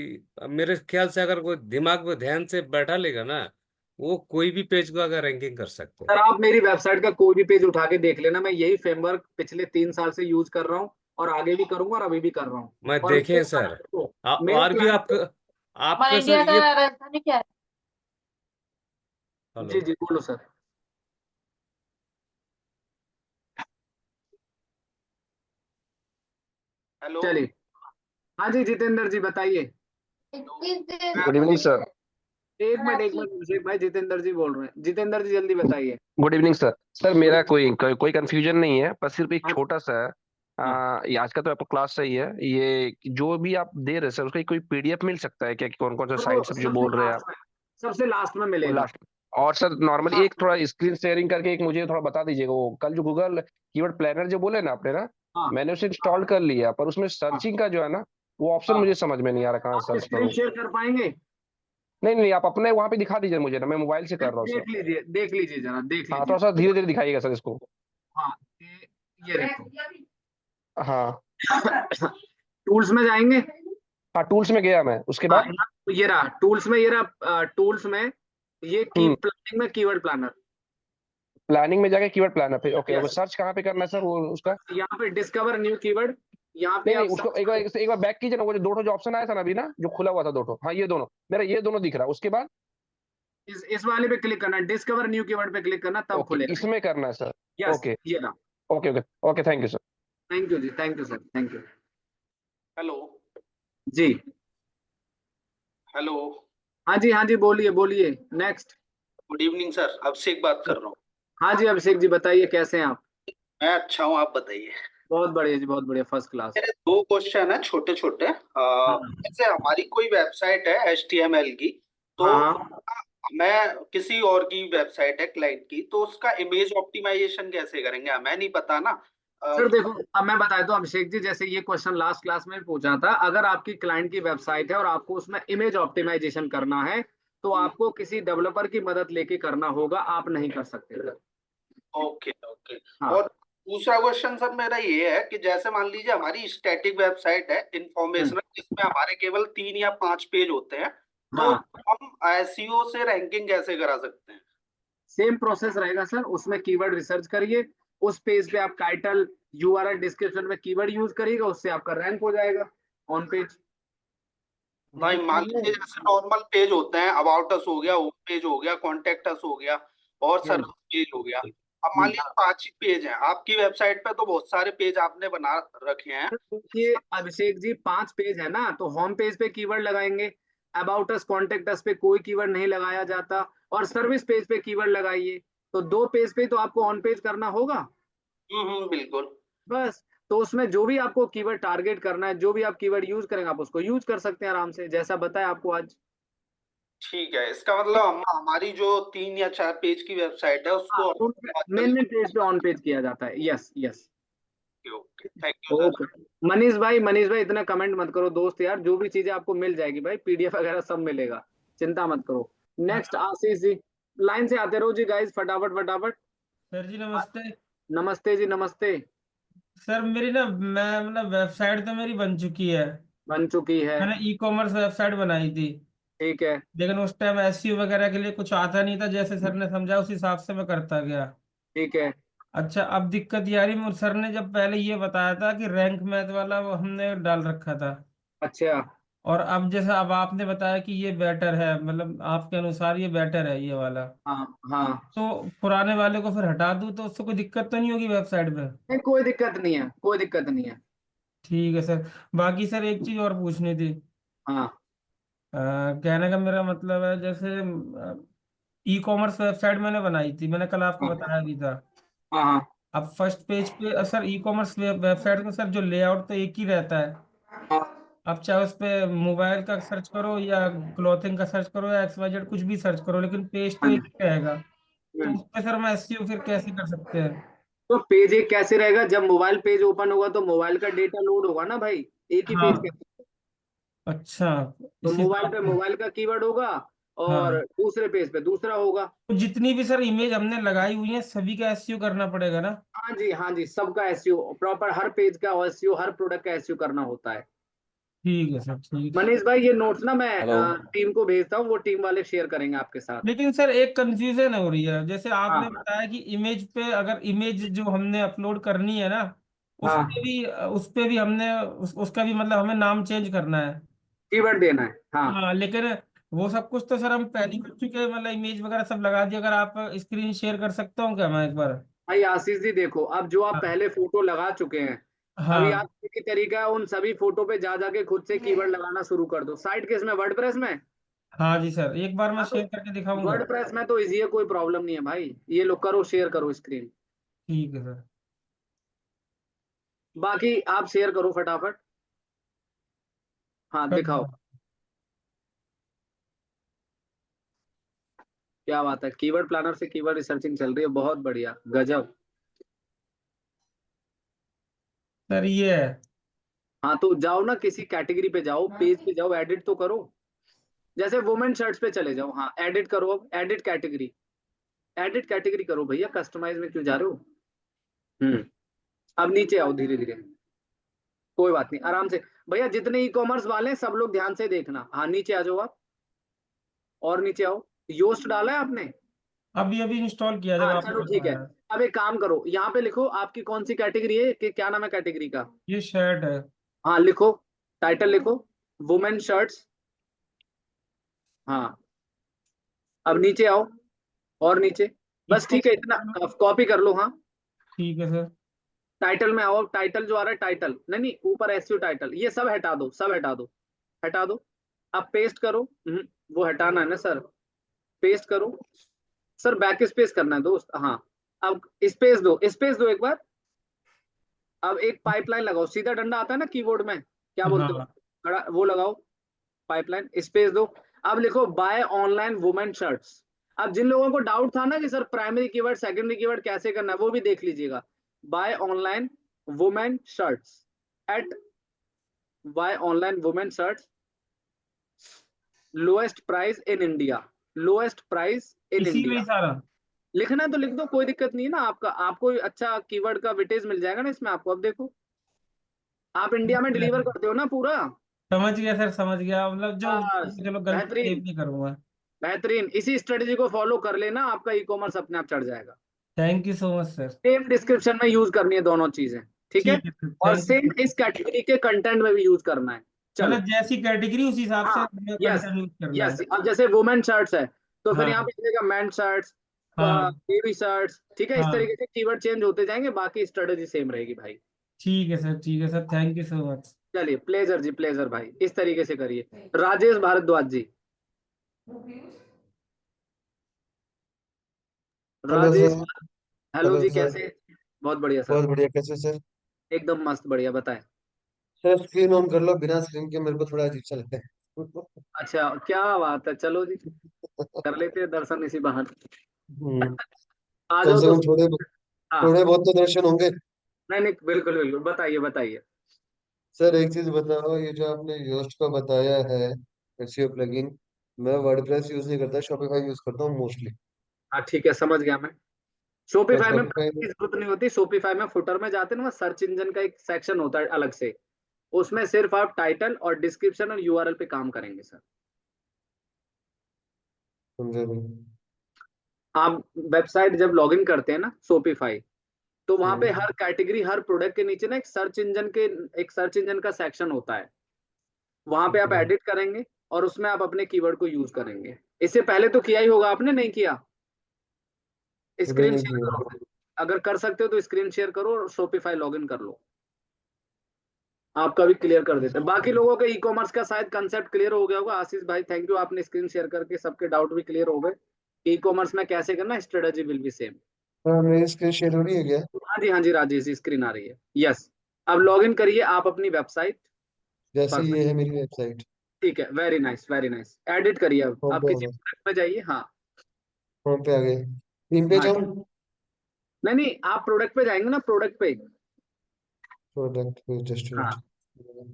मेरे ख्याल से अगर कोई दिमाग में ध्यान से बैठा लेगा ना, वो कोई भी पेज को अगर रैंकिंग कर सकते हैं। सर आप मेरी वेबसाइट का कोई भी पेज उठा के देख लेना, मैं यही फ्रेमवर्क पिछले 3 साल से यूज कर रहा हूँ, और आगे भी करूंगा और अभी भी कर रहा हूँ। मैं और देखे हैं सर। मेरे और भी क्लाइंट को। आपका हमारे आपका सर इंडिया का ये। राजधानी क्या है? हेलो। जी जी बोलो सर। हेलो। चलिए, हाँ जी जितेंद्र जी बताइए। Good evening sir. एक मिनट अभिषेक भाई, जितेंद्र जी बोल रहे हैं, जितेंद्र जी जल्दी बताइए। Good evening sir. Sir good मेरा इवनिंग। कोई कंफ्यूजन नहीं है, बस सिर्फ एक हाँ छोटा सा है। हाँ। ये आज का तो आपका क्लास सही है, ये जो भी आप दे रहे हैं सर उसका कोई पीडीएफ मिल सकता है क्या, कि कौन कौन सा वो साइट सब जो बोल रहे हैं आप? सबसे लास्ट में मिलेगा। लास्ट। और सर नॉर्मली एक थोड़ा स्क्रीन शेयरिंग करके एक मुझे थोड़ा बता दीजिएगा, वो कल जो गूगल कीवर्ड प्लानर जो बोले ना आपने ना, हाँ मैंने उसे इंस्टॉल कर लिया, पर उसमें हाँ सर्चिंग का जो है ना, वो ऑप्शन हाँ। मुझे समझ में नहीं आ रहा, कहाँ आप सर्च स्क्रीन करूँ। शेयर कर पाएंगे? नहीं नहीं, आप अपने वहां पे दिखा दीजिए मुझे ना, मैं मोबाइल से कर रहा हूँ सर। देख लीजिए जरा, देख हाँ, थोड़ा लीजिए। सा धीरे धीरे दिखाइएगा सर इसको। हाँ ये देखो। हाँ टूल्स में जाएंगे। हाँ, टूल्स में गया मैं, उसके हाँ बाद? ये रहा टूल्स में, ये रहा टूल्स में, ये की हम्म। प्लानिंग में कीवर्ड प्लानर। प्लानिंग में जाके कीवर्ड प्लानर पे, ओके ओके, यस। सर्च कहाँ पे करना है सर वो उसका? यहाँ पे डिस्कवर न्यू कीवर्ड, यहाँ पे नहीं नहीं, आप उसको सर्च। एक बार बैक कीजिए ना, वो जो दो ठो जो ऑप्शन आया था ना अभी ना, जो खुला हुआ था दो ठो, हाँ ये दोनों, मेरा ये दोनों दिख रहा है, उसके बाद? इस वाले पे क्लिक करना, डिस्कवर न्यू कीवर्ड पे क्लिक करना, तब ओके, खुलेगा। इसमें करना है सर। यस ओके ये रहा। Okay okay okay, thank you sir. Thank you ji, thank you sir, thank you. Hello. Ji hello. हाँ जी बोलिए बोलिए, next. Good evening sir, Abhishek बात कर रहा हूँ। हाँ जी अभिषेक जी बताइए, कैसे हैं आप? मैं अच्छा हूँ, आप बताइए। बहुत बढ़िया जी, बहुत बढ़िया, फर्स्ट क्लास। मेरे दो क्वेश्चन है छोटे छोटे। हाँ जैसे हमारी कोई वेबसाइट है HTML की, तो हाँ हाँ। मैं किसी और की वेबसाइट है क्लाइंट की, तो उसका इमेज ऑप्टिमाइजेशन कैसे करेंगे, हमें नहीं पता ना। सर देखो, अब मैं बता दूं अभिषेक जी, जैसे ये क्वेश्चन लास्ट क्लास में पूछा था, अगर आपकी क्लाइंट की वेबसाइट है और आपको उसमें इमेज ऑप्टिमाइजेशन करना है, तो आपको किसी डेवलपर की मदद लेके करना होगा, आप नहीं कर सकते सर। Okay okay. हाँ। और दूसरा क्वेश्चन सर मेरा ये है कि जैसे मान लीजिए हमारी स्टैटिक वेबसाइट है हम्म, इंफॉर्मेशनल, जिसमें हमारे केवल 3 या 5 पेज होते हैं, तो हाँ हम एसईओ से रैंकिंग कैसे करा सकते हैं? सेम प्रोसेस रहेगा सर, उसमें कीवर्ड रिसर्च करिए, उस पेज पे आप टाइटल यूआरएल डिस्क्रिप्शन में कीवर्ड यूज करिएगा, उससे आपका रैंक हो जाएगा ऑन पेज। नहीं, मान लीजिए जैसे नॉर्मल पेज होते हैं, अबाउट अस हो गया, होम पेज हो गया, कॉन्टेक्ट अस हो गया, और सर्विस पेज हो गया। अब मान लीजिए 5 ही पेज हैं, आपकी वेबसाइट पे तो बहुत सारे पेज आपने बना रखे हैं। देखिए अभिषेक जी, 5 पेज है ना, तो होम पेज पे कीवर्ड लगाएंगे, अबाउट अस कॉन्टेक्ट अस पे कोई कीवर्ड नहीं लगाया जाता, और सर्विस पेज पे कीवर्ड लगाइए, तो 2 पेज पे तो आपको ऑन पेज करना होगा। बिल्कुल। बस, तो उसमें जो भी आपको कीवर्ड टारगेट करना है, जो भी आप कीवर्ड यूज करेंगे, आप उसको यूज कर सकते हैं आराम से, जैसा बताया आपको आज। ठीक है, इसका मतलब हमारी जो 3 या 4 पेज की वेबसाइट है हाँ उसको मेन आजकल। मेन पेज पे ऑन पेज किया जाता है, yes yes. Okay okay, thank you sir. Okay. Manish भाई इतना कमेंट मत करो दोस्त यार, जो भी चीजें आपको मिल जाएगी भाई, पीडीएफ वगैरह सब मिलेगा, चिंता मत करो। नेक्स्ट आशीष जी, लाइन से आते रहो जी गाइस, फटाफट फटाफट। सर जी आ- नमस्ते। नमस्ते जी नमस्ते। सर मेरी ना, मैं मतलब वेबसाइट तो मेरी बन चुकी है। बन चुकी है। मैंने ई कॉमर्स वेबसाइट बनाई थी, ठीक है। लेकिन उस टाइम एसईओ वगैरह के लिए कुछ आता नहीं था, जैसे सर ने समझा उस हिसाब से मैं करता गया। ठीक है। अच्छा, अब दिक्कत ये आ रही, सर ने जब पहले ये बताया था कि रैंक मैथ वाला वो हमने डाल रखा था, अच्छा। और अब जैसा अब आपने बताया कि ये बेटर है, मतलब आपके अनुसार ये बेटर है ये वाला, हाँ हाँ। तो पुराने वाले को फिर हटा दूं तो उससे कोई दिक्कत तो नहीं होगी वेबसाइट पे? नहीं कोई दिक्कत नहीं है, कोई दिक्कत नहीं है। ठीक है सर। बाकी सर एक चीज और पूछनी थी। हाँ कहने का मेरा मतलब है, जैसे ई कॉमर्स वेबसाइट मैंने बनाई थी, मैंने कल आपको हाँ बताया भी था। हाँ हाँ अब फर्स्ट पेज पे सर ई कॉमर्स वेबसाइट का सर जो लेआउट तो एक ही रहता है। हाँ। अब चाहे उस पे मोबाइल का सर्च करो या क्लॉथिंग का सर्च करो या XYZ कुछ भी सर्च करो, लेकिन पेज तो हाँ एक जी। ही रहेगा। तो हम्म। उस पे सर मैं एसईओ फिर कैसे कर सकते हैं? तो पेज एक कैसे रहेगा, जब मोबाइल पेज ओपन होगा तो मोबाइल का डेटा लोड होगा ना भाई, एक ही पेज हाँ। कैसे। अच्छा, तो इस मोबाइल हिसाब पे से। मोबाइल का कीवर्ड होगा, और हाँ, दूसरे पेज पे दूसरा होगा। तो जितनी भी सर इमेज हमने लगाई हुई है सभी का एसईओ करना पड़ेगा ना? हाँ जी सबका एसईओ प्रॉपर, हर पेज का एसईओ, हर प्रोडक्ट का एसईओ करना होता है। ठीक है सर, ठीक। मनीष भाई ये नोट्स ना मैं हेलो। टीम को भेजता हूँ, वो टीम वाले शेयर करेंगे आपके साथ। लेकिन सर एक कंफ्यूजन हो रही है, जैसे आपने हाँ बताया कि इमेज पे, अगर इमेज जो हमने अपलोड करनी है ना, हाँ। उस पे भी हमने उसका भी मतलब हमें नाम चेंज करना है। कीवर्ड देना है हाँ। हाँ, लेकिन वो सब कुछ तो सर हम पहले ही कर चुके हैं, मतलब इमेज वगैरह सब लगा दी। अगर आप स्क्रीन शेयर कर सकता हूँ क्या मैं एक बार? भाई आशीष जी देखो, अब जो आप हाँ। पहले फोटो लगा चुके हैं, अभी हाँ। आप एक ही तरीका है, उन सभी फोटो पे जा जाके खुद से कीवर्ड लगाना शुरू कर दो। साइट किस में, वर्डप्रेस में। हाँ जी सर, एक बार मैं हाँ तो शेयर करके दिखाऊंगा। वर्डप्रेस में तो इजी है, कोई प्रॉब्लम नहीं है भाई, ये लोग करो, शेयर करो स्क्रीन। ठीक है सर। बाकी आप शेयर करो फटाफट। हाँ कर दिखाओ। दिया। क्या बात है, कीवर्ड प्लानर से कीवर्ड रिसर्चिंग चल रही है, बहुत बढ़िया, गजब। सर ये है। हाँ तो जाओ ना, किसी कैटेगरी पे जाओ, पेज पे जाओ, एडिट तो करो। जैसे वुमेन शर्ट्स पे चले जाओ, हाँ एडिट करो, अब एडिट कैटेगरी, एडिट कैटेगरी करो भैया, कस्टमाइज में क्यों जा रहे हो। अब नीचे आओ धीरे धीरे, कोई बात नहीं, आराम से। भैया जितने ई कॉमर्स वाले हैं सब लोग ध्यान से देखना, हाँ नीचे आ जाओ आप, और नीचे आओ। योस्ट डाला है आपने। अभी अभी इंस्टॉल किया जब हाँ आपने चलो ठीक है। बताया। अब एक काम करो, यहाँ पे लिखो आपकी कौन सी कैटेगरी है, कि क्या नाम है कैटेगरी का। ये शर्ट है। हाँ लिखो, टाइटल लिखो, वुमेन शर्ट्स। हाँ अब नीचे आओ, और नीचे, बस इसको ठीक है, इतना कॉपी कर लो हाँ। ठीक है सर। टाइटल में आओ, टाइटल जो आ रहा है टाइटल, नहीं नहीं ऊपर एसयू टाइटल, ये सब हटा दो, सब हटा दो, हटा दो। अब पेस्ट करो, वो हटाना है ना सर, पेस्ट करो। सर बैक स्पेस करना है दोस्त, हाँ। अब स्पेस दो एक बार। अब एक पाइपलाइन लगाओ, सीधा डंडा आता है ना कीबोर्ड में, क्या बोलते हो, हाँ। खड़ा वो लगाओ, पाइपलाइन स्पेस दो। अब लिखो बाय ऑनलाइन वुमेन शर्ट्स। अब जिन लोगों को डाउट था ना कि sir primary keyword secondary keyword कैसे करना है, वो भी देख लीजिएगा। Buy online women shirts, at buy online women shirts, lowest price in India, lowest price in इसी में ही इंडिया। सारा? लिखना है तो लिख दो, कोई दिक्कत नहीं है ना, आपका आपको अच्छा कीवर्ड का वेटेज मिल जाएगा ना इसमें आपको। अब देखो, आप इंडिया में डिलीवर करते हो ना पूरा। समझ गया सर, समझ गया, मतलब जो बस चलो गलती सेव बेहतरीन, नहीं करूंगा। बेहतरीन, इसी स्ट्रेटजी को फॉलो कर लेना, आपका ई कॉमर्स अपने आप चढ़ जाएगा। Thank you so much sir. Same description में यूज करनी है दोनों चीजें, ठीक है। ठीक है सर, और थैंक सेम यू। इस कैटेगरी के कंटेंट में भी यूज करना है। चलो। मतलब जैसी कैटेगरी उस हिसाब से हाँ हमें यस, कंटेंट यूज करना है। यस अब जैसे वुमेन शर्ट्स है, तो फिर यहाँ हाँ। पे लिखेगा मैन शर्ट्स, हाँ। बेबी शर्ट्स, ठीक है, इस हाँ। तरीके से कीवर्ड चेंज होते जाएंगे, बाकी स्ट्रेटजी सेम रहेगी भाई। ठीक है सर, ठीक है sir, thank you so much. चलिए प्लेजर जी, प्लेजर भाई, इस तरीके से करिए। Rajesh Bhardwaj ji, hello Rajesh, sir. Hello hello जी सर। कैसे। बहुत बढ़िया सर, बहुत बढ़िया, कैसे सर? एकदम मस्त बढ़िया, बताएं। सर स्क्रीन ऑन कर लो, बिना स्क्रीन के मेरे को थोड़ा अजीब सा लगता है। अच्छा क्या बात है, चलो जी, कर लेते हैं दर्शन इसी बहाने। हम्म, आ कम जाओ से तो कम सही। हाँ थोड़े बहुत तो दर्शन होंगे। नहीं नहीं, बिल्कुल बिल्कुल, बताइए बताइए। सर एक चीज बताओ, ये जो आपने योस्ट का बताया है एसईओ प्लगइन, मैं वर्डप्रेस यूज नहीं करता, शॉपिफाई यूज करता हूँ मोस्टली। हाँ ठीक है, समझ गया मैं। तो शॉपिफाई में शॉपिफाई पढ़ने की जरूरत नहीं होती। शॉपिफाई में फुटर में जाते हैं ना, सर्च इंजन का एक सेक्शन होता है अलग से, उसमें सिर्फ आप टाइटल और डिस्क्रिप्शन और यूआरएल पे काम करेंगे सर। समझा नहीं। आप वेबसाइट जब लॉगिन करते हैं ना शॉपिफाई, तो वहां पे हम्म, हर कैटेगरी, हर प्रोडक्ट के नीचे ना एक सर्च इंजन का सेक्शन होता है, वहां पे आप हम्म, एडिट करेंगे और उसमें आप अपने कीवर्ड को यूज करेंगे। इससे पहले तो किया ही होगा आपने, नहीं किया? अभी स्क्रीन नहीं शेयर किया। करो फिर। अगर कर सकते हो तो स्क्रीन शेयर करो और शॉपिफाई लॉगिन कर लो। आपका भी क्लियर कर देते हैं। बाकी लोगों के ई कॉमर्स का शायद कंसेप्ट क्लियर हो गया होगा। आशीष भाई थैंक यू, आपने स्क्रीन शेयर करके सबके डाउट भी क्लियर हो गए। ई कॉमर्स में कैसे करना, स्ट्रेटेजी विल बी सेम। हाँ मेरी स्क्रीन शेयर हो रही है क्या? हाँ जी राजेश जी, स्क्रीन आ रही है। यस, अब लॉगिन करिए आप अपनी वेबसाइट। जैसे परफेक्ट, ये है मेरी वेबसाइट। ठीक है, very nice very nice. Edit करिए, अब होम आप पे किसी होगा। प्रोडक्ट पे जाइए। हाँ होम पे आ गए। थीम पे हाँ जाऊँ? नहीं नहीं, आप प्रोडक्ट पे जाएंगे ना, प्रोडक्ट पे। प्रोडक्ट पे जस्ट हाँ, वेट।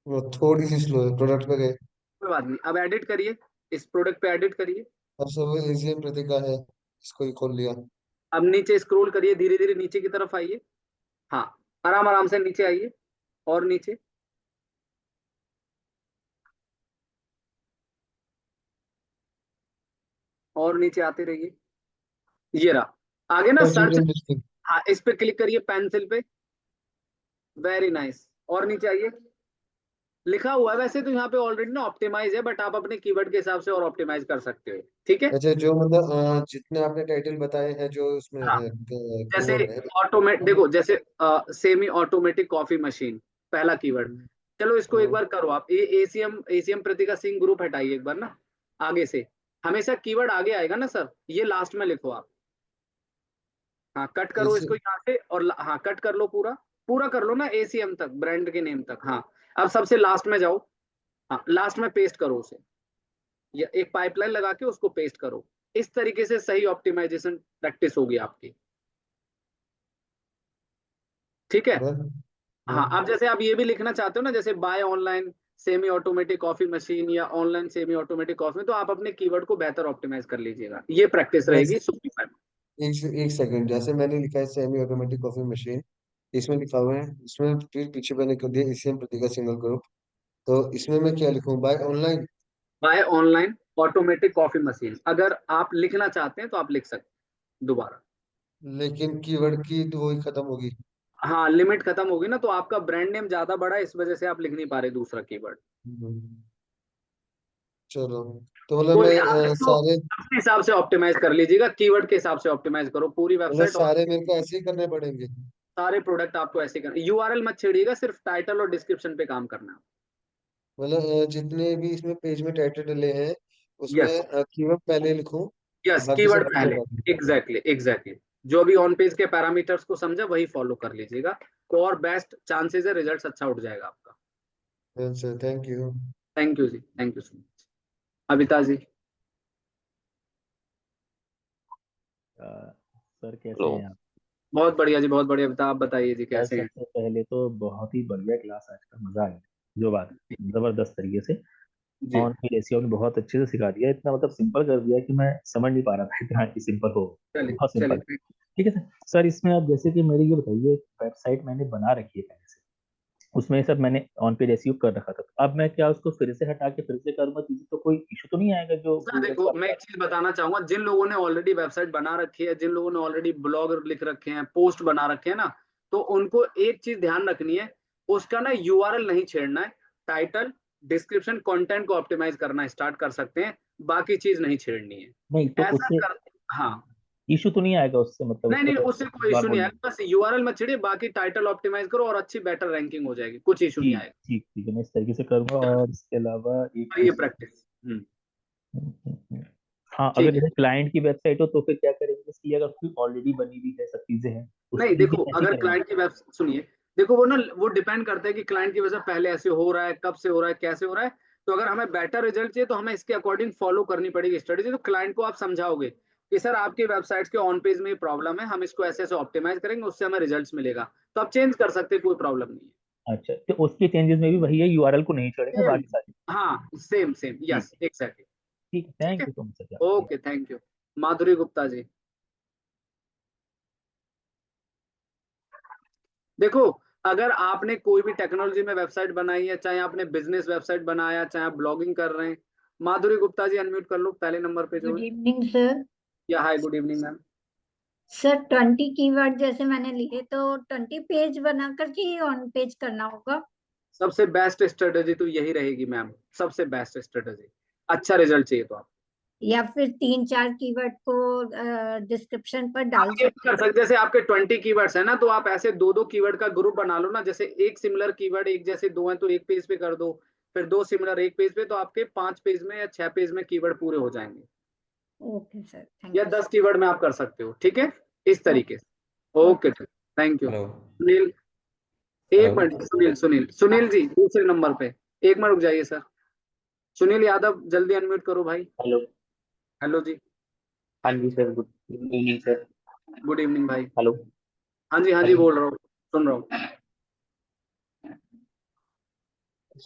वो थोड़ी सी स्लो है, प्रोडक्ट पे गए। कोई बात नहीं, अब एडिट करिए, इस प्रोडक्ट पे एडिट करिए। अब सब एजीएम प्रतीका है, इसको ही खोल लिया। अब नीचे स्क्रॉल करिए, धीरे धीरे नीचे की तरफ आइए। हाँ, आराम आराम से नीचे आइए, और नीचे, और नीचे आते रहिए। ये रहा, आगे ना सर्च सर्च। Engine listing. हाँ, इस पे क्लिक करिए, पेंसिल पे। वेरी नाइस, और नीचे आइए। लिखा हुआ है वैसे तो यहाँ पे ऑलरेडी ना ऑप्टिमाइज है, बट आप अपने कीवर्ड के हिसाब से और ऑप्टिमाइज कर सकते हो, ठीक है। अच्छा, जो मतलब जितने आपने टाइटल बताए हैं जो उसमें हाँ, है जैसे कीवर्ड में। ऑटोमेट, देखो जैसे सेमी ऑटोमेटिक कॉफी मशीन, पहला कीवर्ड। चलो इसको एक बार करो आप, ये एसीएम एसीएम प्रतीका सिंह ग्रुप हटाइए एक बार ना, आगे से। हमेशा कीवर्ड आगे आएगा ना सर, ये लास्ट में लिखो आप। हाँ, कट करो इस इसको यहाँ से, और हाँ कट कर लो पूरा, पूरा कर लो ना, एसीएम तक, ब्रांड के नेम तक। हाँ, अब सबसे लास्ट में जाओ। हाँ, लास्ट में पेस्ट करो उसे, या एक पाइपलाइन लगा के उसको पेस्ट करो। इस तरीके से सही ऑप्टिमाइजेशन प्रैक्टिस होगी आपकी, ठीक है। हाँ, अब जैसे आप ये भी लिखना चाहते हो ना, जैसे buy online semi automatic coffee machine या ऑनलाइन सेमी ऑटोमेटिक कॉफी, तो आप अपने कीवर्ड को बेहतर ऑप्टिमाइज कर लीजिएगा, ये प्रैक्टिस रहेगी बस शॉपिफाई में। एक सेकंड, जैसे मैंने लिखा है सेमी ऑटोमेटिक कॉफी मशीन, इसमें लिखा हुआ है, इसमें फिर पीछे मैंने कर दिया एसीएम प्रतीका सिंगल ग्रुप। तो इसमें मैं क्या लिखूं, buy online? Buy online automatic coffee machine, अगर आप लिखना चाहते हैं तो आप लिख सकते हैं दोबारा। लेकिन कीवर्ड की तो वही खत्म होगी। हाँ, लिमिट खत्म होगी ना, तो आपका ब्रांड नेम ज्यादा बड़ा है, इस वजह से आप लिख नहीं पा रहे दूसरा कीवर्ड। हम्म, चलो। तो मतलब कोई मैं नहीं, आप इसको सारे, अपने हिसाब से ऑप्टिमाइज कर लीजिएगा, कीवर्ड के हिसाब से ऑप्टिमाइज करो पूरी मतलब वेबसाइट। और सारे मेरे को ऐसे ही करने पड़ेंगे? सारे प्रोडक्ट आपको ऐसे करना, यूआरएल मत छेड़िएगा, सिर्फ टाइटल और डिस्क्रिप्शन पे काम करना। मतलब जितने भी इसमें पेज में टाइटल डले हैं उसमें यस कीवर्ड पहले लिखूं, यस, बाकी सब कीवर्ड पीछे पहले। बाद में। एग्जैक्टली एग्जैक्टली, जो भी ऑन पेज के पैरामीटर्स को समझा वही फॉलो कर लीजिएगा, तो और बेस्ट चांसेस है, रिजल्ट अच्छा उठ जाएगा आपका। Sir thank you. Thank you ji, thank you so much. Abita ji. Sir कैसे हेलो, हैं आप? बहुत बढ़िया जी, बहुत बढ़िया। अबिता, आप बताइए जी, सर कैसे हैं? सबसे पहले तो बहुत ही बढ़िया क्लास, आज का मजा आ गया। जो बात जबरदस्त तरीके से जी, ऑन फिर एसीओ ने बहुत अच्छे से सिखा दिया, इतना मतलब सिंपल कर दिया कि मैं समझ नहीं पा रहा था इतना कि सिंपल हो। चलिए बहुत सिंपल। चलिए। ठीक है सर। सर इसमें आप जैसे कि मेरी ये बताइए, वेबसाइट मैंने बना रखी है पहले से, उसमें सर मैंने ऑन पेज एसईओ कर रखा था, अब मैं क्या उसको फिर से हटा के फिर से करूंगा चीजें, तो कोई इशू तो नहीं आएगा जो सर गूगल देखो, का मैं आपका? एक चीज बताना चाहूंगा, जिन लोगों ने ऑलरेडी वेबसाइट बना रखी है, जिन लोगों ने ऑलरेडी ब्लॉग लिख रखे हैं, पोस्ट बना रखे हैं ना, तो उनको एक चीज ध्यान रखनी है, उसका ना यूआरएल नहीं छेड़ना है। टाइटल, डिस्क्रिप्शन, कंटेंट को ऑप्टिमाइज करना स्टार्ट कर सकते हैं, बाकी चीज नहीं छेड़नी नहीं तो है, ऐसा उससे कर। हाँ, इशू तो नहीं आएगा उससे, मतलब नहीं उसका नहीं, तो उससे कोई बार इशू नहीं बोल आएगा, बस यूआरएल मत छेड़िए, बाकी टाइटल ऑप्टिमाइज करो और अच्छी बेटर रैंकिंग हो जाएगी, कुछ इशू नहीं ठीक आएगा। ठीक ठीक है, मैं इस तरीके से करूंगा। और इसके अलावा एक ये चीज। प्रैक्टिस। हाँ, अगर ठीक है। जैसे क्लाइंट की वेबसाइट हो तो फिर क्या करेंगे इसके लिए, अगर उसकी ऑलरेडी बनी हुई है सब चीजें हैं, नहीं उसके लिए भी देखो, ऐसे ही अगर करेंगे? क्लाइंट की वेब, सुनिए, देखो वो ना, वो डिपेंड करता है कि क्लाइंट की वजह पहले ऐसे हो रहा है, कब से हो रहा है, कैसे हो रहा है। तो अगर हमें बेटर रिजल्ट चाहिए तो हमें इसके अकॉर्डिंग फॉलो करनी पड़ेगी स्ट्रेटेजी, तो क्लाइंट को आप समझाओगे कि सर आपकी वेबसाइट के ऑन पेज में प्रॉब्लम है, हम इसको ऐसे ऐसे ऑप्टिमाइज करेंगे, उससे हमें रिजल्ट्स मिलेगा, तो आप चेंज कर सकते हैं, कोई प्रॉब्लम नहीं है। अच्छा, तो उसके चेंजेस में भी वही है, यूआरएल को नहीं छोड़ेंगे, सेम, बाकी सारी। हाँ सेम सेम, ठीक यस है, एग्जैक्टली। ठीक है, ठीक थैंक है, you so much sir. Okay thank you. Madhuri Gupta ji, देखो अगर आपने कोई भी टेक्नोलॉजी में वेबसाइट बनाई है, चाहे आपने बिजनेस वेबसाइट बनाया, चाहे आप ब्लॉगिंग कर रहे हैं, माधुरी गुप्ता जी अनम्यूट कर लो, पहले नंबर पे जो गुड है। Evening sir. या hi, good evening ma'am. Sir 20 keyword जैसे मैंने लिए तो 20 पेज बना करके ही ऑन पेज करना होगा? सबसे बेस्ट स्ट्रेटेजी तो यही रहेगी मैम, सबसे बेस्ट स्ट्रेटेजी, अच्छा रिजल्ट चाहिए तो आप या फिर 3-4 कीवर्ड को डिस्क्रिप्शन पर डाल ये सकते कर हैं? सकते, जैसे आपके 20 कीवर्ड्स है ना, तो आप ऐसे दो दो कीवर्ड का ग्रुप बना लो ना, जैसे एक सिमिलर कीवर्ड एक जैसे दो हैं तो एक पेज पे कर दो, फिर दो सिमिलर एक पेज पे, तो आपके 5 पेज में या 6 पेज में कीवर्ड पूरे हो जाएंगे। ओके सर, थैंक या यू 10 सर। कीवर्ड में आप कर सकते हो, ठीक है, इस तरीके से। Okay, okay. Thank you. Hello. Sunil, एक हेलो। मिनट, सुनील सुनील सुनील जी दूसरे नंबर पे, एक मिनट रुक जाइए सर। सुनील यादव जल्दी अनम्यूट करो भाई। हेलो। हेलो जी, हाँ जी sir, good evening sir. Good evening भाई। हेलो। हाँ जी, हाँ जी, हेलो बोल रहा हूँ, सुन रहा हूँ,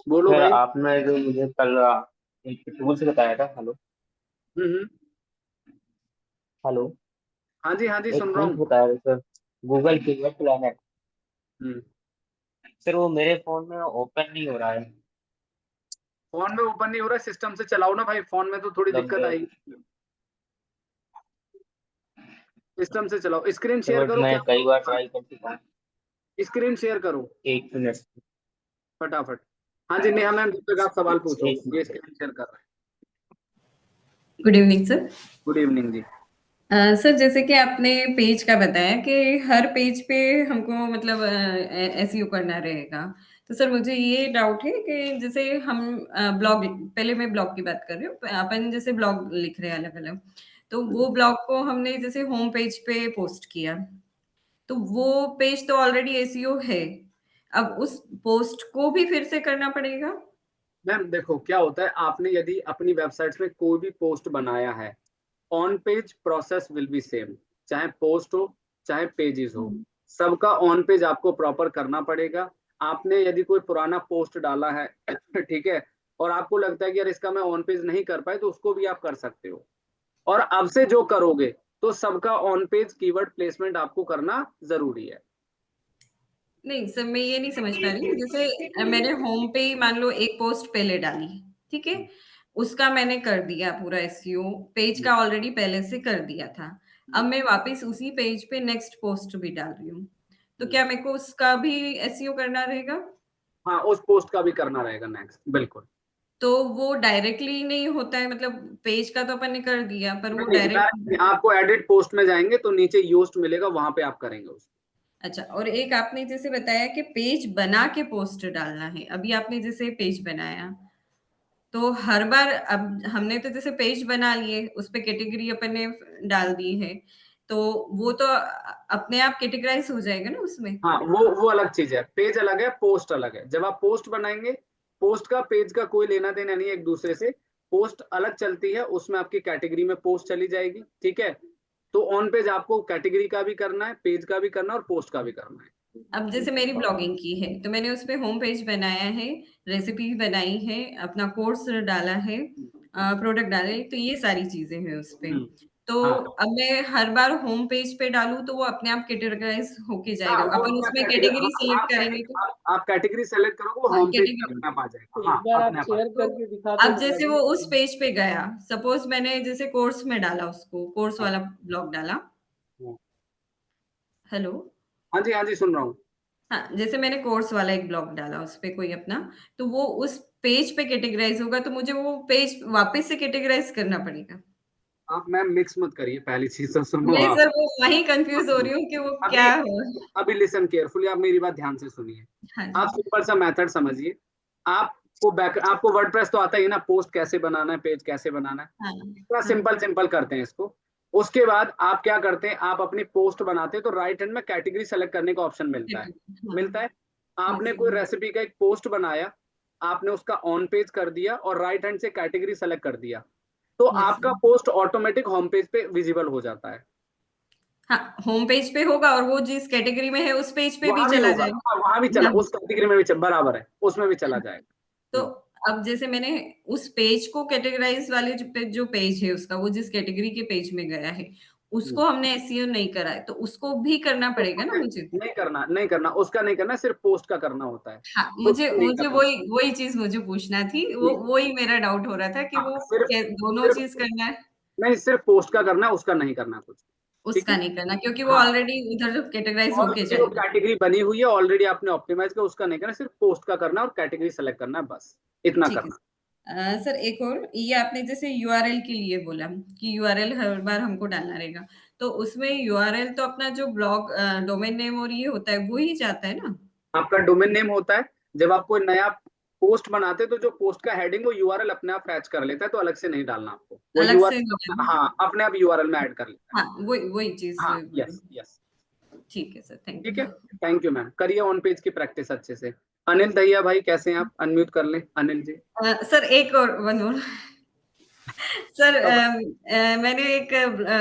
बोलो सर, भाई। आपने जो मुझे कल एक टूल्स बताया था। हेलो। हम्म। हेलो। हाँ जी, हाँ जी, एक सुन रहा टूल्स हूँ। बताया था सर, गूगल कीवर्ड प्लैनेट। हम्म। सर वो मेरे फोन में ओपन नहीं हो रहा है। फोन में ओपन नहीं हो रहा है, सिस्टम से चलाओ ना भाई, फोन में तो थोड़ी दिक्कत मतलब आएगी। सिस्टम से चलाओ, स्क्रीन शेयर सर करो मैं क्या, कई बार ट्राई कर चुका हूँ। स्क्रीन शेयर करो 1 मिनट। फटाफट। हाँ जी, नेहा मैम जब तक आप सवाल पूछो, एक ये मिनट। स्क्रीन शेयर कर रहा है। Good evening sir. Good evening जी। सर जैसे कि आपने पेज का बताया कि हर पेज पे हमको मतलब एसईओ करना रहेगा, तो सर मुझे ये डाउट है कि जैसे हम ब्लॉग, पहले मैं ब्लॉग की बात कर रही हूँ, अपन जैसे ब्लॉग लिख रहे हैं अलग अलग, तो वो ब्लॉग को हमने जैसे होम पेज पे पोस्ट किया, तो वो पेज तो ऑलरेडी एसईओ है, अब उस पोस्ट को भी फिर से करना पड़ेगा? मैम देखो क्या होता है, आपने यदि अपनी वेबसाइट्स में कोई भी पोस्ट बनाया है, on page process will be same, चाहे पोस्ट हो चाहे पेजेस हो, हम्म। सबका ऑन पेज आपको प्रॉपर करना पड़ेगा। आपने यदि कोई पुराना पोस्ट डाला है ठीक है, और आपको लगता है कि यार इसका मैं ऑन पेज नहीं कर पाए, तो उसको भी आप कर सकते हो। और अब से जो करोगे तो सबका ऑन पेज कीवर्ड प्लेसमेंट आपको करना जरूरी है। नहीं सर, मैं ये नहीं समझ पा रही हूँ, जैसे मैंने होम पे ही मान लो एक पोस्ट पहले डाली, ठीक है, उसका मैंने कर दिया पूरा एसईओ, पेज का ऑलरेडी पहले से कर दिया था, अब मैं वापस उसी पेज पे नेक्स्ट पोस्ट भी डाल रही हूँ, तो क्या मेरे को उसका भी एसईओ करना रहेगा? हाँ, उस पोस्ट का भी करना रहेगा नेक्स्ट, बिल्कुल। तो वो डायरेक्टली नहीं होता है, मतलब पेज का तो अपन ने कर दिया, पर वो नहीं, डायरेक्ट। आपको एडिट पोस्ट में जाएंगे तो नीचे यूज्ड मिलेगा, वहां पे आप करेंगे उसको। अच्छा, और एक आपने जैसे बताया कि पेज बना के पोस्ट डालना है, अभी आपने जैसे पेज बनाया, तो हर बार अब हमने तो जैसे पेज बना लिए, उस पे कैटेगरी अपन ने डाल दी है, तो वो तो अपने आप कैटेगराइज हो जाएगा ना उसमें? हाँ, वो अलग चीज है, पेज अलग है, पोस्ट अलग है। जब आप पोस्ट बनाएंगे, पोस्ट का पेज का कोई लेना देना नहीं है एक दूसरे से, पोस्ट अलग चलती है, उसमें आपकी कैटेगरी में पोस्ट चली जाएगी, ठीक है। तो ऑन पेज आपको कैटेगरी का भी करना है, पेज का भी करना है, और पोस्ट का भी करना है। अब जैसे मेरी ब्लॉगिंग की है, तो मैंने उस पे होम पेज बनाया है, रेसिपी बनाई है, अपना कोर्स डाला है, प्रोडक्ट डाले, तो ये सारी चीजें हैं उस पे। तो हाँ अब मैं हर बार होम पेज पे डालूं तो वो अपने आप कैटेगराइज होके हाँ, जाएगा, वो अपन अपना उसमें कैटेगरी, कैटेगरी सेलेक्ट करेंगे तो? आप कैटेगरी सेलेक्ट करोगे, वो हाँ, होम पेज पे कैटेगरी। अपने आप आ जाएगा। एक हाँ, बार आप अपने आप आ शेयर जाएगा। करके दिखा दो अब जैसे वो उस लॉगिन। पेज पे गया, सपोज मैंने जैसे कोर्स में डाला, उसको कोर्स वाला ब्लॉग डाला। हाँ हेलो। हाँ जी, हाँ जी, सुन रहा हूँ। हाँ, जैसे मैंने कोर्स वाला एक ब्लॉग डाला उस पे कोई अपना, तो वो उस पेज पे कैटेगराइज होगा, तो मुझे वो पेज वापस से कैटेगराइज करना पड़ेगा? आप मैम मिक्स मत करिए, पहली चीज तो सुनो नहीं आप। सर, वो वहीं कंफ्यूज हो रही हूँ कि वो अभी क्या हो। अभी लिसन केयरफुली, आप मेरी बात ध्यान से सुनिए। हाँ आप जी। सिंपल सा मेथड समझिए। आपको वर्डप्रेस तो आता ही है ना, पोस्ट कैसे बनाना है, पेज कैसे बनाना है, हाँ। इतना हाँ। सिंपल सिंपल करते हैं इसको। उसके बाद आप क्या करते हैं, आप अपनी पोस्ट बनाते हैं तो राइट हैंड में कैटेगरी सेलेक्ट करने का ऑप्शन मिलता है। हाँ। मिलता है। यस। आपने कोई रेसिपी का एक पोस्ट बनाया, आपने उसका ऑन पेज कर दिया और राइट हैंड से कैटेगरी सेलेक्ट कर दिया, तो Yes, आपका sir. Post automatic home page पे विजिबल हो जाता है। हाँ, होम पेज पे होगा और वो जिस कैटेगरी में है उस पेज पे भी वहां भी चला होगा, जाएगा। हाँ, वहां भी चला, हाँ, उस कैटेगरी में भी बराबर है, उसमें भी चला जाएगा। तो अब जैसे मैंने उस पेज को कैटेगराइज वाले जो पेज है उसका, वो जिस कैटेगरी के पेज में गया है, उसको हमने एसईओ नहीं करा है, तो उसको भी करना पड़ेगा ना मुझे? नहीं करना, उसका नहीं करना, सिर्फ पोस्ट का करना होता है। हाँ, खुद मुझे का नहीं मुझे करना। वही चीज़ मुझे पूछना थी। वही मेरा डाउट हो रहा था कि हाँ, वो सिर्फ दोनों सिर्फ चीज़ करना है, नहीं, सिर्फ पोस्ट का करना है, उसका नहीं करना कुछ। ठीक उसका है, नहीं करना क्योंकि वो हाँ, ऑलरेडी उधर कैटेगराइज होके ऑलरेडी वो जाएगा। कैटेगरी बनी हुई है, ऑलरेडी आपने ऑप्टिमाइज किया, उसका नहीं करना, सिर्फ पोस्ट का करना और कैटेगरी सेलेक्ट करना है, बस इतना ठीक है। करना। सर एक और, ये आपने जैसे यूआरएल के लिए बोला कि यूआरएल हर बार हमको डालना रहेगा, तो उसमें यूआरएल तो अपना जो ब्लॉग डोमेन नेम और ये होता है वो ही जाता है ना? आपका डोमेन नेम होता है, जब आप कोई नया पोस्ट बनाते हैं तो जो पोस्ट का हेडिंग वो यूआरएल अपने आप फैच कर लेता है, तो अलग से नहीं डालना आपको, वो अलग से नहीं यूआरएल, डालना? हाँ, अपने आप यूआरएल में ऐड कर लेता हाँ, वही चीज़ है। हाँ, बोली। यस यस, ठीक है सर, थैंक ठीक यू। है, थैंक यू मैम। करिए ऑन पेज की प्रैक्टिस अच्छे से। अनिल दहिया भाई कैसे हैं आप? अनम्यूट कर लें अनिल जी। सर एक और वन और सर मैंने एक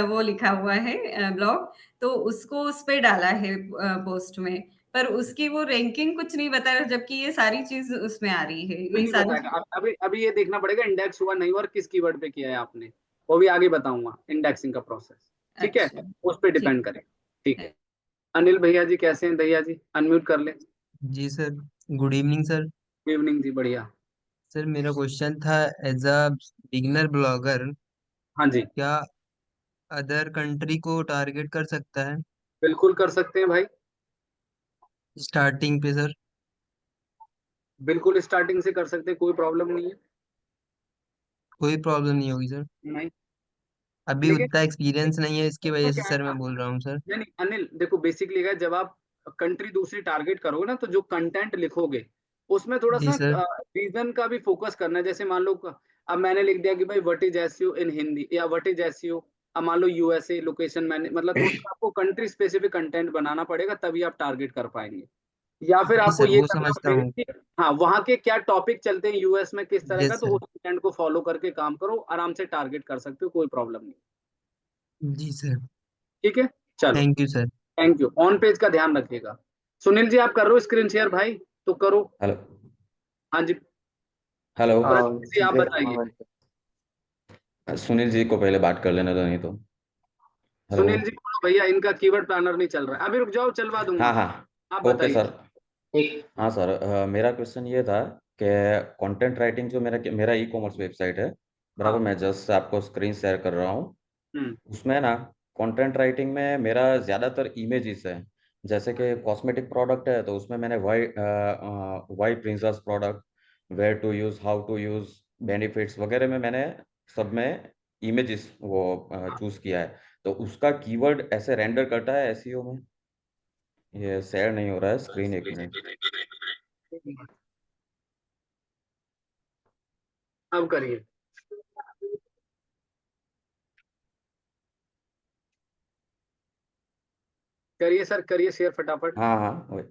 वो लिखा हुआ है ब्लॉग, तो उसको उस पे डाला है पोस्ट में, पर उसकी वो रैंकिंग कुछ नहीं बता रहा, जबकि ये सारी चीज़ उसमें आ रही है। अभी ये नहीं सारी बताएगा, अभी अभी ये देखना पड़ेगा इंडेक्स हुआ नहीं हुआ और किस कीवर्ड पे किया है आपने, वो भी आगे बताऊंगा इंडेक्सिंग का प्रोसेस। ठीक है, अच्छा, उस पर ठीक डिपेंड करें। ठीक है, अनिल भैया जी कैसे हैं? दहिया जी अनम्यूट कर ले। जी sir, good evening sir. Good evening जी, बढ़िया। सर मेरा क्वेश्चन था, एज अ बिगिनर ब्लॉगर हाँ जी, क्या अदर कंट्री को टारगेट कर सकता है बिल्कुल कर सकते हैं भाई, स्टार्टिंग पे सर? बिल्कुल स्टार्टिंग से कर सकते हैं, कोई प्रॉब्लम नहीं है। कोई प्रॉब्लम नहीं होगी सर? नहीं, अभी लेकिन उतना एक्सपीरियंस नहीं है, इसकी इसमें वजह से क्या है सर ना, मैं बोल रहा हूँ सर। नहीं नहीं अनिल, देखो बेसिकली क्या है, जब आप कंट्री दूसरी टारगेट करोगे ना, तो जो कंटेंट लिखोगे उसमें थोड़ा जी सा सर। रीजन का भी फोकस करना है। जैसे मान लो अब मैंने लिख दिया कि भाई व्हाट इज एसईओ इन हिंदी, या व्हाट इज एसईओ, अब मान लो यूएसए लोकेशन, मैंने मतलब, तो उसका आपको कंट्री स्पेसिफिक कंटेंट बनाना पड़ेगा, तभी आप टारगेट कर पाएंगे। या फिर जी आपको सर, ये वो करना समझता पड़ेगा हूँ। कि हाँ, वहाँ के क्या टॉपिक चलते हैं यूएस में किस तरह का, यस तो सर। उस कंटेंट को फॉलो करके काम करो, आराम से टारगेट कर सकते हो, कोई प्रॉब्लम नहीं। जी सर। ठीक है, चलो, thank you sir. Thank you. On page का ध्यान रखिएगा। सुनील जी आप कर रहे हो स्क्रीन शेयर भाई, तो करो। हेलो हाँ जी, हेलो। रजनीश जी आप बताइए। सुनील जी को पहले बात कर लेने दो, नहीं तो। हेलो। सुनील जी बोलो भैया, इनका कीवर्ड प्लानर नहीं चल रहा है, अभी रुक जाओ, चलवा दूंगा। हाँ हाँ, आप ओके बताइए। सर। हाँ सर, मेरा क्वेश्चन ये था कि कंटेंट राइटिंग जो मेरा मेरा ई कॉमर्स वेबसाइट है, बराबर, हाँ, मैं जस्ट आपको स्क्रीन शेयर कर रहा हूँ। हम्म, उसमें ना कंटेंट राइटिंग में मेरा ज़्यादातर इमेजेस है। जैसे कि कॉस्मेटिक प्रोडक्ट है तो उसमें मैंने why princes product, where to use, how to use, benefits वगैरह में मैंने सब में इमेजेस वो चूज़ किया है। तो उसका कीवर्ड ऐसे रेंडर करता है एसईओ में। ये शेयर नहीं हो रहा है स्क्रीन, एक मिनट। अब करिए। करिए सर, करिए शेयर फटाफट। हाँ हाँ, वही।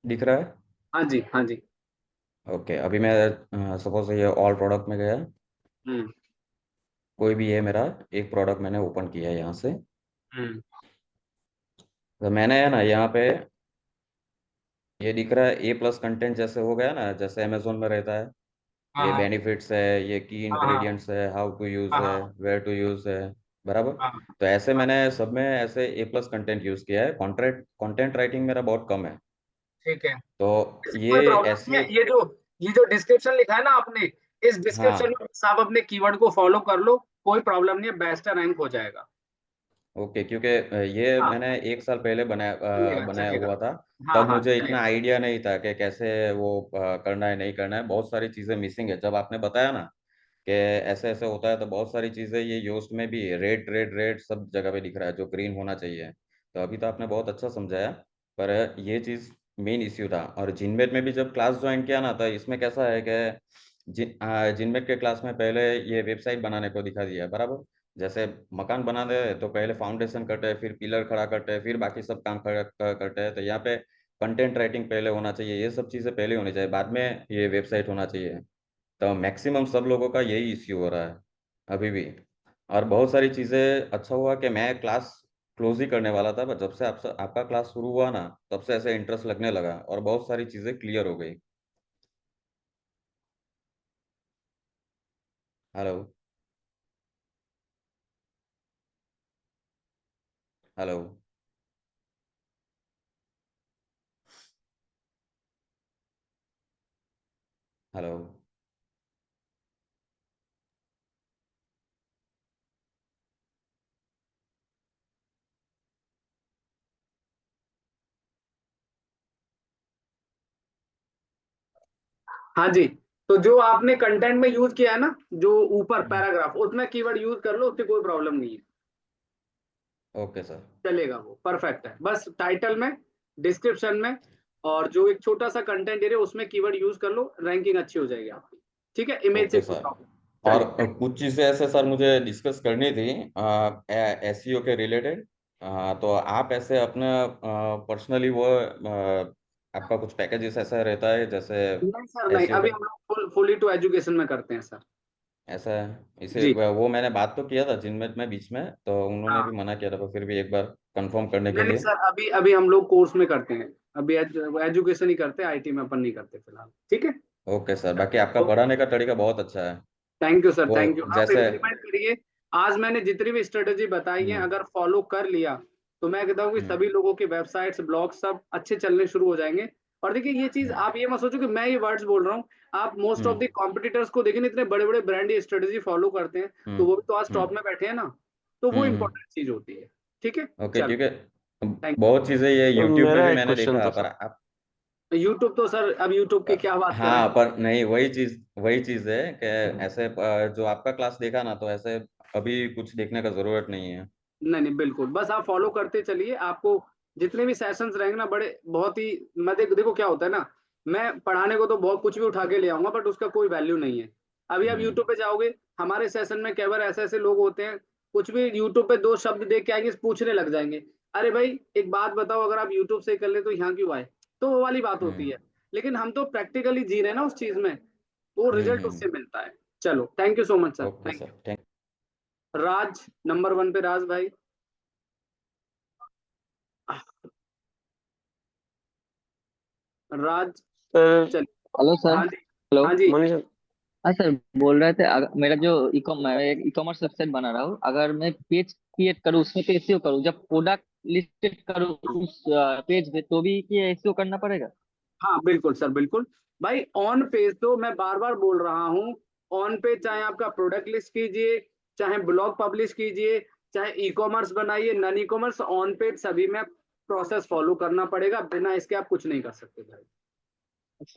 दिख रहा है? हाँ जी, हाँ जी। ओके, अभी मैं सपोज ये ऑल प्रोडक्ट में गया, हम्म, कोई भी है मेरा एक प्रोडक्ट मैंने ओपन किया है यहाँ से। हम्म, तो मैंने है ना यहाँ पे ये दिख रहा है ए प्लस कंटेंट, जैसे हो गया ना, जैसे अमेजोन में रहता है। हाँ ये हाँ बेनिफिट्स है, ये की हाँ हाँ इंग्रेडिएंट्स है, हाउ टू यूज़ हाँ है, हाँ वेयर टू यूज़ है, बराबर। हाँ तो ऐसे हाँ, मैंने सब में ऐसे ए प्लस कंटेंट यूज़ किया है। कॉन्टेंट कंटेंट राइटिंग मेरा बहुत कम है। ठीक है, तो इसमें ये कोई प्रॉब्लम नहीं ऐसी, है। ये जो डिस्क्रिप्शन लिखा है ना आपने, इस डिस्क्रिप्शन हाँ, में बस आप अपने कीवर्ड को फॉलो कर लो, कोई प्रॉब्लम नहीं है, बेस्ट रैंक हो जाएगा। ओके, क्योंकि ये हाँ, मैंने एक साल पहले चलेगा बनाया चलेगा। हुआ था। हाँ तब हाँ, मुझे इतना चलेगा। आइडिया नहीं था कि कैसे वो करना है नहीं करना है। बहुत सारी चीज़ें मिसिंग है। जब आपने बताया ना कि ऐसे ऐसे होता है, तो बहुत सारी चीज़ें ये योस्ट में भी रेड रेड रेड सब जगह पे दिख रहा है जो ग्रीन होना चाहिए। तो अभी तो आपने बहुत अच्छा समझाया, पर ये चीज़ मेन इश्यू था। और जिनमेट में भी जब क्लास ज्वाइन किया ना, तो इसमें कैसा है कि जिनमेट के क्लास में पहले ये वेबसाइट बनाने को दिखा दिया, बराबर। जैसे मकान बना दे तो पहले फाउंडेशन करते हैं, फिर पिलर खड़ा करते हैं, फिर बाकी सब काम खड़ा करते हैं। तो यहाँ पे कंटेंट राइटिंग पहले होना चाहिए, ये सब चीज़ें पहले होनी चाहिए, बाद में ये वेबसाइट होना चाहिए। तो मैक्सिमम सब लोगों का यही इश्यू हो रहा है अभी भी। और बहुत सारी चीज़ें, अच्छा हुआ कि मैं क्लास क्लोज ही करने वाला था, पर जब से आपका क्लास शुरू हुआ ना, तब से ऐसे इंटरेस्ट लगने लगा और बहुत सारी चीज़ें क्लियर हो गई। हेलो। हेलो। हेलो। हाँ जी, तो जो आपने कंटेंट में यूज किया है ना, जो ऊपर पैराग्राफ, उसमें कीवर्ड यूज कर लो, उससे कोई प्रॉब्लम नहीं है, ओके सर। चलेगा, वो परफेक्ट है। बस टाइटल में, डिस्क्रिप्शन में, और जो एक छोटा सा कंटेंट एरिया उसमें कीवर्ड यूज कर लो, रैंकिंग अच्छी हो जाएगी आपकी। ठीक है, इमेज से ओके कोई सर। प्रॉब्लम। और चलिए, कुछ चीज़ें ऐसे सर मुझे डिस्कस करनी थी एसईओ के रिलेटेड। तो आप ऐसे अपना पर्सनली वो आपका कुछ पैकेजेस ऐसा रहता है जैसे नहीं सर, नहीं, एसईओ अभी का? हम लोग फुली टू एजुकेशन में करते हैं सर। ऐसा है, इसे जी, वो मैंने बात तो किया था जिनमें में बीच में, तो उन्होंने हाँ, भी मना किया था, पर फिर भी एक बार कंफर्म करने के नहीं नहीं लिए। सर, अभी अभी हम लोग कोर्स में करते हैं, अभी एजुकेशन ही करते हैं, आईटी में अपन नहीं करते फिलहाल। ठीक है, ओके सर, बाकी आपका पढ़ाने का तरीका बहुत अच्छा है। थैंक यू सर, वो थैंक यू। आप जैसे इम्प्लीमेंट करिए। आज मैंने जितनी भी स्ट्रेटेजी बताई है, अगर फॉलो कर लिया तो मैं कहता हूँ कि हम्म सभी लोगों की वेबसाइट्स, ब्लॉग सब अच्छे चलने शुरू हो जाएंगे। और देखिए, ये चीज आप ये मत सोचो कि मैं ये वर्ड्स बोल रहा हूँ। आप मोस्ट ऑफ द कॉम्पिटिटर्स को देखिए ना, इतने बड़े बड़े ब्रांड ये स्ट्रेटेजी फॉलो करते हैं, तो हम्म वो भी तो आज टॉप हम्म में बैठे हैं ना। तो वो हम्म। इंपॉर्टेंट चीज होती है। ठीक है, ओके, चलो, क्योंकि थैंक बहुत चीज़ें ये तो यूट्यूब पे मेरा भी एक मैंने क्वेश्चन देखा, था पर सर। आप यूट्यूब तो सर, अब यूट्यूब की क्या बात करें। हाँ, पर नहीं, वही चीज है कि ऐसे जो आपका क्लास देखा ना, तो ऐसे अभी कुछ देखने का जरूरत नहीं है। नहीं नहीं, बिल्कुल, बस आप फॉलो करते चलिए। आपको जितने भी सेशंस रहेंगे ना, बड़े बहुत ही, मैं देखो क्या होता है ना, मैं पढ़ाने को तो बहुत कुछ भी उठा के ले आऊंगा, बट उसका कोई वैल्यू नहीं है। अभी आप यूट्यूब पे जाओगे, हमारे सेशन में कई बार ऐसे ऐसे लोग होते हैं, कुछ भी यूट्यूब पे दो शब्द देख के आएंगे, पूछने लग जाएंगे, अरे भाई एक बात बताओ, अगर आप यूट्यूब से कर ले तो यहाँ क्यों आए। तो वो वाली बात होती है। हम्म लेकिन हम तो प्रैक्टिकली जी रहे हैं ना उस चीज में, वो रिजल्ट हम्म। उससे मिलता है। चलो, thank you so much sir, okay thank sir, thank. You. Raj number 1 पे, राज भाई। राज, सर चल, हेलो सर। हाँ जी, हेलो। हाँ जी, मनीष हाँ सर, बोल रहे थे मेरा जो मैं एक ई कॉमर्स वेबसाइट बना रहा हूँ, अगर मैं पेज क्रिएट करूँ, उसमें तो एसईओ करूँ, जब प्रोडक्ट लिस्टेड करूँ उस पेज पे, तो भी क्या एसईओ करना पड़ेगा? हाँ बिल्कुल सर, बिल्कुल। भाई ऑन पेज तो मैं बार बार बोल रहा हूँ, ऑन पेज चाहे आपका प्रोडक्ट लिस्ट कीजिए, चाहे ब्लॉग पब्लिश कीजिए, चाहे ई कॉमर्स बनाइए, non e commerce, on page सभी में प्रोसेस फॉलो करना पड़ेगा, बिना इसके आप कुछ नहीं कर सकते भाई।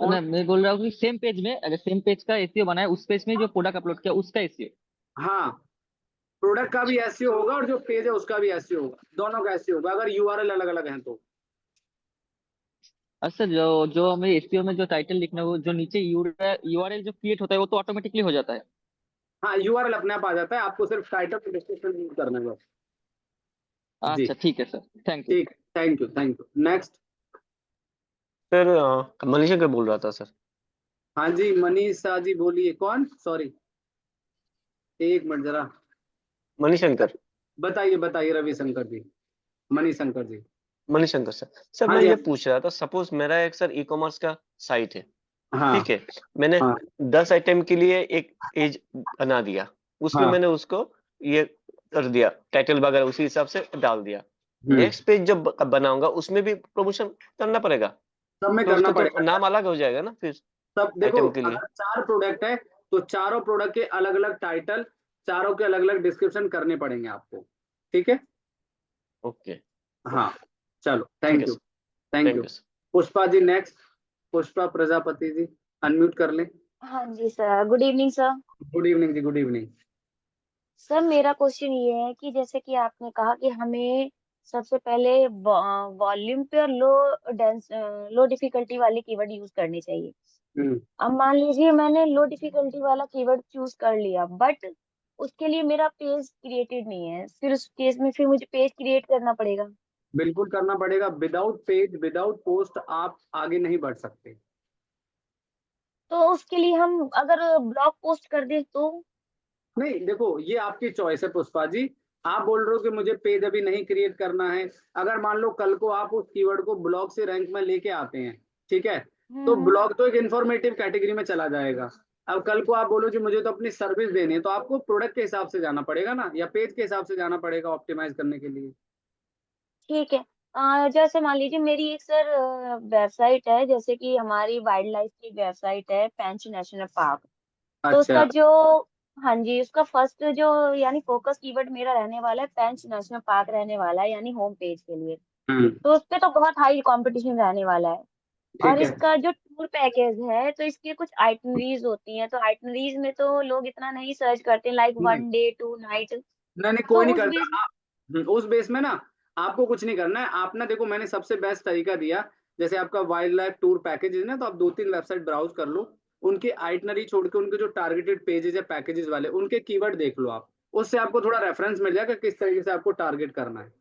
ऑन, ना, मैं बोल रहा हूँ कि सेम पेज में, अगर सेम पेज का एसईओ बनाए, उस पेज में जो प्रोडक्ट अपलोड किया उसका एसईओ। हाँ, प्रोडक्ट का भी एसईओ होगा और जो पेज है उसका भी एसईओ होगा, दोनों का एसईओ होगा, अगर यूआरएल अलग अलग हैं तो। अच्छा, जो जो हमें एसईओ में जो टाइटल लिखना है, वो जो नीचे यूआरएल जो क्रिएट होता है, वो तो ऑटोमेटिकली हो जाता है। हाँ, यूआरएल अपने आप आ जाता है, आपको सिर्फ टाइटल डिस्क्रिप्शन यूज करना है बस। जी, अच्छा ठीक है सर, थैंक यू। ठीक, thank you, thank you. Next. Sir Manish का बोल रहा था सर। हाँ जी, मनीषा जी बोलिए, कौन, सॉरी, एक मिनट जरा, मणिशंकर। बताइए बताइए, रविशंकर जी, मणिशंकर जी। मणिशंकर सर। सर हाँ मैं जी, ये हाँ, पूछ रहा था, सपोज मेरा एक सर ई कॉमर्स का साइट है, हाँ, ठीक है। मैंने हाँ, 10 आइटम के लिए एक पेज बना दिया, उसमें हाँ, मैंने उसको ये कर दिया, टाइटल वगैरह उसी हिसाब से डाल दिया। हम्म, नेक्स्ट पेज जब बनाऊंगा उसमें भी प्रमोशन करना पड़ेगा, सब में तो करना उसका तो पड़ेगा सर। नाम अलग हो जाएगा ना फिर सब देखो, आइटम के लिए। अगर 4 प्रोडक्ट है तो चारों प्रोडक्ट के अलग अलग टाइटल, चारों के अलग अलग डिस्क्रिप्शन करने पड़ेंगे आपको। ठीक है, ओके। हाँ, चलो, ठीक है thank you, sir. Thank thank you. You sir. Pushpa ji next, Pushpa Prajapati ji, unmute कर लें। हाँ जी sir, good evening sir. Good evening जी, गुड इवनिंग। सर मेरा क्वेश्चन ये है कि जैसे कि आपने कहा कि हमें सबसे पहले वॉल्यूम पे और लो डिफिकल्टी वाली कीवर्ड यूज करनी चाहिए। हम्म, अब मान लीजिए मैंने लो डिफिकल्टी वाला कीवर्ड चूज कर लिया, बट उसके लिए मेरा पेज क्रिएटेड नहीं है, फिर उस केस में फिर मुझे पेज क्रिएट करना पड़ेगा। बिल्कुल करना पड़ेगा। विदाउट पेज विदाउट पोस्ट आप आगे नहीं बढ़ सकते। तो उसके लिए हम अगर ब्लॉग पोस्ट कर दें तो? नहीं देखो, ये आपकी चॉइस है पुष्पा जी। आप बोल रहे हो कि मुझे पेज अभी नहीं क्रिएट करना है। अगर मान लो कल को आप उस कीवर्ड को ब्लॉग से रैंक में लेके आते हैं, ठीक है, तो ब्लॉग तो एक इंफॉर्मेटिव कैटेगरी में चला जाएगा। अब कल को आप बोलो कि मुझे तो अपनी सर्विस देनी है, तो आपको प्रोडक्ट के हिसाब से जाना पड़ेगा ना, या पेज के हिसाब से जाना पड़ेगा ऑप्टिमाइज करने के लिए। ठीक है। जैसे मान लीजिए मेरी एक सर वेबसाइट है, जैसे कि हमारी वाइल्ड लाइफ की वेबसाइट है पेंच नेशनल पार्क। तो उसका अच्छा। जो, हाँ जी, उसका फर्स्ट जो यानी फोकस कीवर्ड मेरा रहने वाला है पेंच नेशनल पार्क रहने वाला है, यानी होम पेज के लिए। तो उस पे तो बहुत हाई कंपटीशन रहने वाला है। और ठीक है। इसका जो टूर पैकेज है, तो इसके कुछ आइटनरीज होती हैं, तो आइटनरीज में तो लोग इतना नहीं सर्च करते, लाइक नहीं 1 डे 2 नाइट। नहीं, तो कोई नहीं उस करता। बेस उस बेस में ना आपको कुछ नहीं करना है। आप ना देखो, मैंने सबसे बेस्ट तरीका दिया। जैसे आपका वाइल्ड लाइफ टूर पैकेज है ना, तो आप 2-3 वेबसाइट ब्राउज कर लो, उनके आइटनरी छोड़ के उनके जो टारगेटेड पेजेस या पैकेजेस वाले उनके कीवर्ड देख लो आप। उससे आपको थोड़ा रेफरेंस मिल जाएगा किस तरीके से आपको टारगेट करना है।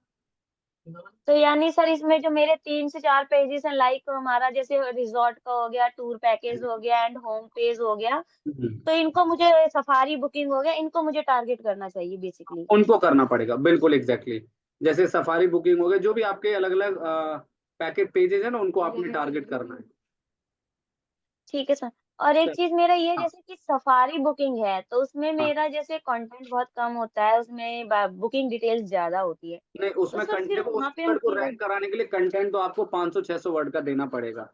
तो यानी सर इसमें जो मेरे 3 से 4 पेजेस हैं, लाइक हमारा जैसे रिजॉर्ट का हो गया, टूर पैकेज हो गया एंड होम पेज हो गया, तो इनको मुझे, सफारी बुकिंग हो गया, इनको मुझे टारगेट करना चाहिए बेसिकली। उनको करना पड़ेगा, बिल्कुल एग्जैक्टली। जैसे सफारी बुकिंग हो गए, जो भी आपके अलग अलग पैकेज पेजेस है ना, उनको आपने टारगेट करना है। ठीक है सर। और एक सर, चीज मेरा ये, हाँ, जैसे कि सफारी बुकिंग है, तो उसमें हाँ। मेरा जैसे कंटेंट बहुत कम होता है, उसमें बुकिंग डिटेल्स ज्यादा होती है। नहीं, तो उसमें सर फिर देखो, उस वहां पे हम कीवर्ड को कीवर्ड। रैंक कराने के लिए कंटेंट तो आपको 500-600 वर्ड का देना पड़ेगा।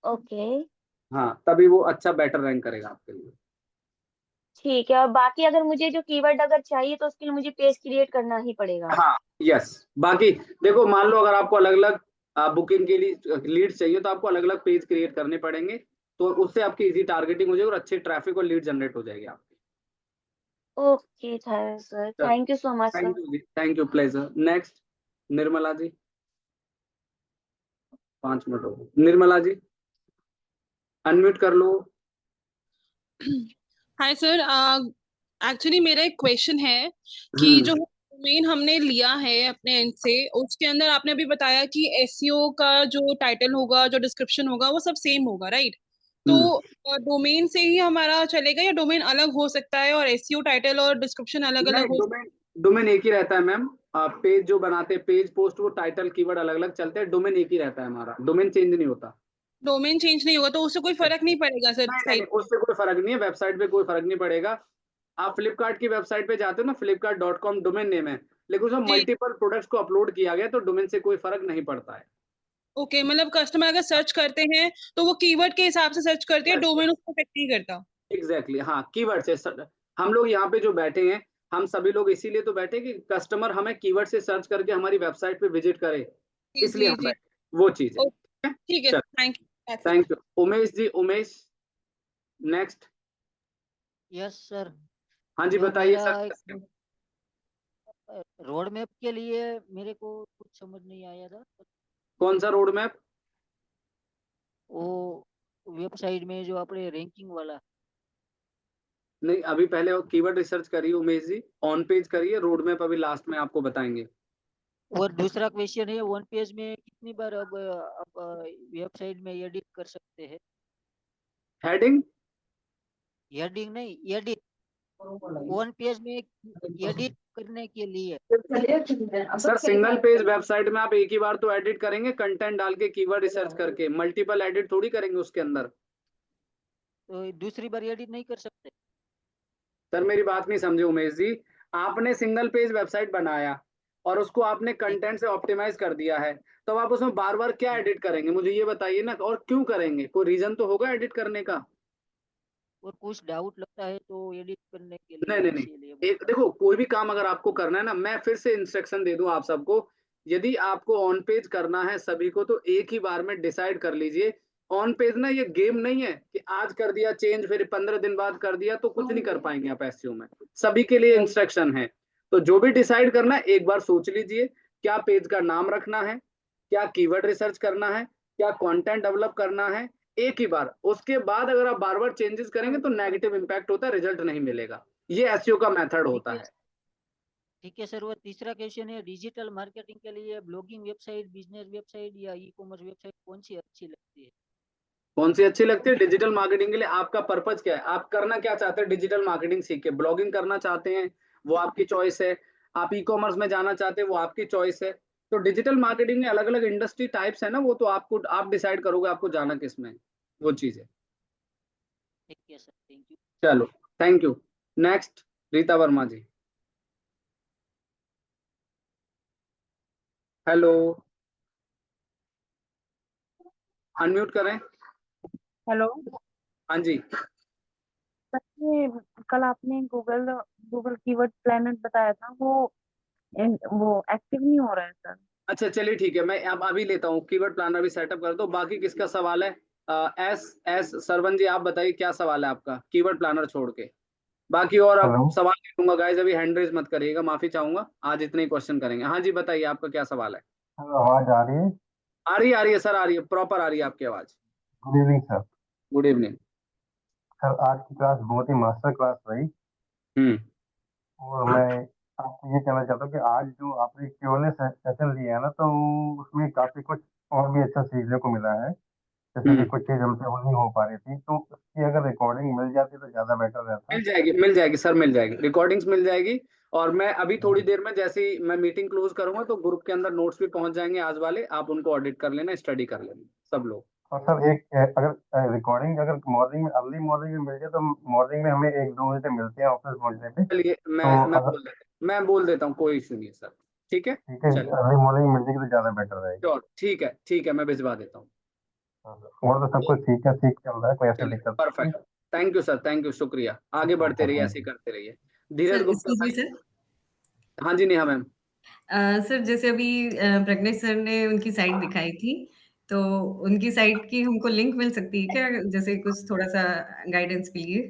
ओके। हाँ, तभी वो अच्छा बेटर रैंक करेगा आपके लिए। ठीक है। और बाकी अगर मुझे जो कीवर्ड अगर चाहिए, तो उसके लिए मुझे पेज क्रिएट करना ही पड़ेगा। हाँ, यस। बाकी देखो, मान लो अगर आपको अलग अलग बुकिंग के लिए लीड्स चाहिए, तो आपको अलग अलग पेज क्रिएट करने पड़ेंगे। तो उससे आपकी इजी टारगेटिंग हो जाएगी और अच्छी ट्रैफिक और लीड जनरेट हो जाएगी आपकी। ओके था sir, thank you so much sir. Thank you ji, thank you, pleasure. Next, Nirmala ji. 5 minute हो गए। निर्मला जी, अनम्यूट कर लो। हाय सर, एक्चुअली मेरा एक क्वेश्चन है कि जो डोमेन हमने लिया है अपने एंड से, उसके अंदर आपने अभी बताया कि एसईओ का जो टाइटल होगा, जो डिस्क्रिप्शन होगा, वो सब सेम होगा, राइट? तो डोमेन से ही हमारा चलेगा या डोमेन अलग हो सकता है और एसईओ टाइटल और डिस्क्रिप्शन अलग नहीं, अलग हो? डोमेन एक ही रहता है मैम। पेज जो बनाते हैं, पेज पोस्ट, वो टाइटल कीवर्ड अलग अलग चलते हैं। डोमेन एक ही रहता है हमारा, डोमेन चेंज नहीं होता। डोमेन चेंज नहीं होगा तो उससे कोई फर्क नहीं पड़ेगा सर नहीं नहीं नहीं, साइट? उससे कोई फर्क नहीं है, वेबसाइट पे कोई फर्क नहीं पड़ेगा। आप फ्लिपकार्ट की वेबसाइट पे जाते हो ना, flipkart.com डोमेन नेम है, लेकिन उसमें जी। मल्टीपल प्रोडक्ट्स को अपलोड किया गया, तो डोमेन से कोई फर्क नहीं पड़ता है। ओके, मतलब कस्टमर अगर सर्च करते हैं तो वो कीवर्ड के हिसाब से सर्च करते हैं, डोमेन उसको अफेक्ट नहीं करता। एग्जैक्टली, हाँ, कीवर्ड से हम लोग यहाँ पे जो बैठे हैं, हम सभी लोग इसीलिए तो बैठे कि कस्टमर हमें कीवर्ड से सर्च करके हमारी वेबसाइट पे विजिट करे, जी इसलिए जी हम जी। बैठे, वो चीज है। ओके, ठीक है, चल, thank you. Thank you. Umesh ji, Umesh, next. Yes sir. हाँ जी, बताइए मेरा सर। एक रोड मैप के लिए मेरे को कुछ समझ नहीं आया था। कौन सा रोड मैप? वो वेबसाइट में जो अपने रैंकिंग वाला। नहीं, अभी पहले कीवर्ड रिसर्च करिए उमेश जी, ऑन पेज करिए, रोड मैप अभी लास्ट में आपको बताएंगे। और दूसरा क्वेश्चन है, वन पेज में कितनी बार अब वेबसाइट में एडिट कर सकते हैं? हेडिंग? हेडिंग नहीं, एडिट वन पेज में एडिट करने के लिए। सर, सिंगल पेज वेबसाइट में आप एक ही बार तो एडिट करेंगे, कंटेंट डाल के कीवर्ड रिसर्च करके। मल्टीपल एडिट थोड़ी करेंगे उसके अंदर। तो दूसरी बार एडिट नहीं कर सकते? सर, मेरी बात नहीं समझे उमेश जी। आपने सिंगल पेज वेबसाइट बनाया और उसको आपने कंटेंट से ऑप्टिमाइज कर दिया है, तो आप उसमें बार बार क्या एडिट करेंगे, मुझे ये बताइए ना। और क्यों करेंगे? कोई रीजन तो होगा एडिट करने का। और कुछ डाउट लगता है तो एडिट करने के नहीं लिए नहीं नहीं, इसीलिए एक देखो, कोई भी काम अगर आपको करना है ना, मैं फिर से इंस्ट्रक्शन दे दूं आप सबको। यदि आपको ऑन पेज करना है सभी को, तो एक ही बार में डिसाइड कर लीजिए। ऑन पेज ना ये गेम नहीं है कि आज कर दिया चेंज, फिर 15 दिन बाद कर दिया, तो कुछ नहीं कर पाएंगे आप एसईओ में। सभी के लिए इंस्ट्रक्शन है। तो जो भी डिसाइड करना है, एक बार सोच लीजिए, क्या पेज का नाम रखना है, क्या कीवर्ड रिसर्च करना है, क्या कंटेंट डेवलप करना है, एक ही बार। उसके बाद अगर आप बार बार चेंजेस करेंगे तो नेगेटिव इंपैक्ट होता है, रिजल्ट नहीं मिलेगा। ये एसईओ का मेथड होता है। ठीक है सर। वो तीसरा क्वेश्चन है, डिजिटल मार्केटिंग के लिए ब्लॉगिंग वेबसाइट, बिजनेस वेबसाइट या ई कॉमर्स वेबसाइट कौन सी अच्छी लगती है? कौन सी अच्छी लगती है? डिजिटल मार्केटिंग के लिए आपका पर्पज क्या है? आप करना क्या चाहते हैं? डिजिटल मार्केटिंग सीख के ब्लॉगिंग करना चाहते हैं, वो आपकी चॉइस है। आप ई कॉमर्स में जाना चाहते हैं, वो आपकी चॉइस है। तो डिजिटल मार्केटिंग में अलग अलग इंडस्ट्री टाइप्स है ना, वो तो आपको आप डिसाइड करोगे आपको जाना किस में है, वो चीज है। ठीक है सर, थैंक यू। चलो, thank you. Next, Rita Verma ji. Hello, unmute करें। हेलो हाँ जी। सर, ये कल आपने गूगल गूगल कीवर्ड प्लानर बताया था, वो एक्टिव नहीं हो रहा है सर। अच्छा चलिए ठीक है, मैं अब अभी लेता हूँ, कीवर्ड प्लानर भी सेटअप कर दो। बाकी किसका सवाल है? एस एस सरवन जी, आप बताइए क्या सवाल है आपका कीवर्ड प्लानर छोड़ के। बाकी और अब हेलो सवाल नहीं दूंगा गाइस, अभी हैंड रेज मत करिएगा, माफी चाहूंगा। आज इतने ही क्वेश्चन करेंगे। हाँ जी, बताइए आपका क्या सवाल है? हेलो, आवाज आ रही है? आ रही है सर, आ रही है, प्रॉपर आ रही है आपकी आवाज। Good evening sir. Good evening. Sir आज की क्लास बहुत ही मास्टर क्लास रही, हम्म। और मैं आपको ये कहना चाहता हूँ कि आज जो आपने Q&A सेशन लिया है ना, तो उसमें काफी कुछ और भी अच्छा सीखने को मिला है। जैसे कि कुछ चीज हमसे वो नहीं हो पा रही थी, तो उसकी अगर रिकॉर्डिंग मिल जाती तो ज्यादा बेटर रहता। मिल जाएगी सर, मिल जाएगी, रिकॉर्डिंग्स मिल जाएगी। और मैं अभी थोड़ी देर में जैसे ही मैं मीटिंग क्लोज करूंगा तो ग्रुप के अंदर नोट्स भी पहुंच जाएंगे आज वाले, आप उनको ऑडिट कर लेना, स्टडी कर लेना सब लोग। और सर एक अगर रिकॉर्डिंग अगर मॉर्निंग में, अर्ली मॉर्निंग में मिल जाए, तो मॉर्निंग में हमें 1-2 घंटे मिलते हैं ऑफिस पहुंचने पे, चलिए तो अगर मैं बोल देता हूँ, कोई इशू नहीं है सर। ठीक है, ठीक है, चलिए, अर्ली मॉर्निंग में मिल जाएगी तो ज्यादा बेटर रहेगी। श्योर, ठीक है, मैं भिजवा देता हूँ। और तो सब कुछ ठीक है, ठीक चल रहा है, कोई ऐसी चलिए, दिक्कत नहीं है। Perfect. Thank you sir, thank you, शुक्रिया। आगे बढ़ते रहिए, ऐसे ही करते रहिए। धीरज सर गुप्ता एक्सक्यूज मी भाई। सर। हाँ जी, नेहा मैम। सर जैसे अभी प्रज्ञेश सर ने उनकी साइट दिखाई थी, तो उनकी साइट की हमको लिंक मिल सकती है क्या? जैसे कुछ थोड़ा-सा गाइडेंस के लिए?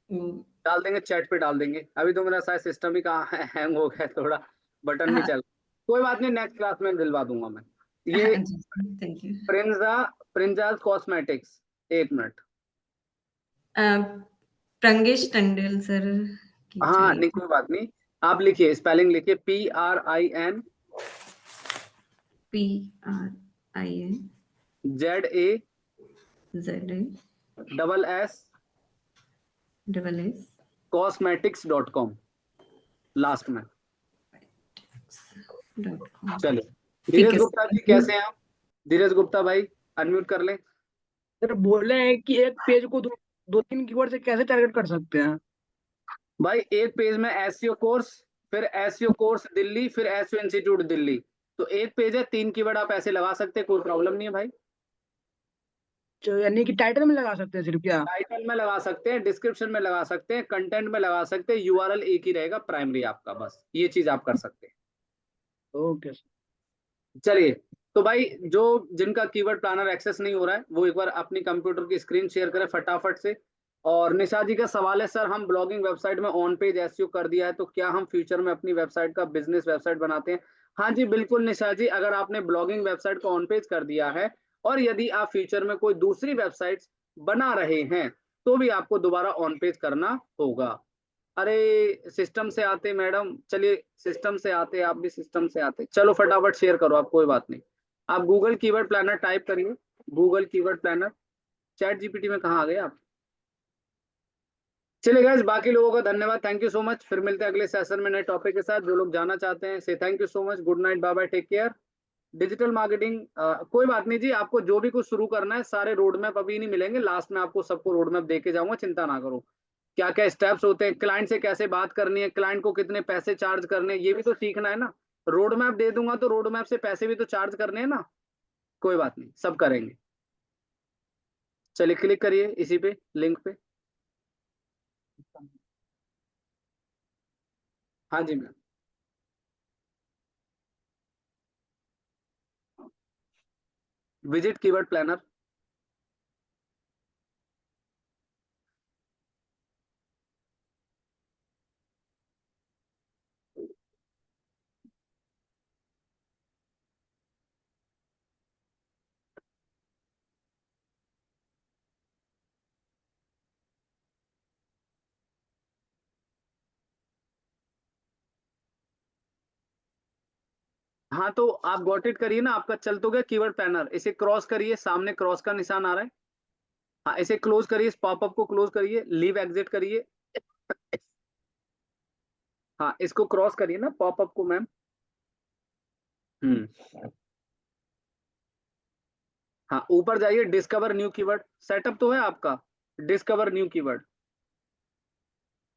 हुँ। डाल देंगे, चैट पे डाल देंगे। अभी तो मेरा शायद सिस्टम ही कहाँ हैंग हो गया थोड़ा, बटन नहीं हाँ। चल। कोई बात नहीं, नेक्स्ट क्लास में दिलवा दूंगा मैं। ये हाँ जी, थैंक यू। प्रिंजाज कॉस्मेटिक्स, एक मिनट। अ, प्रंगेश टंडेल सर की हाँ चाहिए नहीं, थी। कोई बात नहीं। आप लिखिए, स्पेलिंग लिखिए, PRIN PRIN ZA ZA SS SS cosmetics.com last में। .com। चलो, ठीक धीरज है sir, Gupta ji thank you. कैसे हैं आप? धीरज गुप्ता भाई, अनम्यूट कर लें। सर बोल रहे हैं कि एक पेज को दो तीन कीवर्ड से कैसे टारगेट कर सकते हैं? भाई एक पेज में एसईओ कोर्स, फिर एसईओ कोर्स दिल्ली, फिर एसईओ इंस्टीट्यूट दिल्ली। तो एक पेज है, 3 कीवर्ड आप ऐसे लगा सकते हैं, कोई प्रॉब्लम नहीं है भाई। यानी कि टाइटल में लगा सकते हैं सिर्फ क्या? टाइटल में लगा सकते हैं, डिस्क्रिप्शन में लगा सकते हैं, कंटेंट में लगा सकते हैं, यूआरएल एक ही रहेगा प्राइमरी आपका, बस ये चीज आप कर सकते हैं। Okay sir. चलिए, तो भाई जो जिनका कीवर्ड प्लानर एक्सेस नहीं हो रहा है, वो एक बार अपनी कंप्यूटर की स्क्रीन शेयर करें फटाफट से। और निशा जी का सवाल है, सर हम ब्लॉगिंग वेबसाइट में ऑन पेज एसईओ कर दिया है, तो क्या हम फ्यूचर में अपनी वेबसाइट का बिजनेस वेबसाइट बनाते हैं? हाँ जी बिल्कुल निशा जी, अगर आपने ब्लॉगिंग वेबसाइट को ऑन पेज कर दिया है, और यदि आप फ्यूचर में कोई दूसरी वेबसाइट बना रहे हैं, तो भी आपको दोबारा ऑन पेज करना होगा। अरे सिस्टम से आते मैडम, चलिए सिस्टम से आते, आप भी सिस्टम से आते, चलो फटाफट शेयर करो आप, कोई बात नहीं। आप गूगल कीवर्ड प्लानर टाइप करिए, Google keyword planner. Chat GPT में कहाँ आ गए आप? चलिए गाइस, बाकी लोगों का धन्यवाद, थैंक यू सो मच। फिर मिलते हैं अगले सेशन में नए टॉपिक के साथ। जो लोग जाना चाहते हैं, से thank you so much, good night, bye bye, take care. Digital marketing कोई बात नहीं जी, आपको जो भी कुछ शुरू करना है, सारे रोड मैप अभी नहीं मिलेंगे, लास्ट में आपको सबको रोड मैप दे के जाऊंगा, चिंता ना करो। क्या क्या स्टेप्स होते हैं, क्लाइंट से कैसे बात करनी है, क्लाइंट को कितने पैसे चार्ज करने हैं, ये भी तो सीखना है ना। रोड मैप दे दूंगा तो रोड मैप से पैसे भी तो चार्ज करने हैं ना। कोई बात नहीं, सब करेंगे। चलिए क्लिक करिए इसी पे, लिंक पे। हाँ जी मैम। Visit keyword planner. हाँ तो आप गॉट इट करिए ना, आपका चल तो गया कीवर्ड प्लानर, इसे क्रॉस करिए, सामने क्रॉस का निशान आ रहा है। हाँ इसे क्लोज करिए, इस पॉपअप को क्लोज करिए, लीव एग्जिट करिए। हाँ इसको क्रॉस करिए ना पॉपअप को मैम। हाँ ऊपर जाइए, डिस्कवर न्यू कीवर्ड, सेटअप तो है आपका, डिस्कवर न्यू कीवर्ड,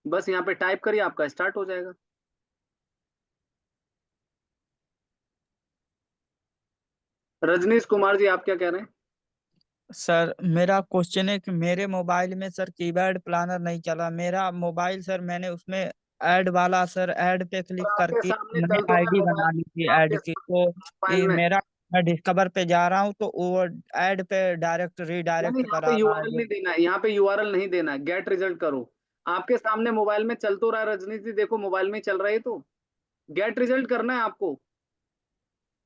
बस यहाँ पे टाइप करिए, आपका स्टार्ट हो जाएगा। रजनीश कुमार जी आप क्या कह रहे हैं? सर मेरा क्वेश्चन है कि मेरे मोबाइल में सर कीवर्ड प्लानर नहीं चला। मेरा मोबाइल सर मैंने उसमें ऐड वाला सर ऐड पे और क्लिक आपके करके सामने मैंने चल तो रहा है आईडी मोबाइल, बना ली थी आपके ऐड की, तो मोबाइल में, मेरा मैं डिस्कवर पे जा रहा हूँ तो वो ऐड पे डायरेक्ट यानी रीडायरेक्ट यहाँ पे करा रहा है यूआरएल जो। नहीं देना है, यहाँ पे यूआरएल नहीं देना है, गेट रिजल्ट करो। आपके सामने मोबाइल में चल तो रहा है रजनीश जी, देखो मोबाइल में ही चल रहा है, तो गेट रिजल्ट करना है आपको।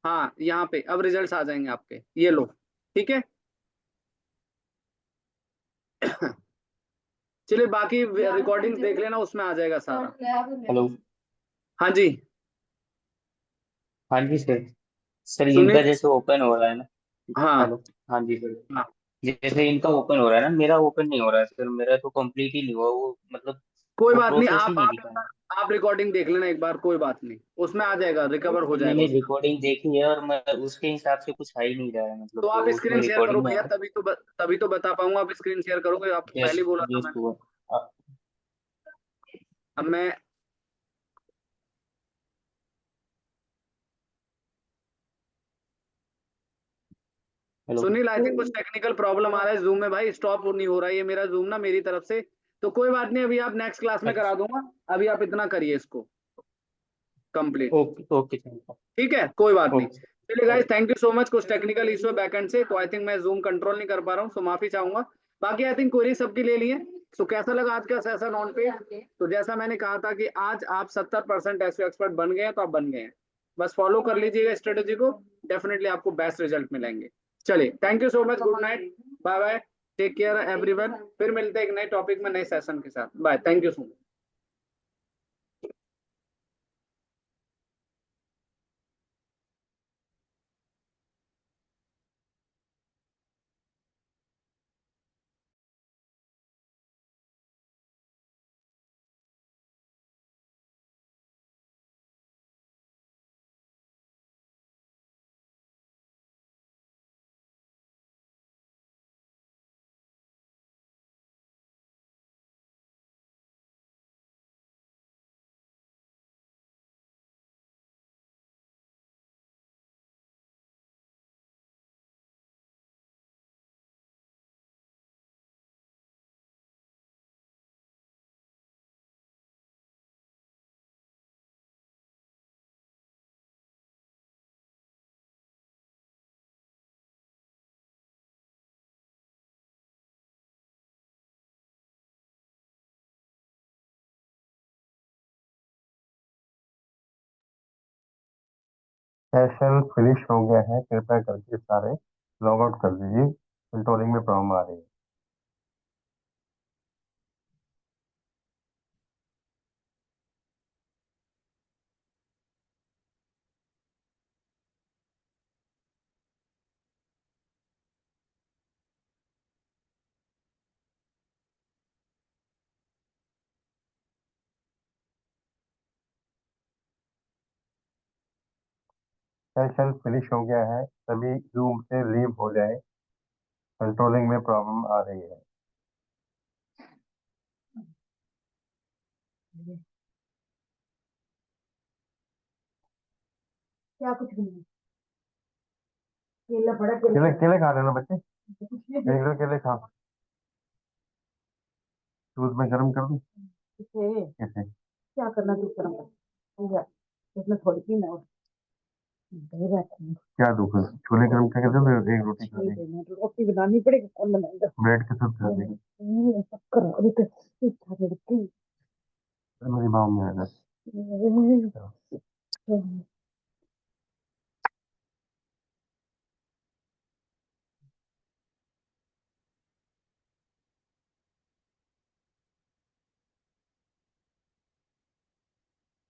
हाँ यहाँ पे अब रिजल्ट्स आ जाएंगे आपके, ये लो, ठीक है। चलिए बाकी रिकॉर्डिंग देख लेना, उसमें आ जाएगा सारा। हेलो। हाँ जी हाँ जी सर। सर सुनील। इनका जैसे ओपन हो रहा है ना। हाँ हेलो। हाँ जी सर। हाँ जैसे इनका ओपन हो रहा है ना, मेरा ओपन नहीं हो रहा है सर, मेरा तो कंप्लीट ही नहीं हुआ वो, मतलब कोई वो बात नहीं, प्रोसेस ही नहीं दिखा है। आप रिकॉर्डिंग देख लेना एक बार, कोई बात नहीं, उसमें आ जाएगा, रिकवर हो जाएगा मैंने उसका। रिकॉर्डिंग देखी है और मैं उसके हिसाब से कुछ आ ही नहीं रहा है, मतलब तो आप उसमें स्क्रीन शेयर करो रिकॉर्डिंग में। भैया, तभी तो बता पाऊंगा, आप स्क्रीन शेयर करोगे, आप पहले यस। ही बोला था यस मैंने। हुआ। अब मैं, हेलो। सुनील आई थिंक कुछ टेक्निकल प्रॉब्लम आ रहा है जूम में भाई, स्टॉप नहीं हो रहा है ये मेरा जूम ना मेरी तरफ से। तो कोई बात नहीं, अभी आप नेक्स्ट क्लास में करा अच्छा। दूंगा, अभी आप इतना करिए इसको complete. Okay okay thank you. ठीक है कोई बात नहीं। ओके। चलिए guys thank you so much, कुछ टेक्निकल इशू है बैकएंड से, तो आई थिंक मैं जूम कंट्रोल नहीं कर पा रहा हूँ, सो माफी चाहूंगा। बाकी आई थिंक क्वेरी सबकी ले लिए। सो कैसा लगा आज का सेशन ऑन पे? तो जैसा मैंने कहा था कि आज आप 70% एसईओ एक्सपर्ट बन गए हैं, तो आप बन गए हैं, बस फॉलो कर लीजिएगा स्ट्रेटेजी को, डेफिनेटली आपको बेस्ट रिजल्ट मिलेंगे। चलिए thank you so much, good night, bye bye, take care everyone, फिर मिलते हैं एक नए टॉपिक में नए सेशन के साथ, bye, thank you so much. Session finish हो गया है, कृपया करके सारे लॉग आउट कर दीजिए, कंट्रोलिंग में प्रॉब्लम आ रही है। सेशन फिनिश हो गया है, सभी जूम से लीव हो जाए, कंट्रोलिंग में प्रॉब्लम आ रही है। क्या कुछ भी नहीं, केले केले खा लेना बच्चे, एक दो केले खा, दूध में गर्म कर दूं? इसे कैसे? क्या करना तू करना हो गया, इसमें थोड़ी सी ना दही रहती है, क्या दूं फिर? छोले गर्म करके दे दो, एक रोटी खा ठीक लेंगे, है ना, रोटी बनानी पड़ेगी, कौन बनाएगा? ब्रेड के साथ खा लेंगे। शक्कर अभी तो इच्छा लड़की मेरी माँ में आना।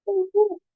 Mm-hmm.